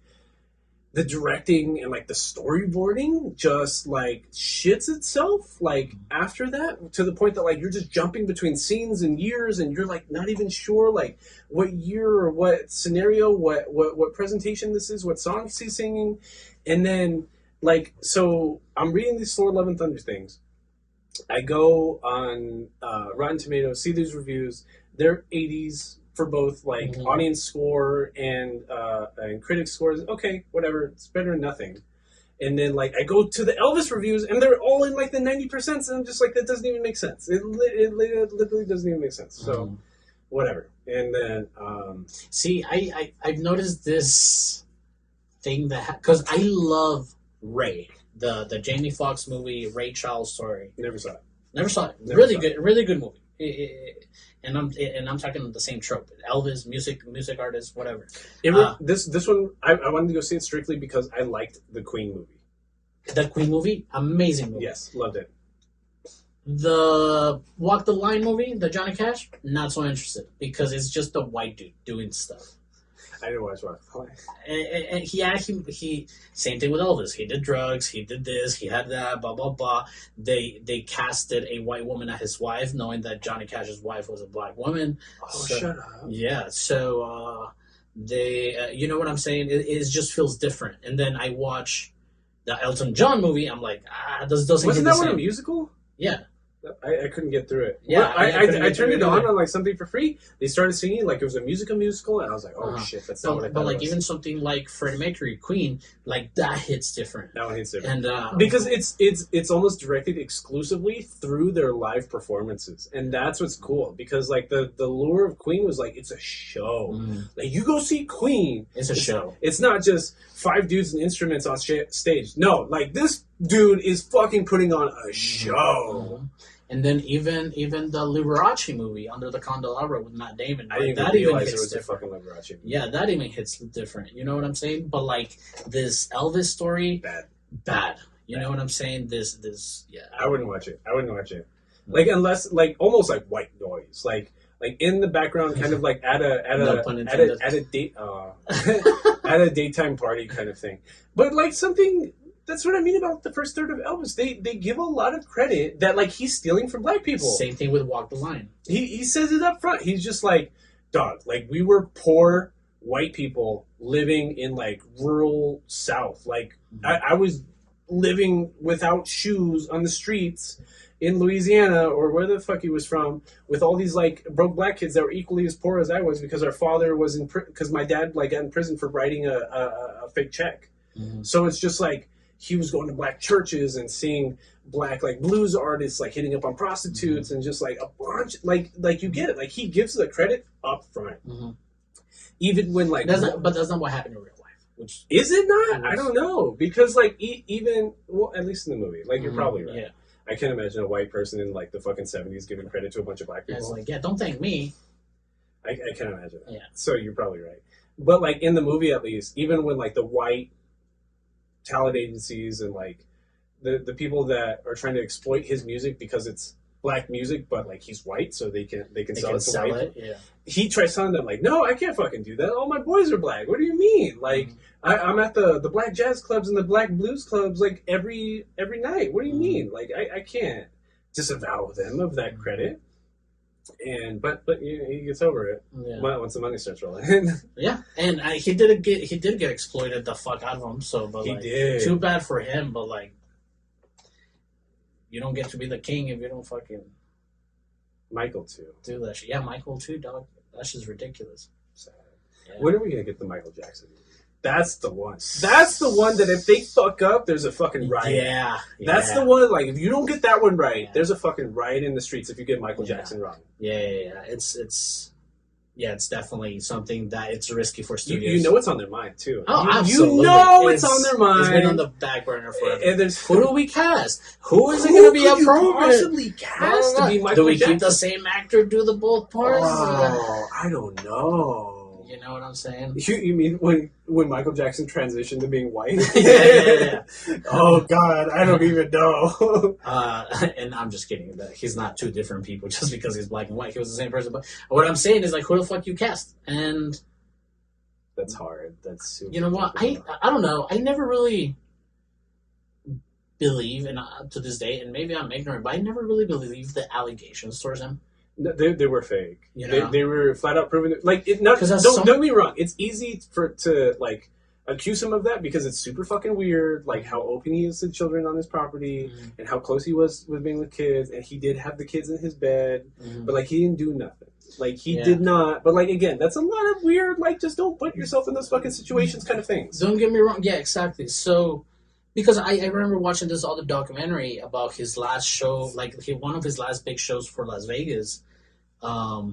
the directing and like the storyboarding just like shits itself like after that, to the point that like you're just jumping between scenes and years and you're like not even sure like what year or what scenario, what presentation this is, what songs he's singing. And then like, so I'm reading these Thor: Love and Thunder things. I go on Rotten Tomatoes, see these reviews. They're 80s for both like Mhm. audience score and critic scores. Okay, whatever. It's better than nothing. And then like I go to the Elvis reviews and they're all in like the 90%. And I'm just like, that doesn't even make sense. It literally doesn't even make sense. So Mhm. whatever. And then See, I've noticed this thing that because I love Ray, the Jamie Foxx movie, Ray Charles story. never saw it. Never saw it. Never Really saw good, really good movie. And I'm talking the same trope. Elvis, music artist, whatever. This one I wanted to go see it strictly because I liked the Queen movie. The Queen movie, amazing movie. Yes, loved it. The Walk the Line movie, the Johnny Cash, not so interested because it's just a white dude doing stuff. I didn't watch one. And he same thing with Elvis. He did drugs. He did this. He had that. Blah blah blah. They casted a white woman as his wife, knowing that Johnny Cash's wife was a black woman. Oh, So- shut up. Yeah. So they, you know what I'm saying? It just feels different. And then I watch the Elton John movie. I'm like, this doesn't. Wasn't hit that the one a same. musical? Yeah. I couldn't get through it. Yeah, Well, I couldn't I get turned through it it on either. like something for free. They started singing like it was a musical, and I was like, oh Uh-huh. shit, that's not what I But thought. like it was. even something like Freddie Mercury, Queen, like that hits different. That one hits different. And Because it's almost directed exclusively through their live performances, and that's what's cool. Because like the lure of Queen was like it's a show. Mm, Like you go see Queen, it's a show. it's not just 5 dudes and instruments on stage. No, like this dude is fucking putting on a show. Mhm. And then even the Liberace movie, Under the Candelabra with Matt Damon, I didn't that even even realize hits it was a different. fucking Liberace. Yeah, that even hits different. You know what I'm saying? But like this Elvis story, bad. You know what I'm saying? This yeah. I wouldn't watch it. Like unless like almost like white noise. Like like in the background, kind of like at No pun a intended. at a date at a daytime party kind of thing. But like something that's what I mean about the first third of Elvis. They give a lot of credit that like he's stealing from black people. Same thing with Walk the Line. He says it up front. He's just like, dog, like we were poor white people living in like rural South. Like I was living without shoes on the streets in Louisiana or where the fuck he was from, with all these like broke black kids that were equally as poor as I was because our father was in because my dad like got in prison for writing a fake check. Mm-hmm. So it's just like he was going to black churches and seeing black like blues artists like hitting up on prostitutes and just like a bunch like you get it, like he gives the credit up front, even when like but that's not what happened in real life. Which is it not? I don't know, because like even well, at least in the movie, like you're probably right. Yeah. I can't imagine a white person in like the fucking 70s giving credit to a bunch of black Yeah, people. it's like, yeah, don't thank me. I can't imagine that. Yeah. So you're probably right. But like in the movie, at least, even when like the white talent agencies and like the people that are trying to exploit his music because it's black music, but like he's white, so they can sell it to white. Yeah. He tries telling them like, no, I can't fucking do that. All my boys are black. What do you mean? Like I'm at the black jazz clubs and the black blues clubs like every night. What do you mean? Like I can't disavow them of that credit. And but you know, he gets over it once the money starts rolling in. Yeah, and he did get exploited the fuck out of him. So, but He like, did. too bad for him. But like, you don't get to be the king if you don't fucking Michael too. do that shit. Yeah, Michael too, dog. That's just ridiculous. Sad. Yeah. When are we gonna get the Michael Jackson? That's the one. That's the one that if they fuck up, there's a fucking riot. Yeah, That's the one. Like if you don't get that one right, Yeah. there's a fucking riot in the streets if you get Michael Yeah. Jackson wrong. Yeah. It's definitely something that it's risky for You, studios. you know it's on their mind too. Oh, you absolutely. know it's on their mind. It's been on the back burner forever. And there's Who do we cast? Who is it going to be could you appropriate? possibly cast to be Michael Do we Jackson? keep the same actor do the both parts? Oh, I don't know. You know what I'm saying? You mean when Michael Jackson transitioned to being white? Yeah. Oh God, I don't even know. And I'm just kidding. That he's not two different people just because he's black and white. He was the same person. But what I'm saying is like, who the fuck you cast? And That's hard. That's super. you know what? difficult. I don't know. I never really believe, and to this day, and maybe I'm ignorant, but I never really believed the allegations towards him. No, they were fake. You know? They were flat out proven. Like, don't get me wrong. It's easy to like accuse him of that because it's super fucking weird. Like how open he is to children on his property and how close he was with being with kids, and he did have the kids in his bed, but like he didn't do nothing. Like he did not. But like again, that's a lot of weird. Like just don't put yourself in those fucking situations, kind of things. Don't get me wrong. Yeah, exactly. So, because I remember watching this other documentary about his last show, like one of his last big shows for Las Vegas. The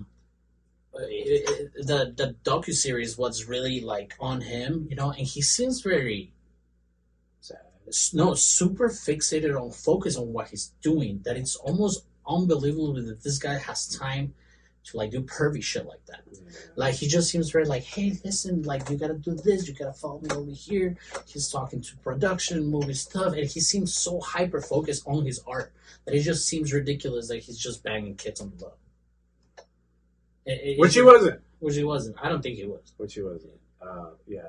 docuseries was really like on him, you know, and he seems very super fixated on focus on what he's doing, that it's almost unbelievable that this guy has time to like do pervy shit like that. Like he just seems very like, hey, listen, like you gotta do this, you gotta follow me over here. He's talking to production, movie stuff, and he seems so hyper focused on his art that it just seems ridiculous that he's just banging kids on the butt. Which he wasn't. Which he wasn't. I don't think he was. Which he wasn't. Yeah.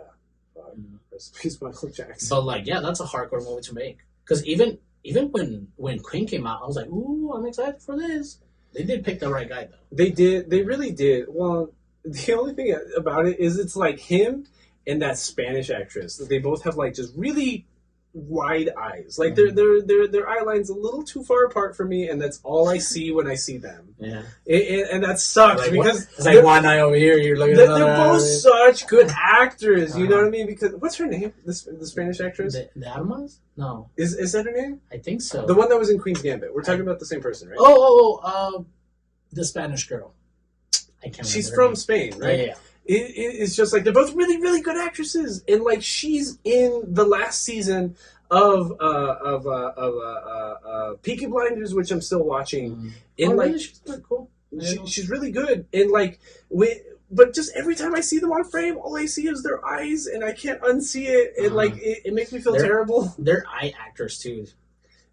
Rest in peace, Michael Jackson. But like, yeah, that's a hardcore movie to make. Because even when Queen came out, I was like, ooh, I'm excited for this. They did pick the right guy though. They did. They really did. Well, the only thing about it is it's like him and that Spanish actress. They both have like just really wide eyes. Like their eye line's a little too far apart for me, and that's all I see when I see them. Yeah, and that sucks like, because it's like one eye over here. You're looking at they're both such good actors. You know what I mean? Because what's her name? The Spanish actress. The Almas? No, is that her name? I think so. The one that was in Queen's Gambit. We're talking about the same person, right? The Spanish girl. I can't remember. She's from Spain, right? Yeah. It's just like they're both really, really good actresses, and like she's in the last season of Peaky Blinders, which I'm still watching. And like, really? She's pretty cool. She's really good, and like but just every time I see them on frame, all I see is their eyes, and I can't unsee it, and like it makes me feel terrible. They're eye actors too.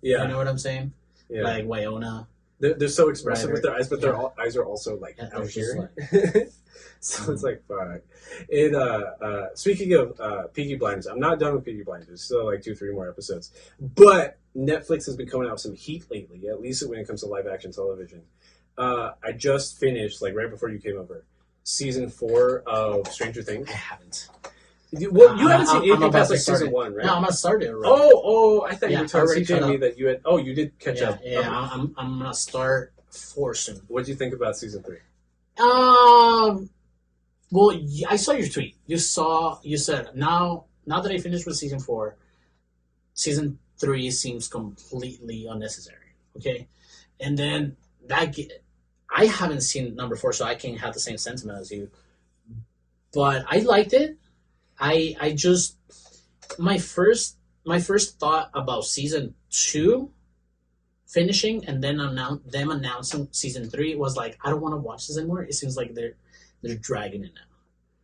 Yeah, You know what I'm saying? Yeah. Like Wyona. They're so expressive Right, with their eyes, but yeah. their eyes are also like Yeah, out they're just here. So it's like fuck. Speaking of Peaky Blinders, I'm not done with Peaky Blinders. Still like 2-3 more episodes. But Netflix has been coming out with some heat lately, at least when it comes to live action television. I just finished, like right before you came over, season 4 of Stranger Things. I haven't. Well, you haven't seen I'm anything about past to like start season it. 1, right? No, I'm gonna start it. Right? Oh, I thought Yeah, you were I telling already CJ and me caught that you had. Oh, you did catch yeah, up. yeah. Okay. I'm gonna start 4 soon. What did you think about season 3? Well, I saw your tweet. You said now that I finished with season 4, season 3 seems completely unnecessary. Okay, and then I haven't seen number 4, so I can't have the same sentiment as you. But I liked it. I just my first thought about season 2 finishing and then them announcing season 3 was like, I don't want to watch this anymore. It seems like they're dragging it now.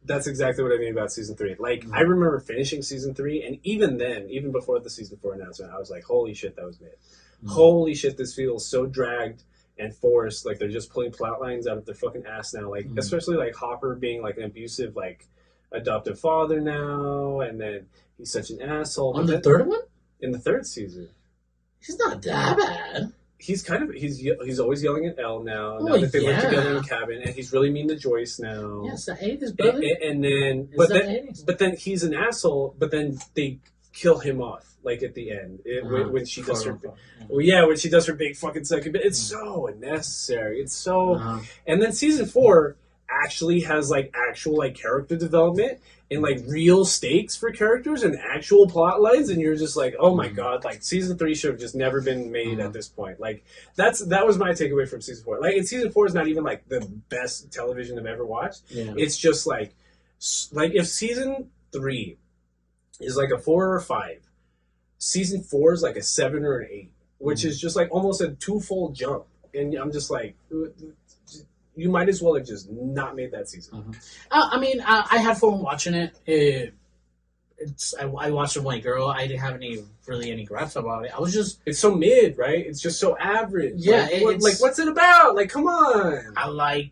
That's exactly what I mean about season 3. Like, I remember finishing season 3, and even then, even before the season 4 announcement, I was like, holy shit, that was mid. Holy shit, this feels so dragged and forced. Like, they're just pulling plot lines out of their fucking ass now. Like, especially, like, Hopper being, like, an abusive, like, adoptive father now, and then he's such an asshole. On the third one? In the 3rd season. He's not that bad. He's kind of he's always yelling at Elle now. Oh, Now that they live yeah. together in a cabin, and he's really mean to Joyce now. Yes, the 80s, brother. And then, It's the 80s. but then he's an asshole. But then they kill him off, like at the end when she does her. Well, yeah, when she does her big fucking second bit, it's so unnecessary. It's so. And then season 4 actually has like actual like character development and like real stakes for characters and actual plot lines, and you're just like, oh my god, like season 3 should have just never been made at this point. Like that was my takeaway from season 4. Like, and season 4 is not even like the best television I've ever watched. Yeah. It's just like if season 3 is like a 4 or a 5, season 4 is like a 7 or an 8, which is just like almost a twofold jump. And I'm just like, you might as well have just not made that season. I mean, I had fun watching it. I watched it with my girl. I didn't have any gripes about it. I was just... It's so mid, right? It's just so average. Yeah. Like, what's it about? Like, come on. I like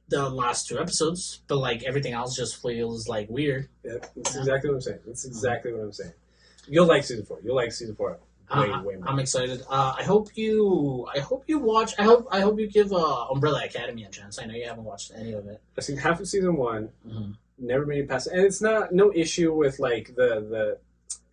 the last 2 episodes, but like everything else just feels like weird. Yeah, that's exactly what I'm saying. That's exactly what I'm saying. You'll like season 4. You'll like season 4. Way more. I'm excited. I hope you watch. I hope you give Umbrella Academy a chance. I know you haven't watched any of it. I've seen half of season 1. Never made it past it. And it's no issue with like the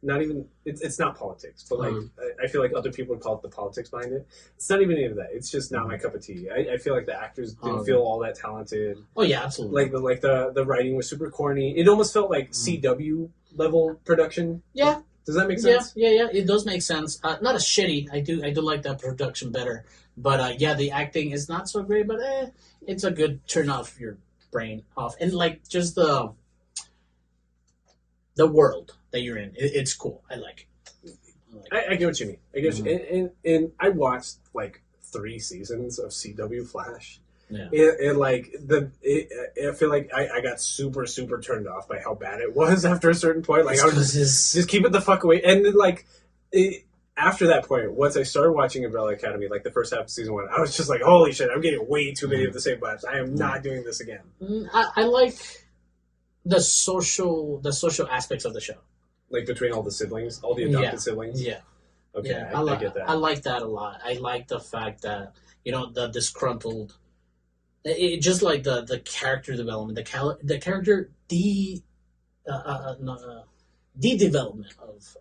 not even it's not politics, but like I feel like other people would call it the politics behind it. It's not even any of that. It's just not my cup of tea. I feel like the actors didn't feel all that talented. Oh yeah, absolutely. Like the writing was super corny. It almost felt like CW level production. Yeah. Does that make sense? Yeah. It does make sense. Not as shitty. I do like that production better. But yeah, the acting is not so great. But it's a good turn off your brain off, and like just the world that you're in. It's cool. I like it. I get what you mean. I get what you, and I watched like 3 seasons of CW Flash. Yeah. And like I feel like I got super turned off by how bad it was after a certain point. Like I was just keep it the fuck away. And then like after that point, once I started watching Umbrella Academy, like the first half of season 1, I was just like, holy shit, I'm getting way too many of the same vibes. I am not doing this again. I like the social aspects of the show. Like between all the siblings, all the adopted siblings. Yeah. Okay, Yeah, I get that. I like that a lot. I like the fact that the disgruntled. It just like the character development, the character development of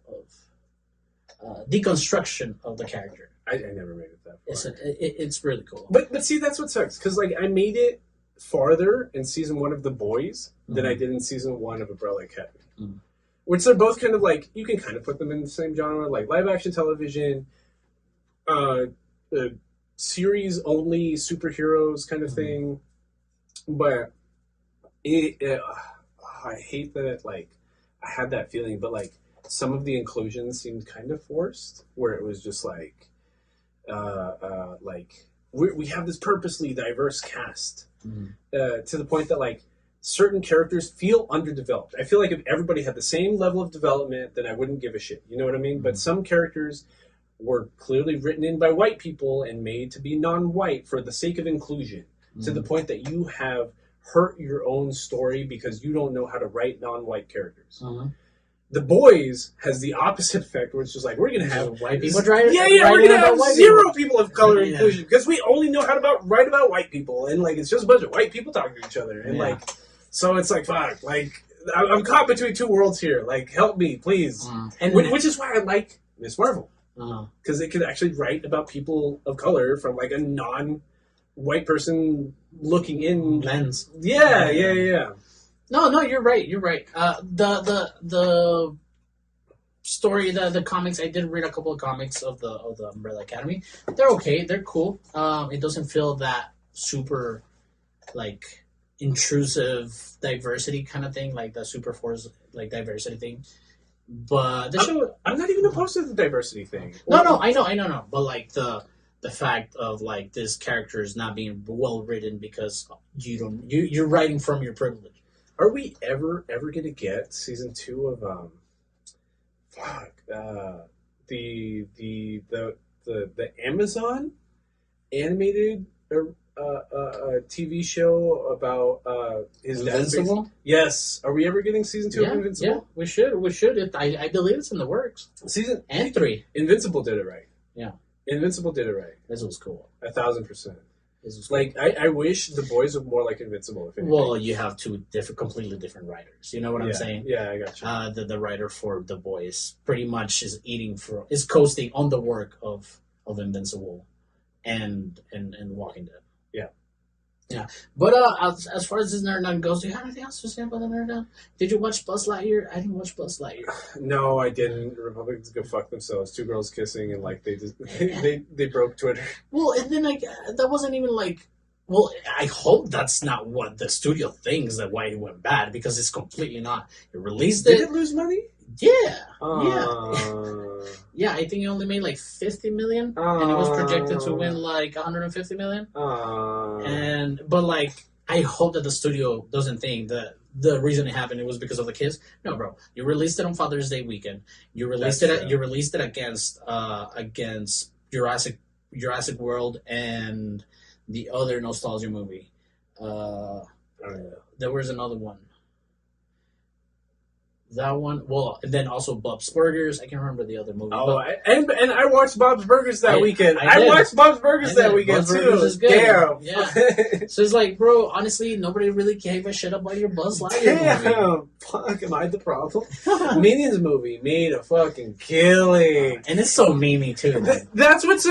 deconstruction of the character. I never made it that far. It's really cool. But see, that's what sucks because like I made it farther in season 1 of The Boys than I did in season 1 of Umbrella Academy, which they're both kind of like you can kind of put them in the same genre, like live action television, series only superheroes kind of thing. But I hate that like I had that feeling, but like some of the inclusions seemed kind of forced, where it was just like we have this purposely diverse cast to the point that like certain characters feel underdeveloped. I feel like if everybody had the same level of development, then I wouldn't give a shit. You know what I mean? But some characters were clearly written in by white people and made to be non-white for the sake of inclusion, to the point that you have hurt your own story because you don't know how to write non-white characters. The Boys has the opposite effect, where it's just like, we're going to have white people we're going to have zero people of color inclusion because we only know how to write about white people, and like it's just a bunch of white people talking to each other, and like, so it's like, fuck, like I'm caught between two worlds here. Like, help me, please. And which is why I like Miss Marvel, because it could actually write about people of color from like a non-white person looking in lens. Yeah. No, you're right. You're right. The story, the comics. I did read a couple of comics of the Umbrella Academy. They're okay. They're cool. It doesn't feel that super like intrusive diversity kind of thing, like the Super Force like diversity thing. But the show, I'm not even opposed to the diversity thing. No, I know. But like the fact of like this character is not being well written because you're writing from your privilege. Are we ever gonna get season 2 of the Amazon animated TV show about his Invincible? Dad? Yes. Are we ever getting season 2 of Invincible? Yeah, we should. I believe it's in the works. And 3. Differential did it right. Yeah. Invincible did it right. This was cool. 1,000%. Like, I wish The Boys were more like Invincible. If anything. Well, you have two completely different writers. You know what I'm saying? Yeah, I got you. The writer for The Boys pretty much is coasting on the work of Invincible and Walking Dead. Yeah, but as far as this Nerd Nut goes, do you have anything else to say about the Nerd Nut? Did you watch Buzz Lightyear? I didn't watch Buzz Lightyear. No, I didn't. Republicans go fuck themselves. 2 girls kissing and like they just they broke Twitter. Well, and then like that wasn't even like. Well, I hope that's not what the studio thinks that why it went bad, because it's completely not. It released it. Did it lose money? Yeah. Yeah, I think it only made like 50 million, and it was projected to win like 150 million. But like, I hope that the studio doesn't think that the reason it happened was because of the kids. No, bro, you released it on Father's Day weekend. You released it against Jurassic World and the other nostalgia movie. There was another one. That one, well, and then also Bob's Burgers. I can't remember the other movie. Oh, and I watched Bob's Burgers that weekend. I watched Bob's Burgers that weekend too. Burgers is good. Damn. Yeah. So it's like, bro, honestly, nobody really gave a shit about your Buzz Lightyear movie. Fuck, am I the problem? Minions movie made a fucking killing, and it's so memey too. That's what's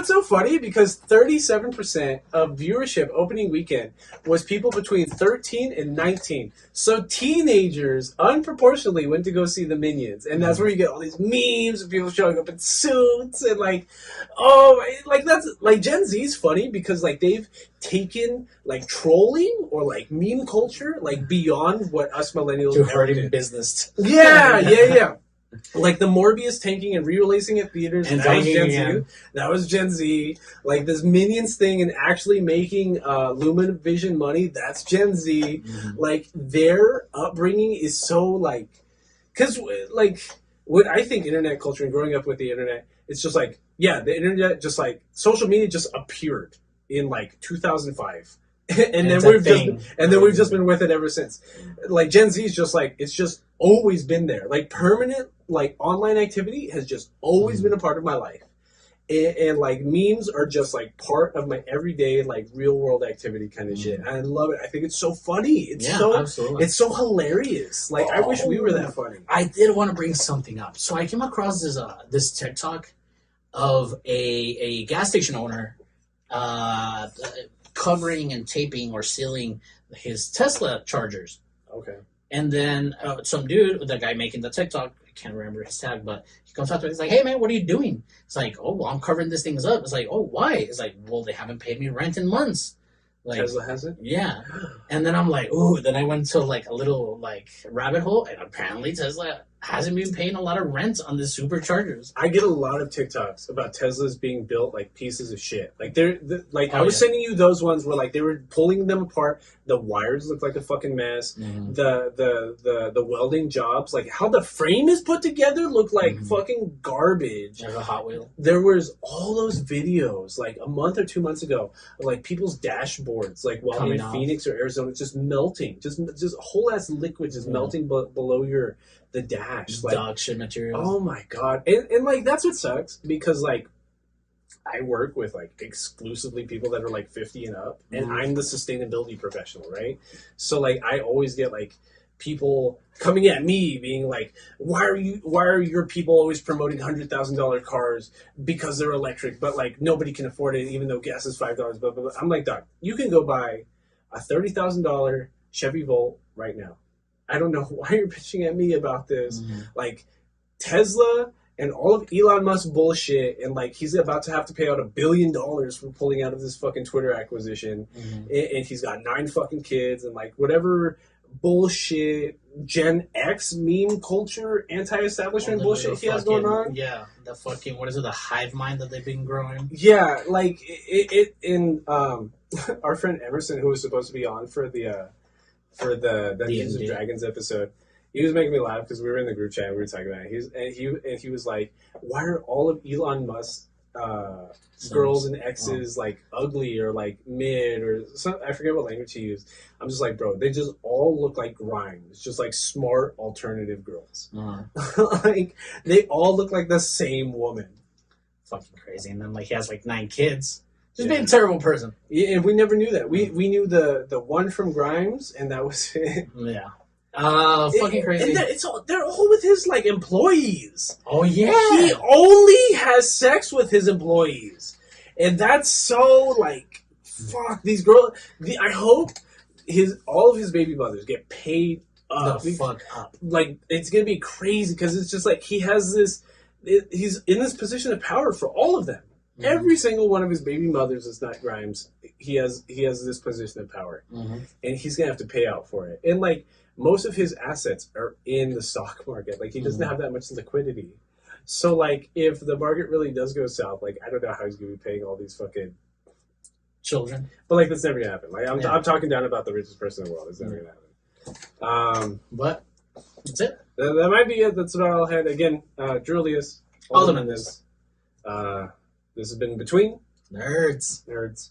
so funny, because 37% of viewership opening weekend was people between 13 and 19. So teenagers unproportionately went to go see the Minions, and that's where you get all these memes of people showing up in suits and like, that's like Gen Z's funny because like they've taken like trolling or like meme culture like beyond what us millennials to hurting business. Yeah. Like the Morbius tanking and re-releasing at theaters, and that was Gen Z. That was Gen Z. Like this Minions thing and actually making Lumen-Vision money, that's Gen Z. Like their upbringing is so like, because like what I think internet culture and growing up with the internet, it's just like, yeah, the internet just like social media just appeared in like 2005. and then we've just been with it ever since. Like Gen Z is just like, it's just always been there. Like permanent like online activity has just always been a part of my life. And like memes are just like part of my everyday like real world activity kind of shit. And I love it. I think it's so funny. Absolutely. It's so hilarious. Like I wish we were that funny. I did want to bring something up. So I came across this TikTok of a gas station owner covering and taping or sealing his Tesla chargers. Okay. And then some dude, the guy making the TikTok, I can't remember his tag, but he comes up to me. He's like, "Hey man, what are you doing?" It's like, "Oh, well, I'm covering these things up." It's like, "Oh, why?" It's like, "Well, they haven't paid me rent in months." Like, Tesla hasn't? Yeah. And then I'm like, ooh. Then I went to like a little like rabbit hole, and apparently Tesla hasn't been paying a lot of rent on the superchargers. I get a lot of TikToks about Teslas being built like pieces of shit. Like like I Oh, was yeah. sending you those ones where like they were pulling them apart. The wires look like a fucking mess. Mhm. The welding jobs, like how the frame is put together, look like Mhm. fucking garbage. Like a Hot Wheel. There was all those videos like a month or 2 months ago of like people's dashboards, like while Coming in off. Phoenix or Arizona, just melting, just whole ass liquid just Yeah. melting below the dash, like. Dog shit materials. Oh my god. And like that's what sucks because like I work with like exclusively people that are like 50 and up and Mhm. I'm the sustainability professional, right? So like I always get like people coming at me being like, why are your people always promoting $100,000 cars because they're electric, but like nobody can afford it even though gas is $5, blah, blah, blah. I'm like, Doc, you can go buy a $30,000 Chevy Volt right now. I don't know why you're pitching at me about this. Mhm. Like Tesla and all of Elon Musk's bullshit, and like he's about to have to pay out $1 billion for pulling out of this fucking Twitter acquisition, Mhm. and he's got 9 fucking kids, and like whatever bullshit Gen X meme culture, anti-establishment All the bullshit he little has going fucking- on. Yeah, the fucking, what is it, the hive mind that they've been growing? Yeah, like it in our friend Emerson, who was supposed to be on for the Dungeons and D&D. Dragons episode, he was making me laugh because we were in the group chat and we were talking about it. He was like, "Why are all of Elon Musk's girls and exes like ugly or like mid or some? I forget what language he used." I'm just like, bro, they just all look like Grimes, just like smart alternative girls. Uh-huh. Like they all look like the same woman. Fucking crazy. And then like he has like 9 kids. Just Yeah. being a terrible person. Yeah, and we never knew that. We knew the one from Grimes, and that was it. Yeah. Fucking crazy. And they're all with his like employees. Oh yeah. He only has sex with his employees, and that's so like fuck these girls. I hope all of his baby mothers get paid up. the fuck up. Like it's gonna be crazy because it's just like he has this. He's in this position of power for all of them. Mhm. Every single one of his baby mothers is not Grimes. He has this position of power, Mhm. and he's gonna have to pay out for it. And like most of his assets are in the stock market. Like he doesn't Mhm. have that much liquidity. So like if the market really does go south, like I don't know how he's gonna be paying all these fucking. Children. But like that's never gonna happen. Like I'm, Yeah. I'm talking down about the richest person in the world. It's never gonna happen. But that's it. That might be it. That's about all I had. Again, Julius. Alderman this. This has been Between Nerds. Nerds.